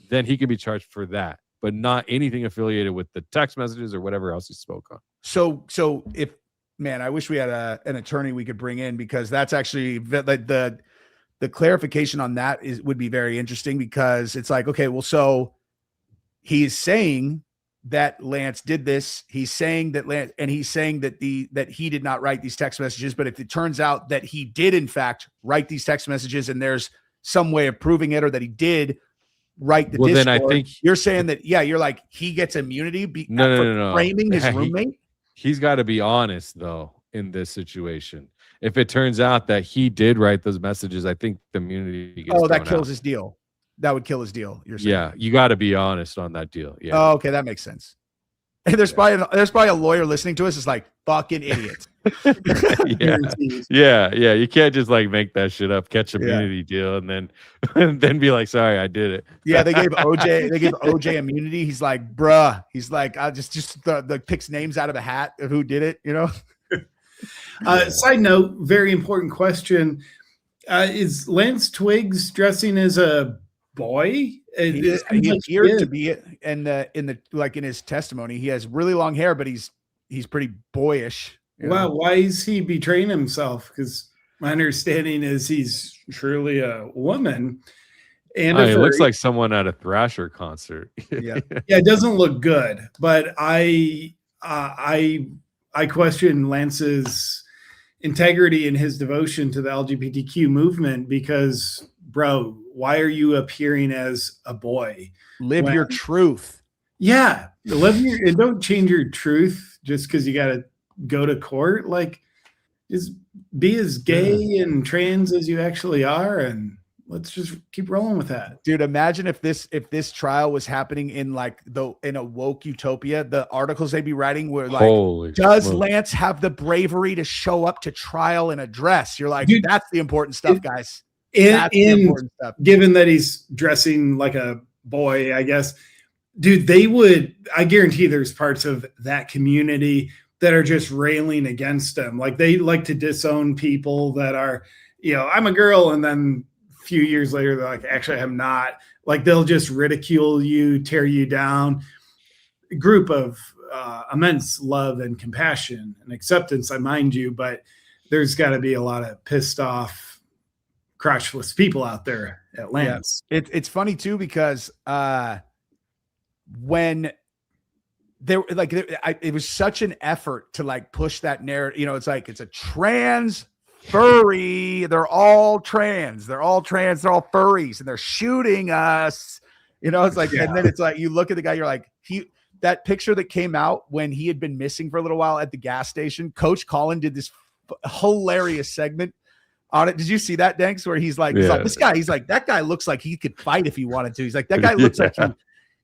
then he can be charged for that, but not anything affiliated with the text messages or whatever else he spoke on. So if, man, I wish we had an attorney we could bring in, because that's actually the clarification on that would be very interesting, because it's like, okay, well, so he's saying that Lance did this. He's saying that he's saying that he did not write these text messages. But if it turns out that he did in fact write these text messages, and there's some way of proving it, or that he did write the Discord, then I think you're saying that, you're like, he gets immunity for framing his roommate. He's got to be honest though in this situation. if it turns out that he did write those messages, I think the immunity gets Oh, that thrown kills out. his deal. That would kill his deal. You're saying? Yeah, you got to be honest on that deal. Yeah. Oh, okay, that makes sense. And there's probably a lawyer listening to us. It's like fucking idiots. yeah. You can't just like make that shit up, catch immunity deal, and then be like, sorry, I did it. Yeah, they gave OJ immunity. He's like, bruh. He's like, I just the picks names out of a hat of who did it. You know. Side note, very important question: is Lance Twiggs dressing as a boy? He appeared to be in his testimony. He has really long hair, but he's pretty boyish. Wow, why is he betraying himself? Because my understanding is he's truly a woman. And it looks like someone at a Thrasher concert. Yeah, it doesn't look good. But I question Lance's integrity and his devotion to the LGBTQ movement because, bro, why are you appearing as a boy? Live your truth. Yeah, and don't change your truth just because you got to go to court. Like, just be as gay and trans as you actually are, and let's just keep rolling with that. Dude, imagine if this trial was happening in in a woke utopia, the articles they'd be writing were like, does Lance have the bravery to show up to trial in a dress? You're like, dude, that's the important stuff, guys. And given that he's dressing like a boy, I guess, dude, I guarantee there's parts of that community that are just railing against him. Like, they like to disown people that are, I'm a girl, and then a few years later, they're like, actually, I'm not. Like, they'll just ridicule you, tear you down. A group of immense love and compassion and acceptance, I mind you, but there's got to be a lot of pissed off, crotchless people out there at Lance. Yeah. It's funny too, because when it was such an effort to push that narrative, it's like, it's a trans furry, they're all trans, they're all furries, and they're shooting us, it's like, and then it's like, you look at the guy, you're like, that picture that came out when he had been missing for a little while at the gas station, Coach Colin did this hilarious segment on it. Did you see that, Danks? Where he's like, this guy, he's like, that guy looks like he could fight if he wanted to. He's like, that guy looks like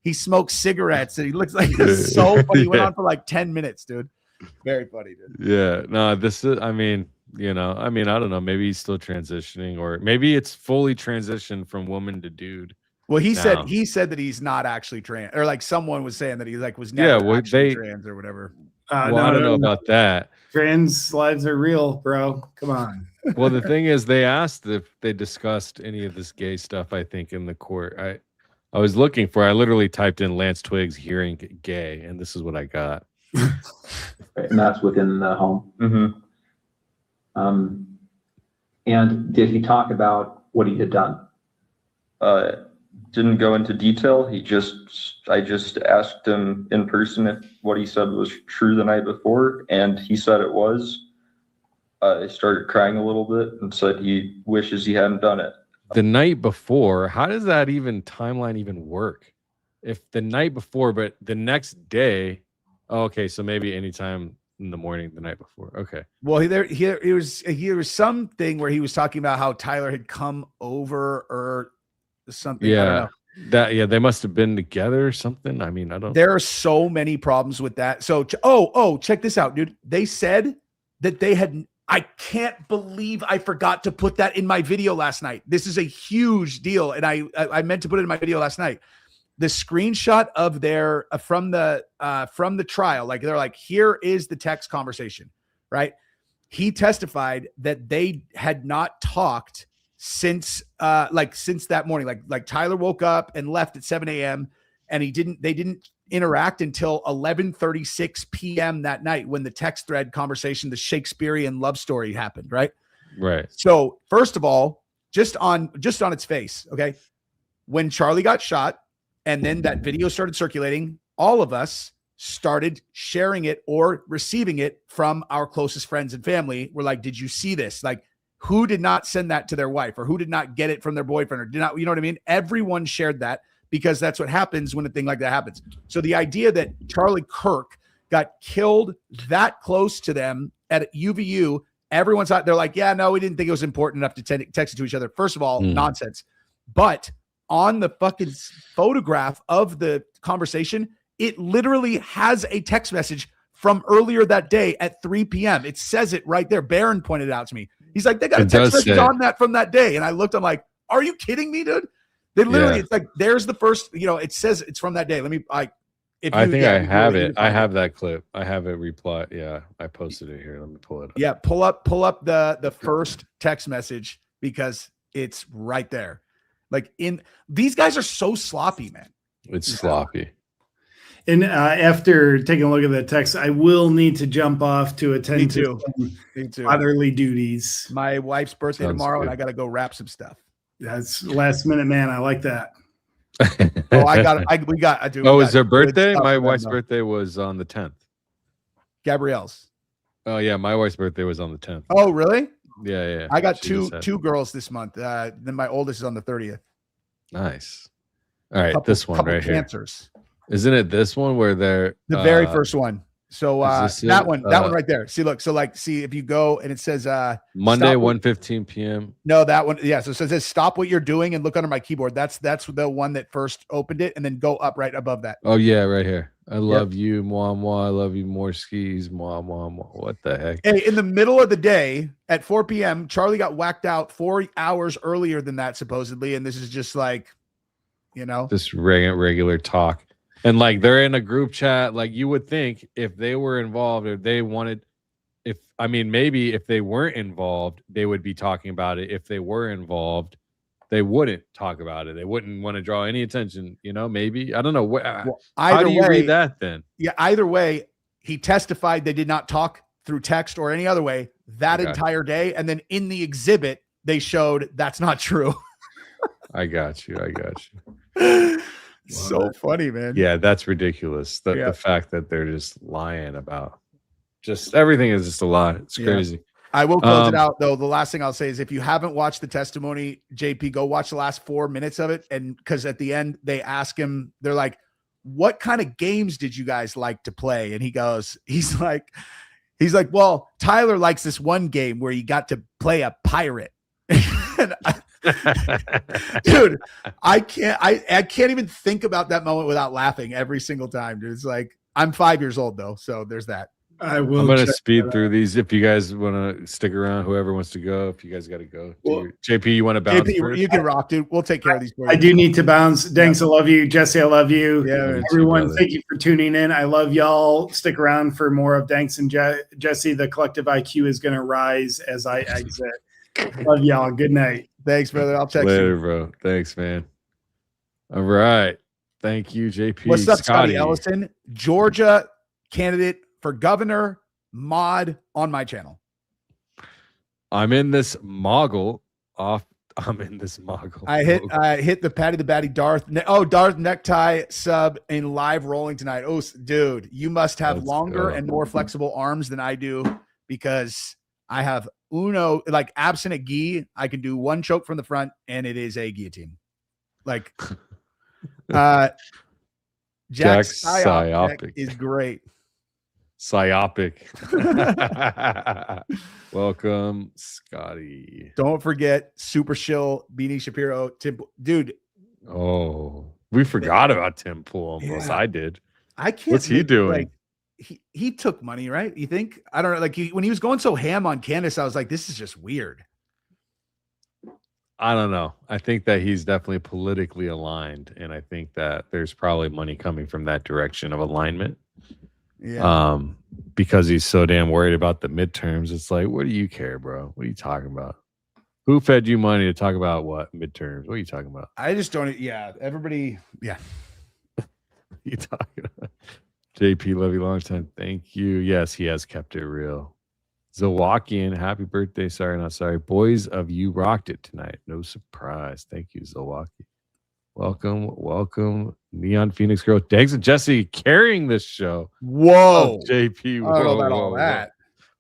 he smokes cigarettes, and he looks like it's so funny. He went on for 10 minutes, dude. Very funny, dude. Yeah. No, this is, I don't know. Maybe he's still transitioning, or maybe it's fully transitioned from woman to dude. Well, he said that he's not actually trans, or someone was saying that he was never actually trans or whatever. I don't know about that. Trans lives are real, bro. Come on. Well, the thing is, they asked if they discussed any of this gay stuff, I think, in the court. I was looking for, I literally typed in Lance Twiggs hearing gay, and this is what I got. And that's within the home. Mm-hmm. And did he talk about what he had done? Didn't go into detail. I just asked him in person if what he said was true the night before, and he said it was. I started crying a little bit and said he wishes he hadn't done it. The night before, how does that timeline even work? If the night before, but the next day, okay, so maybe anytime in the morning the night before. Okay. Well, he was something where he was talking about how Tyler had come over or something. Yeah. They must have been together or something. I don't. There are so many problems with that. So, check this out, dude. They said that they had. I can't believe I forgot to put that in my video last night. This is a huge deal, and I meant to put it in my video last night. The screenshot of their from the trial, they're like, here is the text conversation, right? He testified that they had not talked since that morning. Like Tyler woke up and left at 7 a.m. and they didn't interact until 11:36 p.m. that night when the text thread conversation, the Shakespearean love story happened, right? Right. So first of all, just on its face, okay, when Charlie got shot and then that video started circulating, all of us started sharing it or receiving it from our closest friends and family. We're like, did you see this? Like, who did not send that to their wife, or who did not get it from their boyfriend, or did not, you know what I mean? Everyone shared that, because that's what happens when a thing like that happens. So the idea that Charlie Kirk got killed that close to them at UVU everyone's out. They're like, yeah, no, we didn't think it was important enough to text it to each other. First of all, nonsense. But on the fucking photograph of the conversation, it literally has a text message from earlier that day at 3 p.m. It says it right there. Barron pointed it out to me. He's like, they got a text message on that from that day. And I looked, I'm like, are you kidding me, dude? They literally, it's like, there's the first, it says it's from that day. Let me, I think I have it. I have that clip. I have it reply. Yeah. I posted it here. Let me pull it up. Yeah. Pull up the first text message because it's right there. Like these guys are so sloppy, man. It's sloppy. And after taking a look at that text, I will need to jump off to attend to some fatherly duties. My wife's birthday tomorrow, and I got to go wrap some stuff. That's last minute, man. I like that. It's her birthday? My wife's birthday was on the 10th. Gabrielle's. Oh yeah, my wife's birthday was on the 10th. Oh really? Yeah. I got two girls this month. Then my oldest is on the 30th. Nice. All right, this one right cancers. Here. Isn't it this one where they're the very first one? So that one right there. See, look. So see if you go and it says Monday 1:15 p.m. No, that one. Yeah. So it says stop what you're doing and look under my keyboard. That's the one that first opened it, and then go up right above that. Oh yeah, right here. I love you, moi moi. I love you more skis, moi moi moi. What the heck? Hey, in the middle of the day at 4 p.m., Charlie got whacked out 4 hours earlier than that supposedly, and this is just like, just regular talk. And like they're in a group chat, like you would think if they were involved or they wanted, maybe if they weren't involved, they would be talking about it. If they were involved, they wouldn't talk about it. They wouldn't want to draw any attention, maybe. I don't know. How do you read that then? Yeah, either way, he testified they did not talk through text or any other way that entire day. And then in the exhibit, they showed that's not true. I got you. So funny, man. Yeah, that's ridiculous. The fact that they're just lying about just everything is just a lie. It's crazy. I will close it out though. The last thing I'll say is if you haven't watched the testimony, JP, go watch the last 4 minutes of it. And because at the end they ask him, they're like, what kind of games did you guys like to play? And he's like, well, Tyler likes this one game where he got to play a pirate. Dude, I can't even think about that moment without laughing every single time, dude. It's like I'm 5 years old though, so there's that. I'm gonna speed through these. If you guys want to stick around, whoever wants to go, if you guys got to go, JP, you want to bounce? JP, you can rock, dude. We'll take care of these. I do need to bounce. Danks, I love you. Jesse, I love you. Yeah, everyone, thank you for tuning in. I love y'all. Stick around for more of Danks and Jesse. The collective IQ is gonna rise as I exit. Love y'all. Good night. Thanks, brother. I'll text later, you. Bro. Thanks, man. All right. Thank you, JP. What's up, Scotty Ellison? Georgia candidate for governor, mod on my channel. I'm in this mogul. I hit the Patty the Batty Darth necktie sub in live rolling tonight. Oh, dude, you must have longer and more flexible arms than I do because I have like absent a gi, I can do one choke from the front and it is a guillotine. Like Jack's psyopic is great. Psyopic. Welcome, Scotty. Don't forget Super Shill, Beanie Shapiro, Tim, dude. Oh, we forgot about Tim Pool almost. Yeah. I did. I can't. What's he doing? Like, he took money, right? You think? I don't know. Like when he was going so ham on Candace, I was like, this is just weird. I don't know. I think that he's definitely politically aligned, and I think that there's probably money coming from that direction of alignment. Yeah. Because he's so damn worried about the midterms. It's like, what do you care, bro? What are you talking about? Who fed you money to talk about what midterms? What are you talking about? I just don't. Yeah. Everybody. Yeah. You talking about? JP, love you long time. Thank you. Yes, he has kept it real. Zilwakian, happy birthday. Sorry, not sorry. Boys of you rocked it tonight. No surprise. Thank you, Zilwaki. Welcome. Neon Phoenix Girl. Danks and Jesse carrying this show. Whoa. JP. I don't know about all that.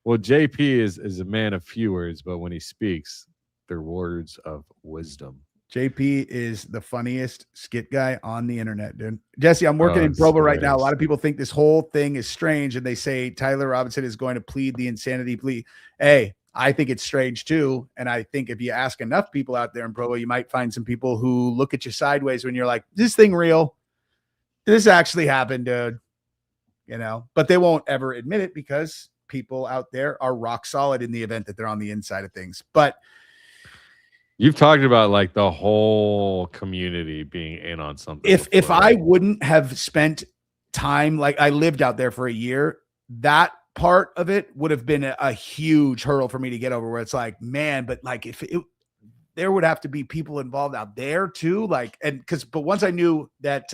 Well, JP is a man of few words, but when he speaks, they're words of wisdom. JP is the funniest skit guy on the internet, dude. Jesse, I'm working in Provo right now. A lot of people think this whole thing is strange, and they say Tyler Robinson is going to plead the insanity plea. Hey, I think it's strange too. And I think if you ask enough people out there in Provo, you might find some people who look at you sideways when you're like, "Is this thing real? Did this actually happen, dude?" You know, but they won't ever admit it because people out there are rock solid in the event that they're on the inside of things. But you've talked about like the whole community being in on something. If I wouldn't have spent time, like I lived out there for a year, that part of it would have been a huge hurdle for me to get over, where it's like, man, but like if it, there would have to be people involved out there too. Like, but once I knew that,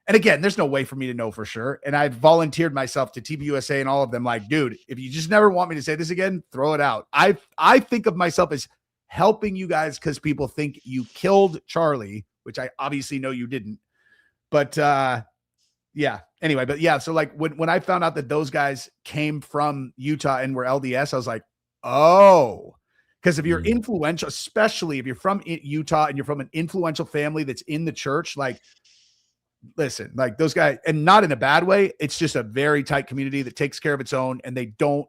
and again, there's no way for me to know for sure. And I volunteered myself to TV USA and all of them. Like, dude, if you just never want me to say this again, throw it out. I think of myself as helping you guys because people think you killed Charlie, which I obviously know you didn't. But yeah. Anyway, but yeah. So like when I found out that those guys came from Utah and were LDS, I was like, oh, because if you're influential, especially if you're from Utah and you're from an influential family that's in the church, like, listen, like those guys, and not in a bad way. It's just a very tight community that takes care of its own, and they do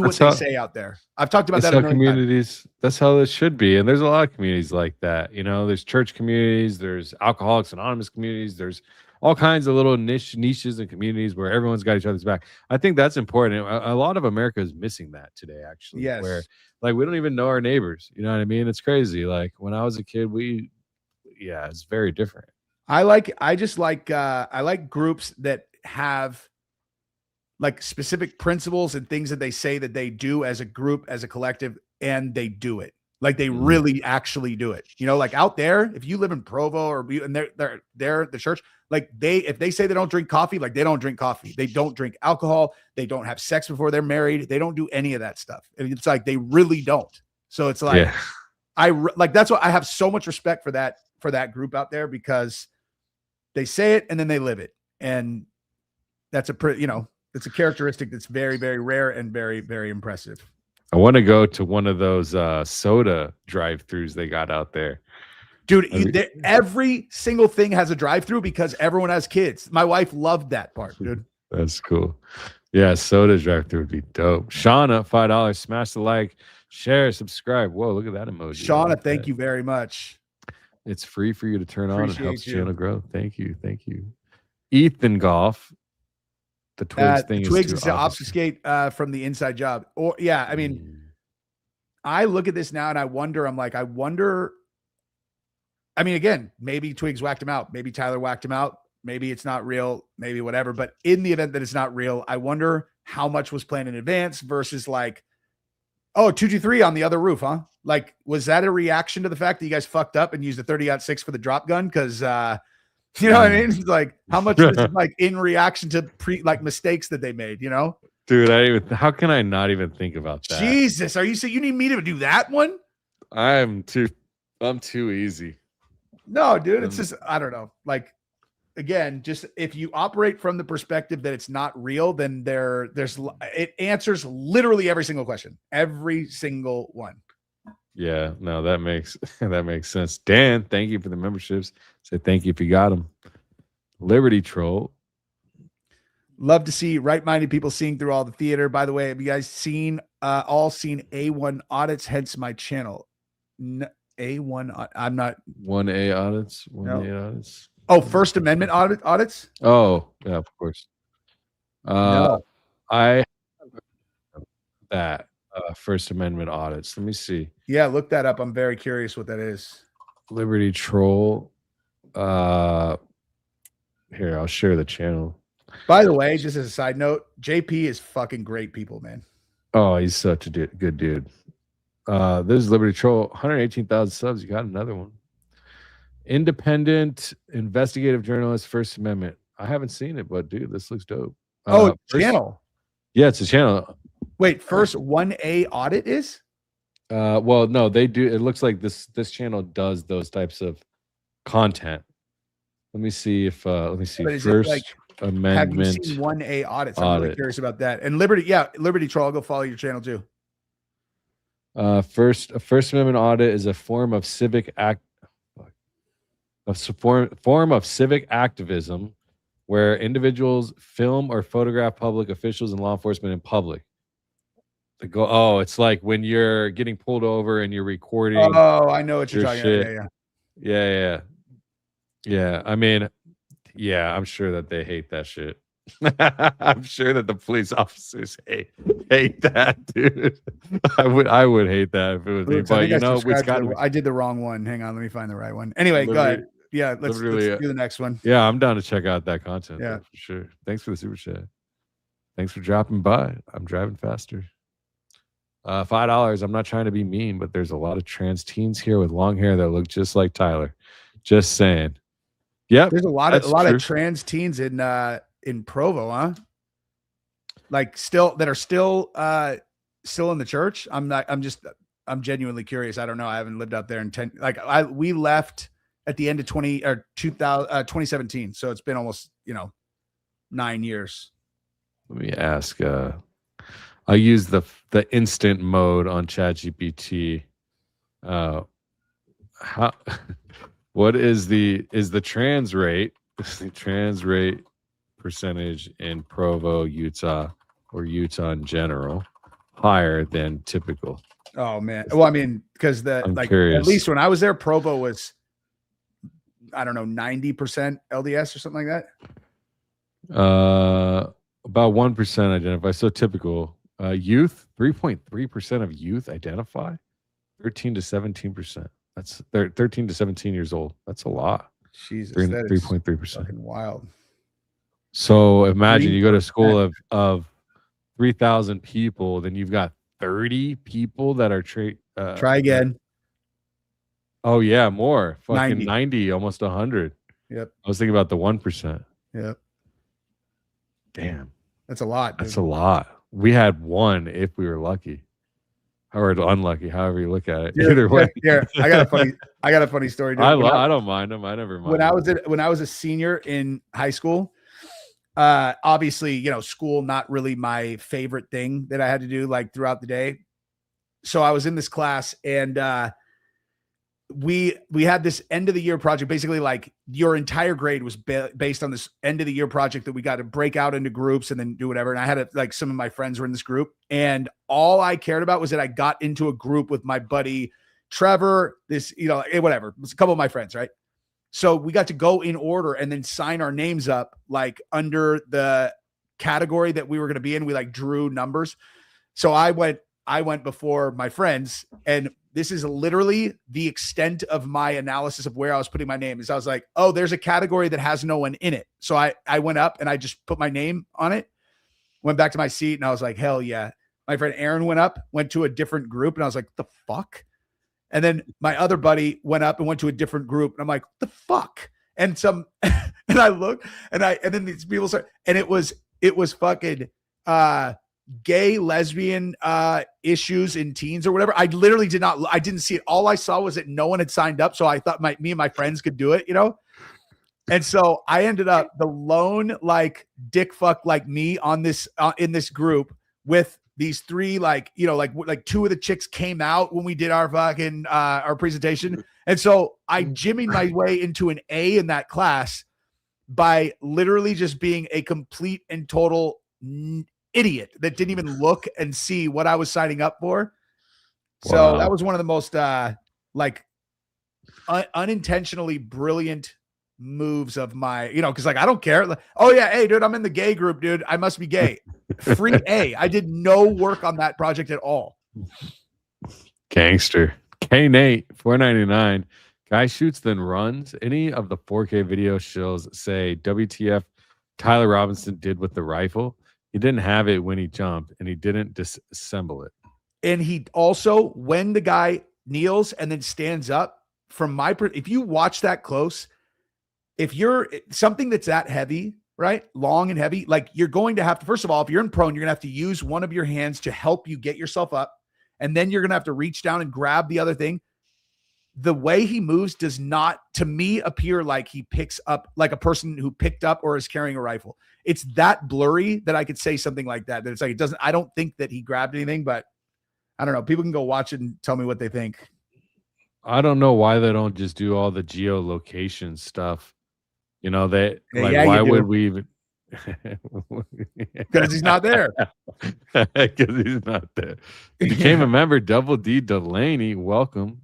what they say out there. I've talked about that. Communities, that's how it should be. And there's a lot of communities like that. You know, there's church communities, there's Alcoholics Anonymous communities, there's all kinds of little niches and communities where everyone's got each other's back. I think that's important. A lot of America is missing that today, actually. Yes. Where like we don't even know our neighbors. You know what I mean? It's crazy. Like when I was a kid, it's very different. I like groups that have like specific principles and things that they say that they do as a group, as a collective, and they do it. Like they really actually do it. You know, like out there, if you live in Provo and they're the church, like if they say they don't drink coffee, like they don't drink coffee. They don't drink alcohol. They don't have sex before they're married. They don't do any of that stuff. And it's like, they really don't. So it's like, that's why I have so much respect for that group out there, because they say it and then they live it. And that's it's a characteristic that's very, very rare and very, very impressive. I want to go to one of those soda drive-thrus they got out there. Dude, every single thing has a drive-thru because everyone has kids. My wife loved that part, dude. That's cool. Yeah, soda drive-thru would be dope. Shauna, $5. Smash the like, share, subscribe. Whoa, look at that emoji. Shauna, thank you very much. It's free for you to turn on. It helps you. Channel grow. Thank you. Thank you. Ethan Golf. The Twigs thing is to obfuscate from the inside job. Or yeah, I mean, I look at this now and I wonder, I mean, again, maybe Twigs whacked him out. Maybe Tyler whacked him out. Maybe it's not real. Maybe whatever. But in the event that it's not real, I wonder how much was planned in advance versus like, oh, 223 on the other roof, huh? Like, was that a reaction to the fact that you guys fucked up and used a 30-06 for the drop gun? Because you know what I mean? It's like, how much of this is like in reaction to mistakes that they made, you know? Dude, how can I not even think about that? Jesus, are you saying you need me to do that one? I'm too easy. No, dude, it's just, I don't know. Like, again, just if you operate from the perspective that it's not real, then it answers literally every single question, every single one. Yeah, no, that makes sense. Dan, thank you for the memberships. Say thank you if you got them. Liberty Troll. Love to see right-minded people seeing through all the theater. By the way, have you guys all seen A1 audits? Hence my channel. A1. I'm not 1A audits. 1A audits. Oh, First Amendment audits. Oh, yeah, of course. No. I that First Amendment audits. Let me see. Yeah, look that up. I'm very curious what that is. Liberty Troll. Here, I'll share the channel. By the way, just as a side note, JP is fucking great people, man. Oh, he's such a good dude. This is Liberty Troll. 118,000 subs. You got another one. Independent investigative journalist, First Amendment. I haven't seen it, but dude, this looks dope. Channel. Yeah, it's a channel. Wait, First 1A audit is? Well, no, they do. It looks like this channel does those types of content. Let me see. First Amendment. Have you seen 1A audits? I'm really curious about that. And Liberty Troll, I'll go follow your channel too. A First Amendment audit is a form of civic activism where individuals film or photograph public officials and law enforcement in public. It's like when you're getting pulled over and you're recording. Oh, I know what you're your talking shit. about. Yeah. I mean, yeah, I'm sure that they hate that shit. I'm sure that the police officers hate that, dude. I would hate that if it was me. Oops, I But think you I know, it's subscribed got to to the- be I did the wrong one. Hang on, let me find the right one. Anyway, go ahead. Yeah, let's do the next one. Yeah, I'm down to check out that content. Yeah. Though, for sure. Thanks for the super chat. Thanks for dropping by. I'm driving faster. $5. I'm not trying to be mean, but there's a lot of trans teens here with long hair that look just like Tyler. Just saying. Yep. There's a lot true. of trans teens in Provo, huh? Like still in the church. I'm genuinely curious. I don't know. I haven't lived out there in 10. We left at the end of 2017. So it's been almost 9 years. Let me ask. I use the instant mode on ChatGPT. What is the trans rate? The trans rate percentage in Provo, Utah, or Utah in general higher than typical? Oh man. Well, I mean, because at least when I was there, Provo was, I don't know, 90% LDS or something like that. About 1% identify. So typical. Youth, 3.3% of youth identify. 13 to 17%. That's 13 to 17 years old. That's a lot. Jesus, that is 3.3%. fucking wild. So imagine you go to school of 3,000 people, then you've got 30 people that are try again. Oh yeah, more. Fucking 90, almost 100. Yep. I was thinking about the 1%. Yep. Damn. That's a lot. Dude. That's a lot. We had one if we were lucky. Or unlucky, however you look at it. Either way. Here, I got a funny story. Dude. I don't mind them. I never mind. When I was a senior in high school, obviously, school not really my favorite thing that I had to do like throughout the day. So I was in this class and we had this end of the year project. Basically, like your entire grade was based on this end of the year project that we got to break out into groups and then do whatever. And I had like some of my friends were in this group, and all I cared about was that I got into a group with my buddy Trevor. Whatever. It was a couple of my friends, right? So we got to go in order and then sign our names up like under the category that we were going to be in. We like drew numbers. So I went before my friends, and this is literally the extent of my analysis of where I was putting my name. Is I was like, oh, there's a category that has no one in it. So I went up and I just put my name on it, went back to my seat, and I was like, hell yeah. My friend Aaron went to a different group, and I was like, the fuck? And then my other buddy went up and went to a different group, and I'm like, the fuck? And and I look, and then these people start, and it was fucking gay, lesbian issues in teens or whatever. I literally didn't see it. All I saw was that no one had signed up. So I thought me and my friends could do it, And so I ended up the lone like dick fuck like me on this in this group with these three like two of the chicks came out when we did our fucking our presentation. And so I jimmied my way into an A in that class by literally just being a complete and total idiot that didn't even look and see what I was signing up for. So that was one of the most unintentionally brilliant moves of my, because like I don't care. Like, oh yeah, hey dude, I'm in the gay group, dude. I must be gay. Free A. I did no work on that project at all. Gangster. K-Nate, $4.99. Guy shoots then runs. Any of the 4K video shows say WTF Tyler Robinson did with the rifle. He didn't have it when he jumped, and he didn't disassemble it. And he also, when the guy kneels and then stands up, if you watch that close, if you're something that's that heavy, right, long and heavy, like you're going to have to, first of all, if you're in prone, you're going to have to use one of your hands to help you get yourself up. And then you're going to have to reach down and grab the other thing. The way he moves does not, to me, appear like he picks up, like a person who picked up or is carrying a rifle. It's that blurry that I could say something like that. That it's like, I don't think that he grabbed anything, but I don't know. People can go watch it and tell me what they think. I don't know why they don't just do all the geolocation stuff. Why would we even? Because he's not there. Because he's not there. Became a member. Double D Delaney. Welcome.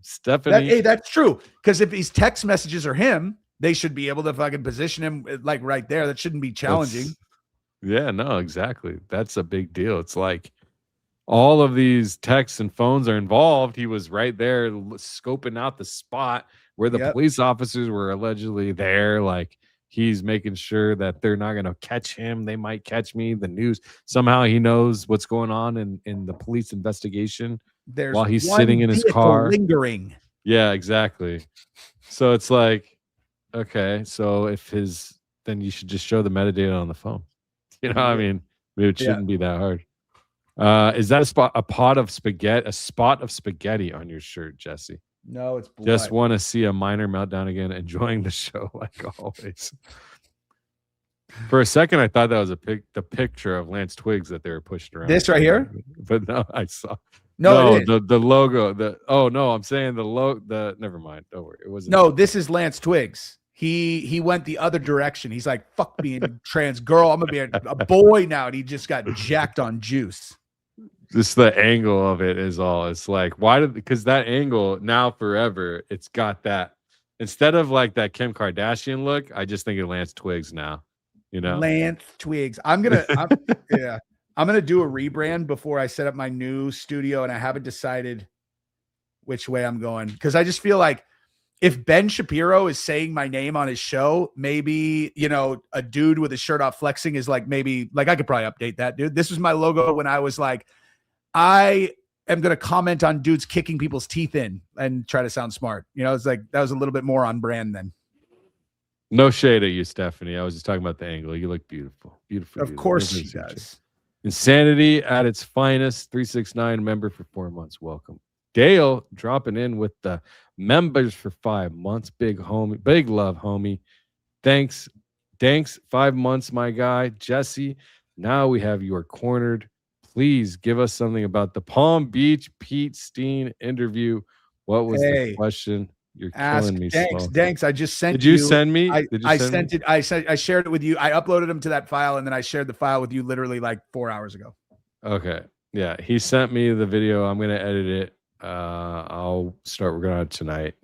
Stephanie. Hey, that's true. Because if these text messages are him, they should be able to fucking position him like right there. That shouldn't be challenging. Yeah, no, exactly. That's a big deal. It's like all of these texts and phones are involved. He was right there scoping out the spot where the police officers were allegedly there. Like, he's making sure that they're not going to catch him. They might catch me. The news. Somehow he knows what's going on in the police investigation while he's sitting in his car. Lingering. Yeah, exactly. So it's like, okay, so then you should just show the metadata on the phone. You know, I mean, it shouldn't be that hard. Is that a spot of spaghetti on your shirt, Jesse? No, it's blood. Just want to see a minor meltdown again. Enjoying the show like always. For a second, I thought that was the picture of Lance Twiggs that they were pushing around. This right here? But no, I saw. No, the logo. I'm saying the never mind. Don't worry. It wasn't. No, this is Lance Twiggs. He went the other direction. He's like, fuck being trans girl. I'm gonna be a boy now. And he just got jacked on juice. Just the angle of it is all. It's like, because that angle now forever, it's got that instead of like that Kim Kardashian look, I just think of Lance Twiggs now. You know? Lance Twiggs. I'm gonna do a rebrand before I set up my new studio, and I haven't decided which way I'm going. Because I just feel like if Ben Shapiro is saying my name on his show, maybe, a dude with his shirt off flexing is like, maybe like I could probably update that, dude. This was my logo when I was like, I am going to comment on dudes kicking people's teeth in and try to sound smart. It's like that was a little bit more on brand then. No shade at you, Stephanie. I was just talking about the angle. You look beautiful. Beautiful. Of course she does. Insanity at its finest. 369 member for 4 months. Welcome. Dale dropping in with the members for 5 months. Big love, homie. Thanks. 5 months, my guy. Jesse, now we have you are cornered. Please give us something about the Palm Beach Pete Steen interview. What was the question? You're killing me. Danks, I just sent you. Did you send me? I sent it. I shared it with you. I uploaded them to that file, and then I shared the file with you literally like 4 hours ago. Okay. Yeah. He sent me the video. I'm going to edit it. I'll start working on it tonight.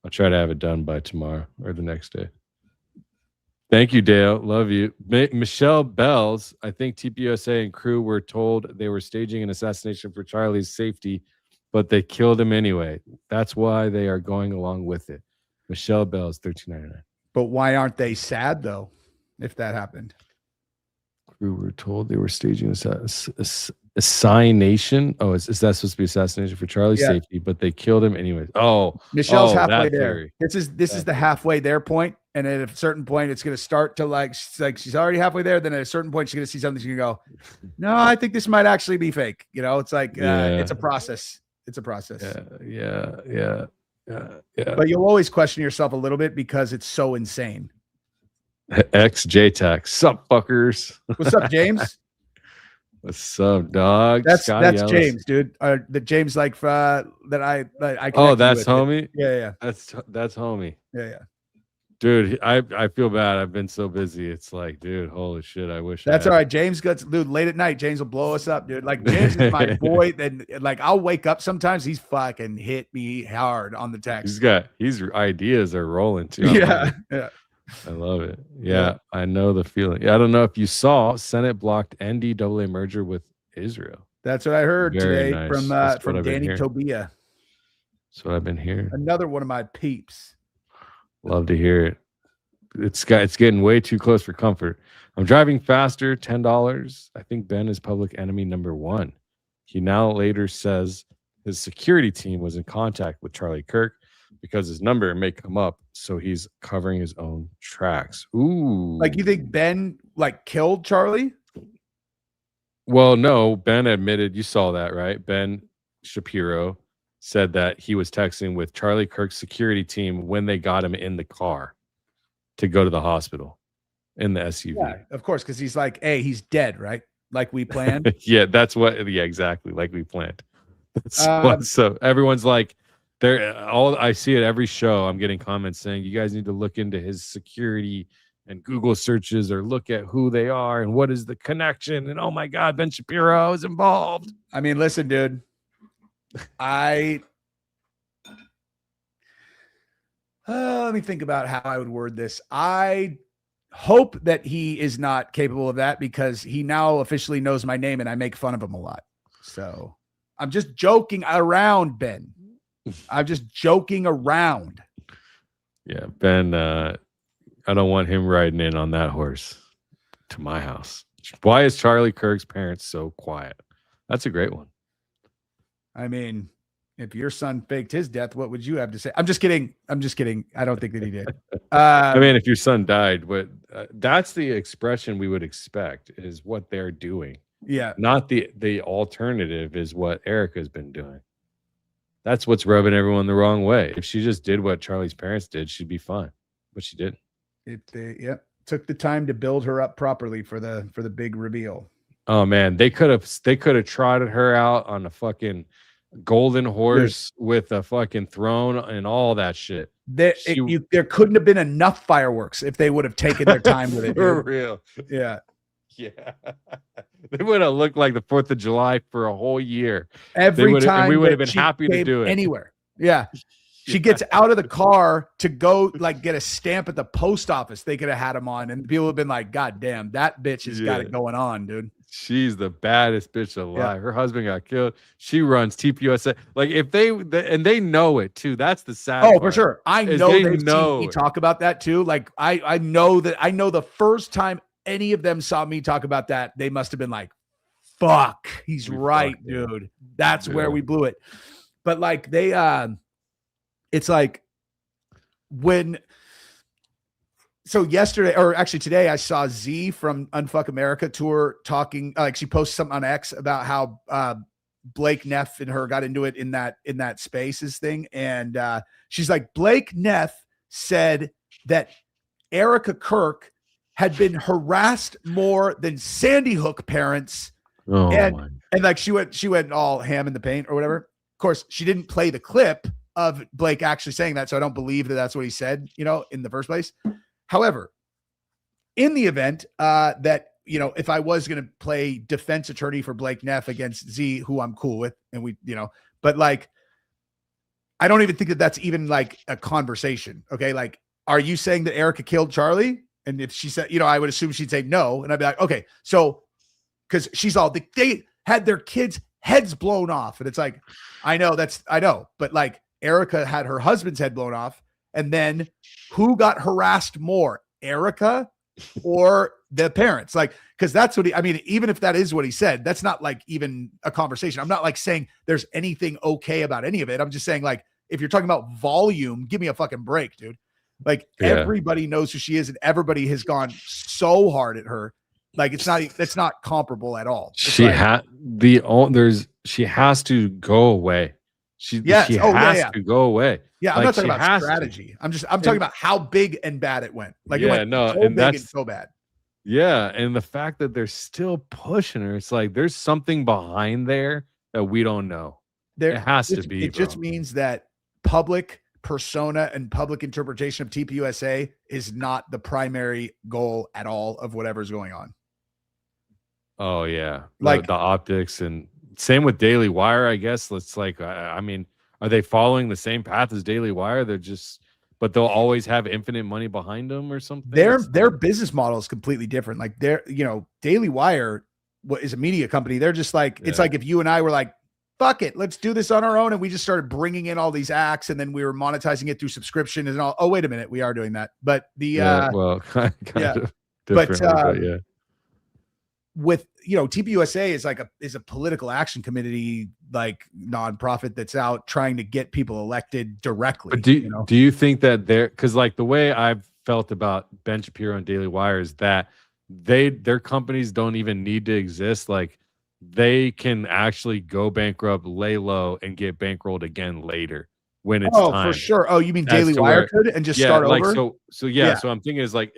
I'll try to have it done by tomorrow or the next day. Thank you, Dale. Love you. Michelle Bells, I think TPUSA and crew were told they were staging an assassination for Charlie's safety, but they killed him anyway. That's why they are going along with it. Michelle Bells, 1399. But why aren't they sad, though, if that happened? Crew were told they were staging assassination. Oh, is that supposed to be assassination for Charlie's safety? But they killed him anyways. Oh, Michelle's halfway there. This is the halfway there point, and at a certain point, it's going to start to like she's already halfway there. Then at a certain point, she's going to see something. She's going to go, "No, I think this might actually be fake." It's like it's a process. It's a process. Yeah. But you'll always question yourself a little bit because it's so insane. XJTech. Sup, fuckers? What's up, James? What's up, dog? That's James, dude. The James that I oh, that's homie. Yeah. That's homie. Yeah. Dude, I feel bad. I've been so busy. It's like, dude, holy shit. I wish that's all right. James gets, dude, late at night. James will blow us up, dude. Like James is my boy. Then like I'll wake up sometimes. He's fucking hit me hard on the text. His ideas are rolling too. Yeah. I love it. Yeah, I know the feeling. I don't know if you saw Senate blocked NDAA merger with Israel. That's what I heard today nice. from Danny Tobia. That's what I've been hearing. Another one of my peeps. Love to hear it. It's getting way too close for comfort. I'm driving faster, $10. I think Ben is public enemy number 1. He now later says his security team was in contact with Charlie Kirk because his number may come up, so he's covering his own tracks. Ooh. Like you think Ben killed Charlie? Well, no, Ben admitted, you saw that, right? Ben Shapiro said that he was texting with Charlie Kirk's security team when they got him in the car to go to the hospital in the SUV. Yeah, of course, because he's like, hey, he's dead, right? Like we planned. Yeah, exactly. Like we planned. So everyone's like, I see it every show. I'm getting comments saying you guys need to look into his security and Google searches or look at who they are and what is the connection. And oh my God, Ben Shapiro is involved. I mean, listen, dude, let me think about how I would word this. I hope that he is not capable of that because he now officially knows my name and I make fun of him a lot. So I'm just joking around, Ben. I'm just joking around. Yeah, Ben, I don't want him riding in on that horse to my house. Why is Charlie Kirk's parents so quiet? That's a great one. I mean, if your son faked his death, what would you have to say? I'm just kidding. I don't think that he did. I mean, if your son died, but that's the expression we would expect is what they're doing. Yeah. Not the alternative is what Erica's been doing. That's what's rubbing everyone the wrong way. If she just did what Charlie's parents did, she'd be fine. But she didn't. It took the time to build her up properly for the big reveal. Oh man, they could have trotted her out on a fucking golden horse with a fucking throne and all that shit. There couldn't have been enough fireworks if they would have taken their time with it. For real. Yeah. Yeah. They would have looked like the 4th of July for a whole year. Every time we would have been happy to do it. Anywhere. Yeah. She gets out of the car to go like get a stamp at the post office. They could have had him on, and people have been like, God damn, that bitch has got it going on, dude. She's the baddest bitch alive. Yeah. Her husband got killed. She runs TPUSA. Like if they know it too. That's the sad part. For sure. I know they've seen me talk about that too. Like I know the first time any of them saw me talk about that, they must have been like, fuck, he's right, dude. That's where we blew it. But like it's like so yesterday, or actually today, I saw Z from Unfuck America tour talking, like she posted something on X about how Blake Neff and her got into it in that Spaces thing. And she's like, Blake Neff said that Erica Kirk had been harassed more than Sandy Hook parents. And like she went all ham in the paint or whatever. Of course, she didn't play the clip of Blake actually saying that. So I don't believe that that's what he said, in the first place. However, in the event that, if I was going to play defense attorney for Blake Neff against Z, who I'm cool with, and we, but like, I don't even think that that's even like a conversation. Okay. Like, are you saying that Erica killed Charlie? And if she said, I would assume she'd say no. And I'd be like, okay, so, cause she's all, they had their kids' heads blown off. And it's like, I know, but like Erica had her husband's head blown off. And then who got harassed more, Erica or the parents? Like, cause that's what even if that is what he said, that's not like even a conversation. I'm not like saying there's anything okay about any of it. I'm just saying like, if you're talking about volume, give me a fucking break, dude. Like everybody knows who she is and everybody has gone so hard at her. Like that's not comparable at all. She has to go away. She has to go away. Yeah, I'm not talking about strategy. I'm talking about how big and bad it went. Like it went so big and so bad. Yeah, and the fact that they're still pushing her, it's like there's something behind there that we don't know. It has to be. It just means that public persona and public interpretation of TPUSA is not the primary goal at all of whatever's going on. Oh yeah, like the optics, and same with Daily Wire. I guess it's like, I mean, are they following the same path as Daily Wire? But they'll always have infinite money behind them or something. Their business model is completely different. Like Daily Wire is a media company. They're just like, it's like if you and I were like, fuck it, let's do this on our own. And we just started bringing in all these acts and then we were monetizing it through subscription and all. Oh, wait a minute. We are doing that. But kind of different, with, TPUSA is a political action committee, like nonprofit that's out trying to get people elected directly. But do you think that because like the way I've felt about Ben Shapiro and Daily Wire is that their companies don't even need to exist. Like, they can actually go bankrupt, lay low, and get bankrolled again later when it's time. For sure. Oh, you mean Daily Wire could and just start over? So I'm thinking is like,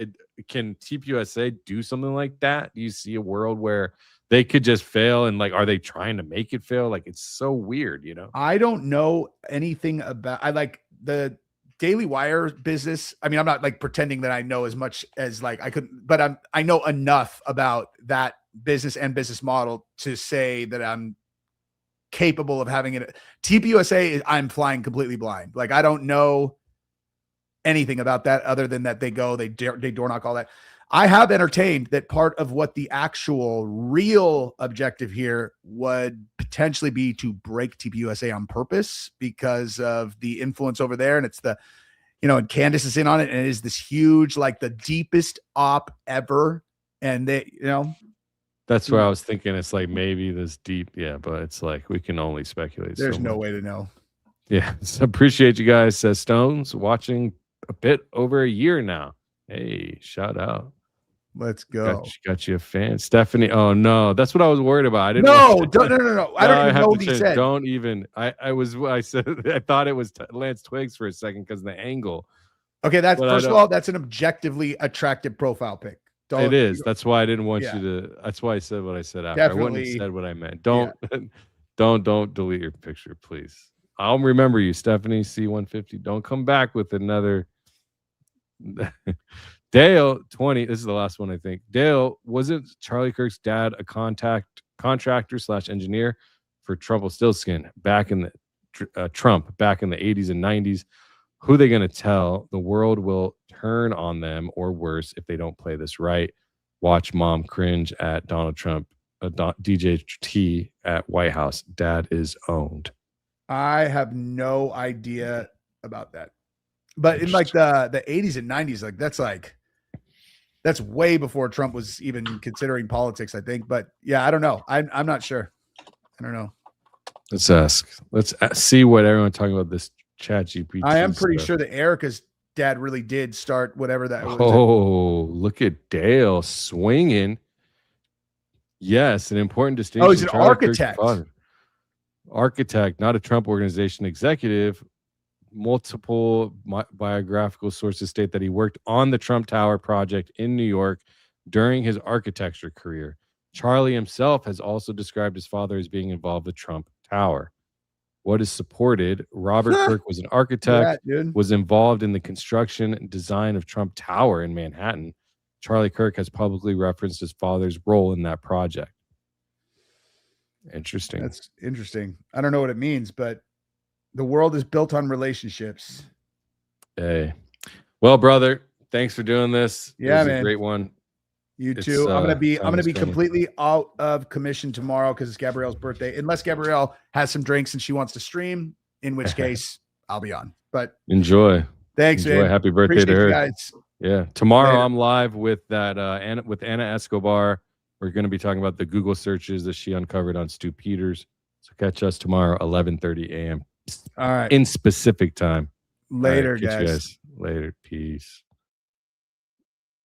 can TPUSA do something like that? Do you see a world where they could just fail? And like, are they trying to make it fail? Like, it's so weird, I don't know anything about. I like the Daily Wire business. I mean, I'm not like pretending that I know as much as like I could, but I know enough about that business and business model to say that I'm capable of having it. TPUSA, I'm flying completely blind. Like I don't know anything about that other than that they door knock, all that. I have entertained that part of what the actual real objective here would potentially be to break TPUSA on purpose because of the influence over there. And it's the, and Candace is in on it, and it is this huge, like the deepest op ever. And they, that's where I was thinking it's like maybe this deep. Yeah, but it's like we can only speculate. There's no way to know. Yeah. So appreciate you guys, says Stones, watching a bit over a year now. Hey, shout out. Let's go. Got you a fan, Stephanie. Oh no, that's what I was worried about. I didn't. No. I don't even know what he said. Don't even. I said I thought it was Lance Twiggs for a second because of the angle. Okay, that's first of all, that's an objectively attractive profile pic. It is. That's why I didn't want you to. That's why I said what I said after. I wouldn't have said what I meant. Don't delete your picture, please. I'll remember you, Stephanie C150. Don't come back with another. Dale 20. This is the last one, I think. Dale, wasn't Charlie Kirk's dad a contractor / engineer for Trumpelstiltskin back in the Trump back in the 80s and 90s? Who are they going to tell? The world will turn on them, or worse, if they don't play this right. Watch mom cringe at Donald Trump. DJ T at White House. Dad is owned. I have no idea about that. But in like the 80s and 90s, that's way before Trump was even considering politics, I think. But yeah, I don't know. I'm not sure. I don't know. Let's ask. Let's see what everyone's talking about this chat GPT. I am pretty sure that Erica's dad really did start whatever that was. Oh, look at Dale swinging. Yes, an important distinction. Oh, he's an architect. Architect, not a Trump organization executive. Multiple biographical sources state that he worked on the Trump Tower project in New York during his architecture career. Charlie himself has also described his father as being involved with Trump Tower. What is supported? Robert Kirk was an architect, was involved in the construction and design of Trump Tower in Manhattan. Charlie Kirk has publicly referenced his father's role in that project. Interesting. That's interesting. I don't know what it means, but the world is built on relationships. Hey. Well, brother, thanks for doing this. Yeah, it was man. a great one. You too. I'm gonna be completely out of commission tomorrow because it's Gabrielle's birthday. Unless Gabrielle has some drinks and she wants to stream, in which case I'll be on. But enjoy. Thanks, man. Happy birthday Appreciate to her. You guys. Yeah. Tomorrow I'm live with that Anna Escobar. We're going to be talking about the Google searches that she uncovered on Stu Peters. So catch us tomorrow, 11:30 a.m. All right. In specific time. Later, right, guys. Later. Peace.